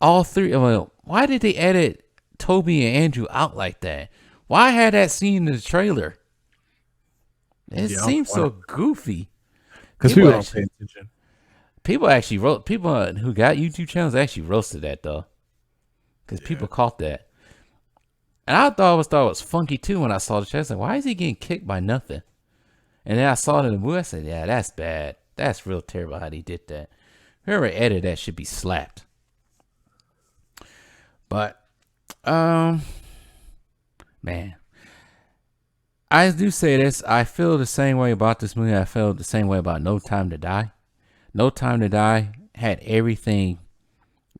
all three? Well, why did they edit Toby and Andrew out like that? Why had that scene in the trailer? It seems so goofy. Because people don't pay attention. People actually wrote, people who got YouTube channels actually roasted that though. Because people caught that. And I thought it was funky too when I saw the trailer. I was like, why is he getting kicked by nothing? And then I saw it in the movie. I said, yeah, that's bad. That's real terrible how they did that. Whoever edited that should be slapped. But, man, I do say this. I feel the same way about this movie. I feel the same way about No Time to Die. No Time to Die had everything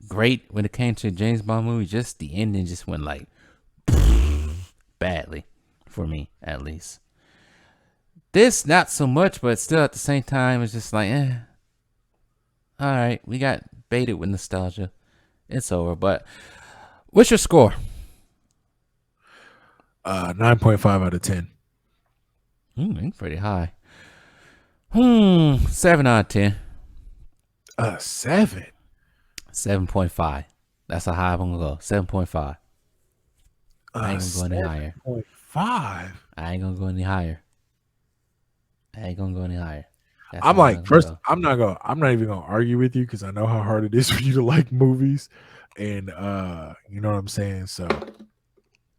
great when it came to a James Bond movie. Just the ending just went like badly for me, at least. This not so much, but still at the same time it's just like, all right, we got baited with nostalgia. It's over. But what's your score? 9.5 out of 10. Pretty high. 7 out of 10. 7. 7.5. That's how high I'm gonna go. 7.5. I ain't gonna go any higher. 7.5. I ain't gonna go any higher. That's I'm how like, I'm first, gonna go. I'm not even gonna argue with you because I know how hard it is for you to like movies, and you know what I'm saying. So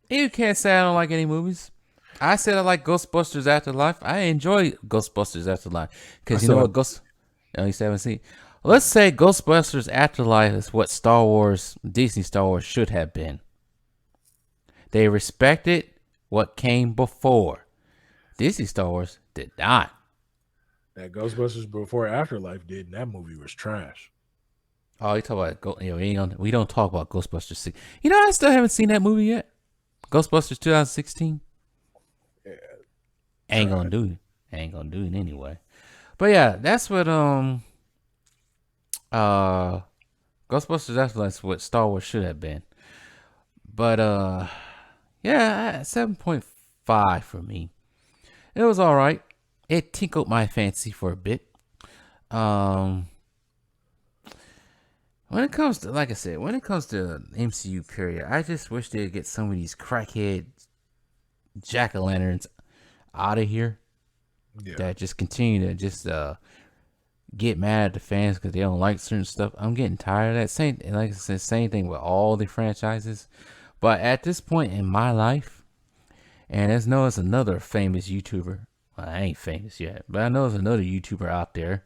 You can't say I don't like any movies. I said I like Ghostbusters Afterlife. I enjoy Ghostbusters Afterlife because you know what Oh, you haven't seen. Let's say Ghostbusters Afterlife is what Disney Star Wars should have been. They respected what came before. Disney Star Wars did not. that Ghostbusters Before Afterlife did, and that movie was trash. Oh, you talk about we don't talk about Ghostbusters 6. You know, I still haven't seen that movie yet. Ghostbusters 2016. Yeah, Ain't gonna do it anyway. But yeah, that's what Ghostbusters Afterlife is what Star Wars should have been. But yeah, 7.5 for me. It was all right. It tinkled my fancy for a bit. When it comes to, like I said, when it comes to MCU period, I just wish they'd get some of these crackhead jack-o'-lanterns out of here. yeah. That just continue to just get mad at the fans because they don't like certain stuff. I'm getting tired of that. Like I said, same thing with all the franchises. But at this point in my life, and it's another famous YouTuber. Well, I ain't famous yet, but I know there's another YouTuber out there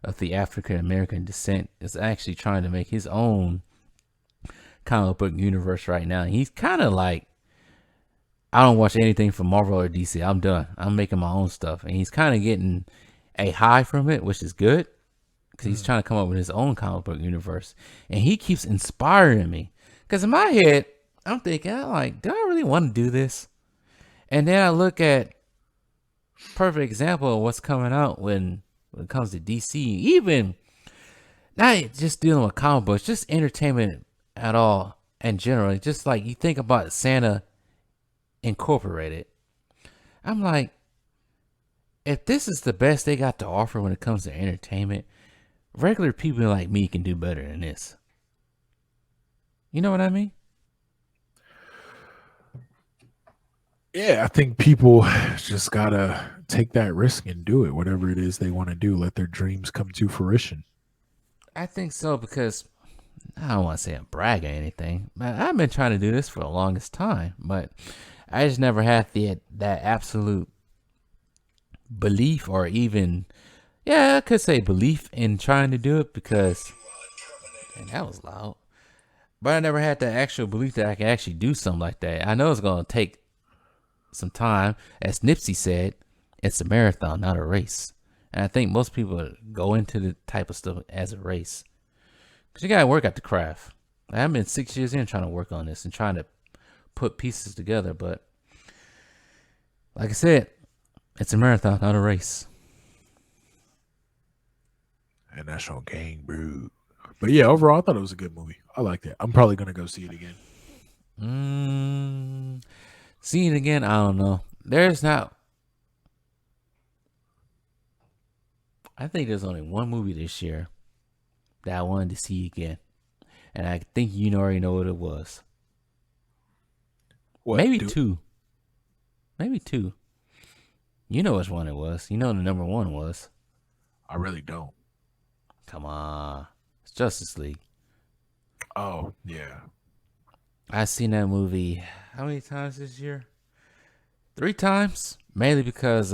of the African American descent is actually trying to make his own comic book universe right now. He's kind of like, I don't watch anything from Marvel or DC. I'm done. I'm making my own stuff. And he's kind of getting a high from it, which is good because he's trying to come up with his own comic book universe. And he keeps inspiring me because in my head, I'm thinking, do I really want to do this? And then I look at perfect example of what's coming out when it comes to DC, even not just dealing with comic books, just entertainment at all in general. Just like you think about Santa Incorporated. I'm like, if this is the best they got to offer when it comes to entertainment, regular people like me can do better than this. You know what I mean? Yeah, I think people just gotta take that risk and do it. Whatever it is they want to do, let their dreams come to fruition. I think so because I don't want to say I'm bragging or anything, but I've been trying to do this for the longest time, but I just never had that absolute belief or even, I could say belief in trying to do it because, and that was loud, but I never had that actual belief that I could actually do something like that. I know it's going to take some time. As Nipsey said, it's a marathon, not a race. And I think most people go into the type of stuff as a race. Because you got to work at the craft. I have been 6 years in trying to work on this and trying to put pieces together. But like I said, it's a marathon, not a race. And that's on Gang Brew. But yeah, overall, I thought it was a good movie. I liked it. I'm probably going to go see it again. Seeing it again, I don't know. There's not. I think there's only one movie this year that I wanted to see again. And I think you already know what it was. What, Maybe two. Maybe two. You know which one it was. You know the number one was. I really don't. Come on. It's Justice League. Oh, yeah. I've seen that movie how many times this year? 3 times. Mainly because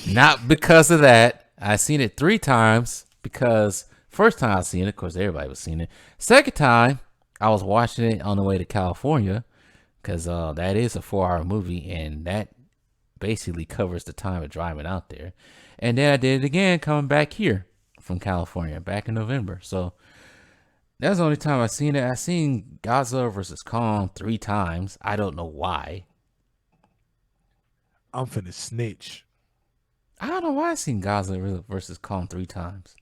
not because of that. I seen it 3 times because first time I seen it, of course everybody was seeing it. Second time, I was watching it on the way to California because that is a 4-hour movie and that basically covers the time of driving out there. And then I did it again coming back here from California back in November. So that's the only time I've seen it. I've seen Godzilla vs. Kong 3 times. I don't know why. I'm finna snitch. I don't know why I've seen Godzilla vs. Kong 3 times.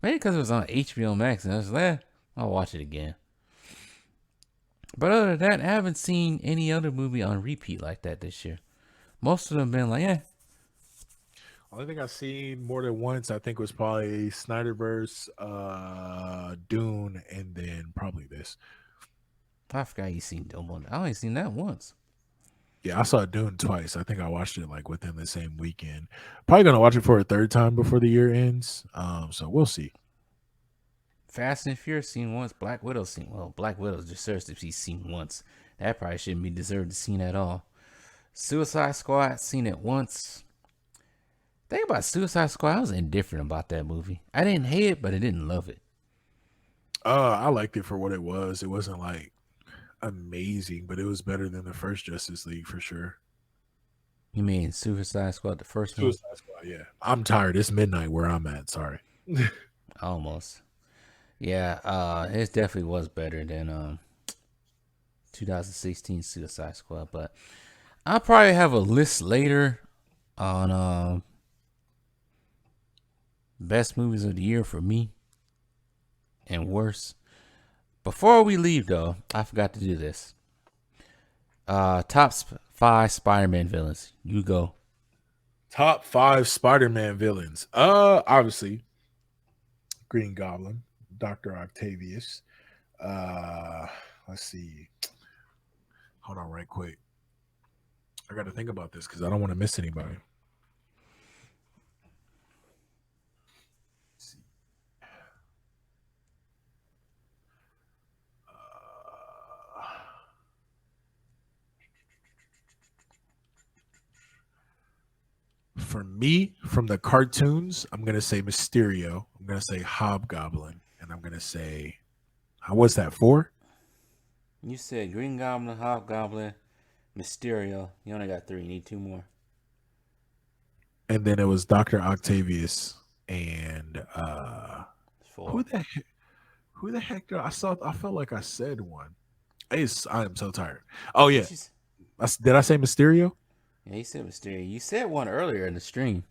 Maybe because it was on HBO Max and I was like, I'll watch it again. But other than that, I haven't seen any other movie on repeat like that this year. Most of them been like, yeah. Only thing I've seen more than once, I think, was probably Snyderverse, Dune, and then probably this. I forgot you seen Dune. I only seen that once. Yeah, I saw Dune twice. I think I watched it like within the same weekend. Probably gonna watch it for a 3rd time before the year ends. So we'll see. Fast and Furious seen once. Black Widow seen. Well, Black Widow deserves to be seen once. That probably shouldn't be deserved to seen at all. Suicide Squad seen it once. Think about Suicide Squad. I was indifferent about that movie. I didn't hate it, but I didn't love it. I liked it for what it was. It wasn't like amazing, but it was better than the first Justice League for sure. You mean Suicide Squad, the first one? Suicide Squad, yeah. I'm tired. It's midnight where I'm at. Sorry. Almost. Yeah, it definitely was better than 2016 Suicide Squad. But I'll probably have a list later on best movies of the year for me and worst. Before we leave, though, I forgot to do this. Top 5 Spider-Man villains. You go. Top 5 Spider-Man villains. Obviously, Green Goblin, Dr. Octavius. Let's see. Hold on right quick. I got to think about this because I don't want to miss anybody. For me, from the cartoons, I'm going to say Mysterio. I'm going to say Hobgoblin. And I'm going to say, what's that, 4? You said Green Goblin, Hobgoblin, Mysterio. You only got 3. You need 2 more. And then it was Dr. Octavius and 4. Who the heck did I felt like I said one. I am so tired. Oh yeah. Did I say Mysterio? Yeah, you said Mysterio. You said one earlier in the stream.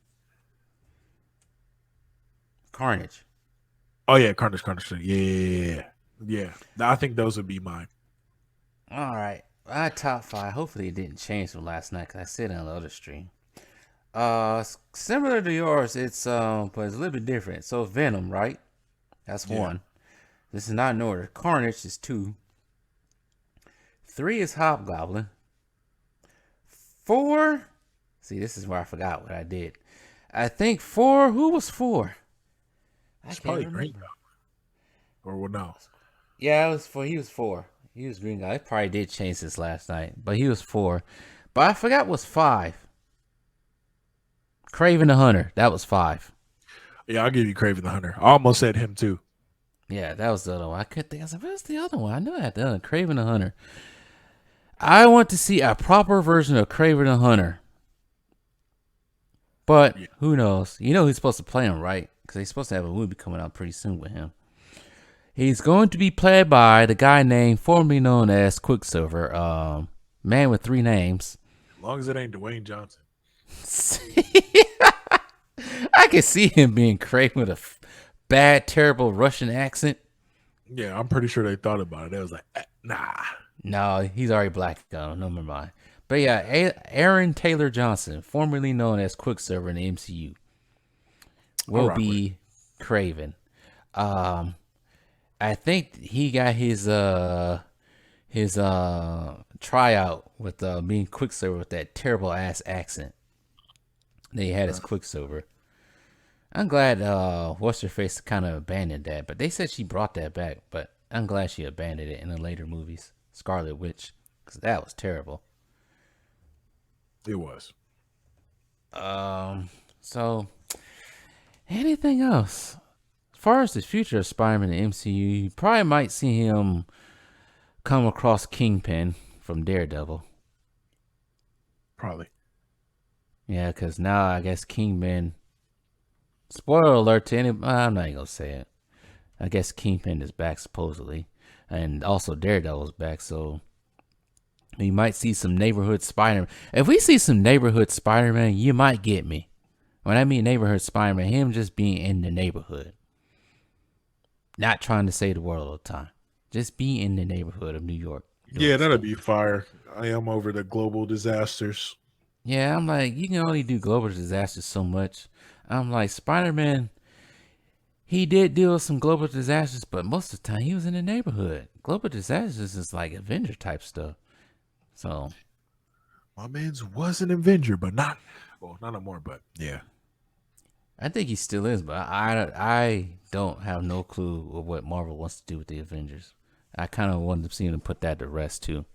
Carnage. Oh yeah, Carnage. Yeah. I think those would be mine. All right. My top 5. Hopefully it didn't change from last night because I said it on the other stream. Similar to yours, it's but it's a little bit different. So Venom, right? That's 1. This is not in order. Carnage is 2. 3 is Hobgoblin. 4. See, this is where I forgot what I did. I think 4. Who was 4? It's probably Green Goblin. Or what? No. Yeah, it was 4. He was 4. He was Green Goblin. It probably did change since last night, but he was 4. But I forgot what's 5. Kraven the Hunter. That was 5. Yeah, I'll give you Kraven the Hunter. I almost said him too. Yeah, that was the other one. I couldn't think. I was like, what's the other one? I knew I had the other Kraven the Hunter. I want to see a proper version of Kraven the Hunter. But Yeah. who knows? You know he's supposed to play him, right? Because he's supposed to have a movie coming out pretty soon with him. He's going to be played by the guy named, formerly known as Quicksilver, man with 3 names. As long as it ain't Dwayne Johnson. I can see him being Kraven with a bad, terrible Russian accent. Yeah, I'm pretty sure they thought about it. They was like, nah. No, he's already black. No, never mind. But yeah, Aaron Taylor Johnson, formerly known as Quicksilver in the MCU, will be Kraven. I think he got his tryout with being Quicksilver with that terrible ass accent that he had as Quicksilver. I'm glad what's her face kind of abandoned that, but they said she brought that back. But I'm glad she abandoned it in the later movies, Scarlet Witch, because that was terrible. It was. So anything else? As far as the future of Spider-Man in the MCU, you probably might see him come across Kingpin from Daredevil. Probably. Yeah, because now I guess Kingpin. Spoiler alert to any. I'm not even gonna say it. I guess Kingpin is back supposedly, and also Daredevil's back. So you might see some neighborhood Spider-Man. If we see some neighborhood Spider-Man, you might get me. When I mean neighborhood Spider-Man, him just being in the neighborhood, not trying to save the world all the time. Just be in the neighborhood of New York. Yeah, that'd be fire. I am over the global disasters. Yeah, I'm like, you can only do global disasters so much. I'm like, Spider-Man, he did deal with some global disasters, but most of the time he was in the neighborhood. Global disasters is like Avenger type stuff. So My man's was an Avenger, but not no more, but yeah. I think he still is, but I don't have no clue of what Marvel wants to do with the Avengers. I kind of want to see them put that to rest too.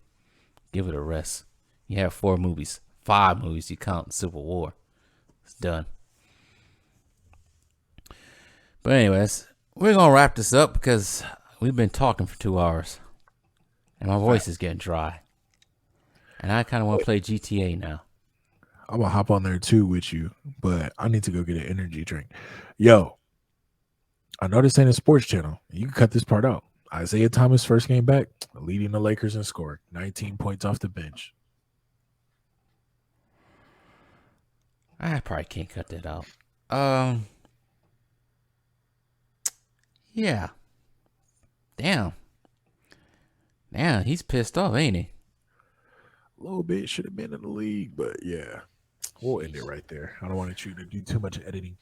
Give it a rest. You have 4 movies, 5 movies. You count Civil War. It's done. But anyways, we're gonna wrap this up because we've been talking for 2 hours, and my voice is getting dry. And I kind of want to play GTA now. I'm gonna hop on there too with you, but I need to go get an energy drink. Yo, I know this ain't a sports channel. You can cut this part out. Isaiah Thomas first came back, leading the Lakers and scored 19 points off the bench. I probably can't cut that out. Yeah. Damn, he's pissed off, ain't he? A little bit should have been in the league, but yeah, we'll end it right there. I don't want you to do too much editing.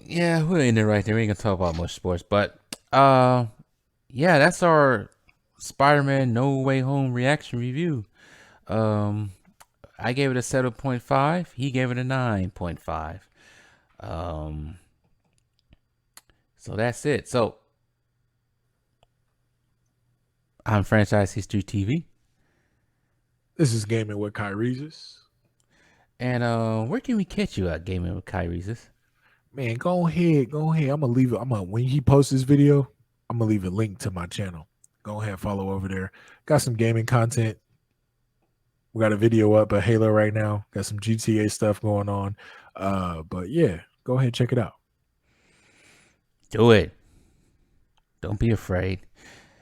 Yeah, we'll end it right there. We ain't gonna talk about much sports, but yeah, that's our Spider-Man No Way Home reaction review. I gave it a 7.5. He gave it a 9.5. So that's it. So I'm Franchise History TV. This is Gaming with Kyreezus. And where can we catch you at Gaming with Kyreezus? Man, go ahead. I'm gonna leave it. When he posts this video, I'm gonna leave a link to my channel. Go ahead, follow over there. Got some gaming content. We got a video up of Halo right now. Got some GTA stuff going on. But yeah, go ahead, check it out. Do it. Don't be afraid.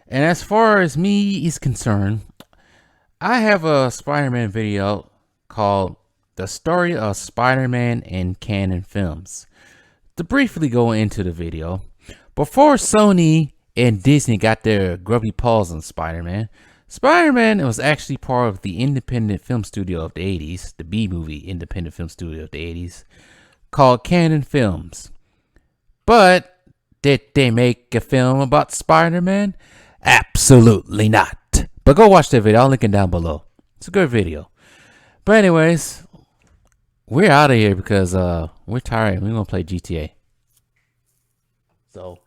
And as far as me is concerned, I have a Spider-Man video called The Story of Spider-Man in Canon Films. To briefly go into the video, before Sony and Disney got their grubby paws on Spider-Man, Spider-Man was actually part of the independent film studio of the 80s, the B-movie independent film studio of the 80s, called Canon Films. But did they make a film about Spider-Man? Absolutely not. But go watch that video. I'll link it down below. It's a good video. But anyways, we're out of here because we're tired. We're going to play GTA. So,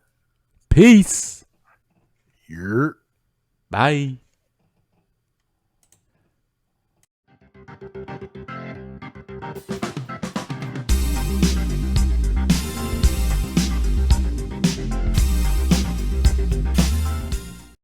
peace. Bye.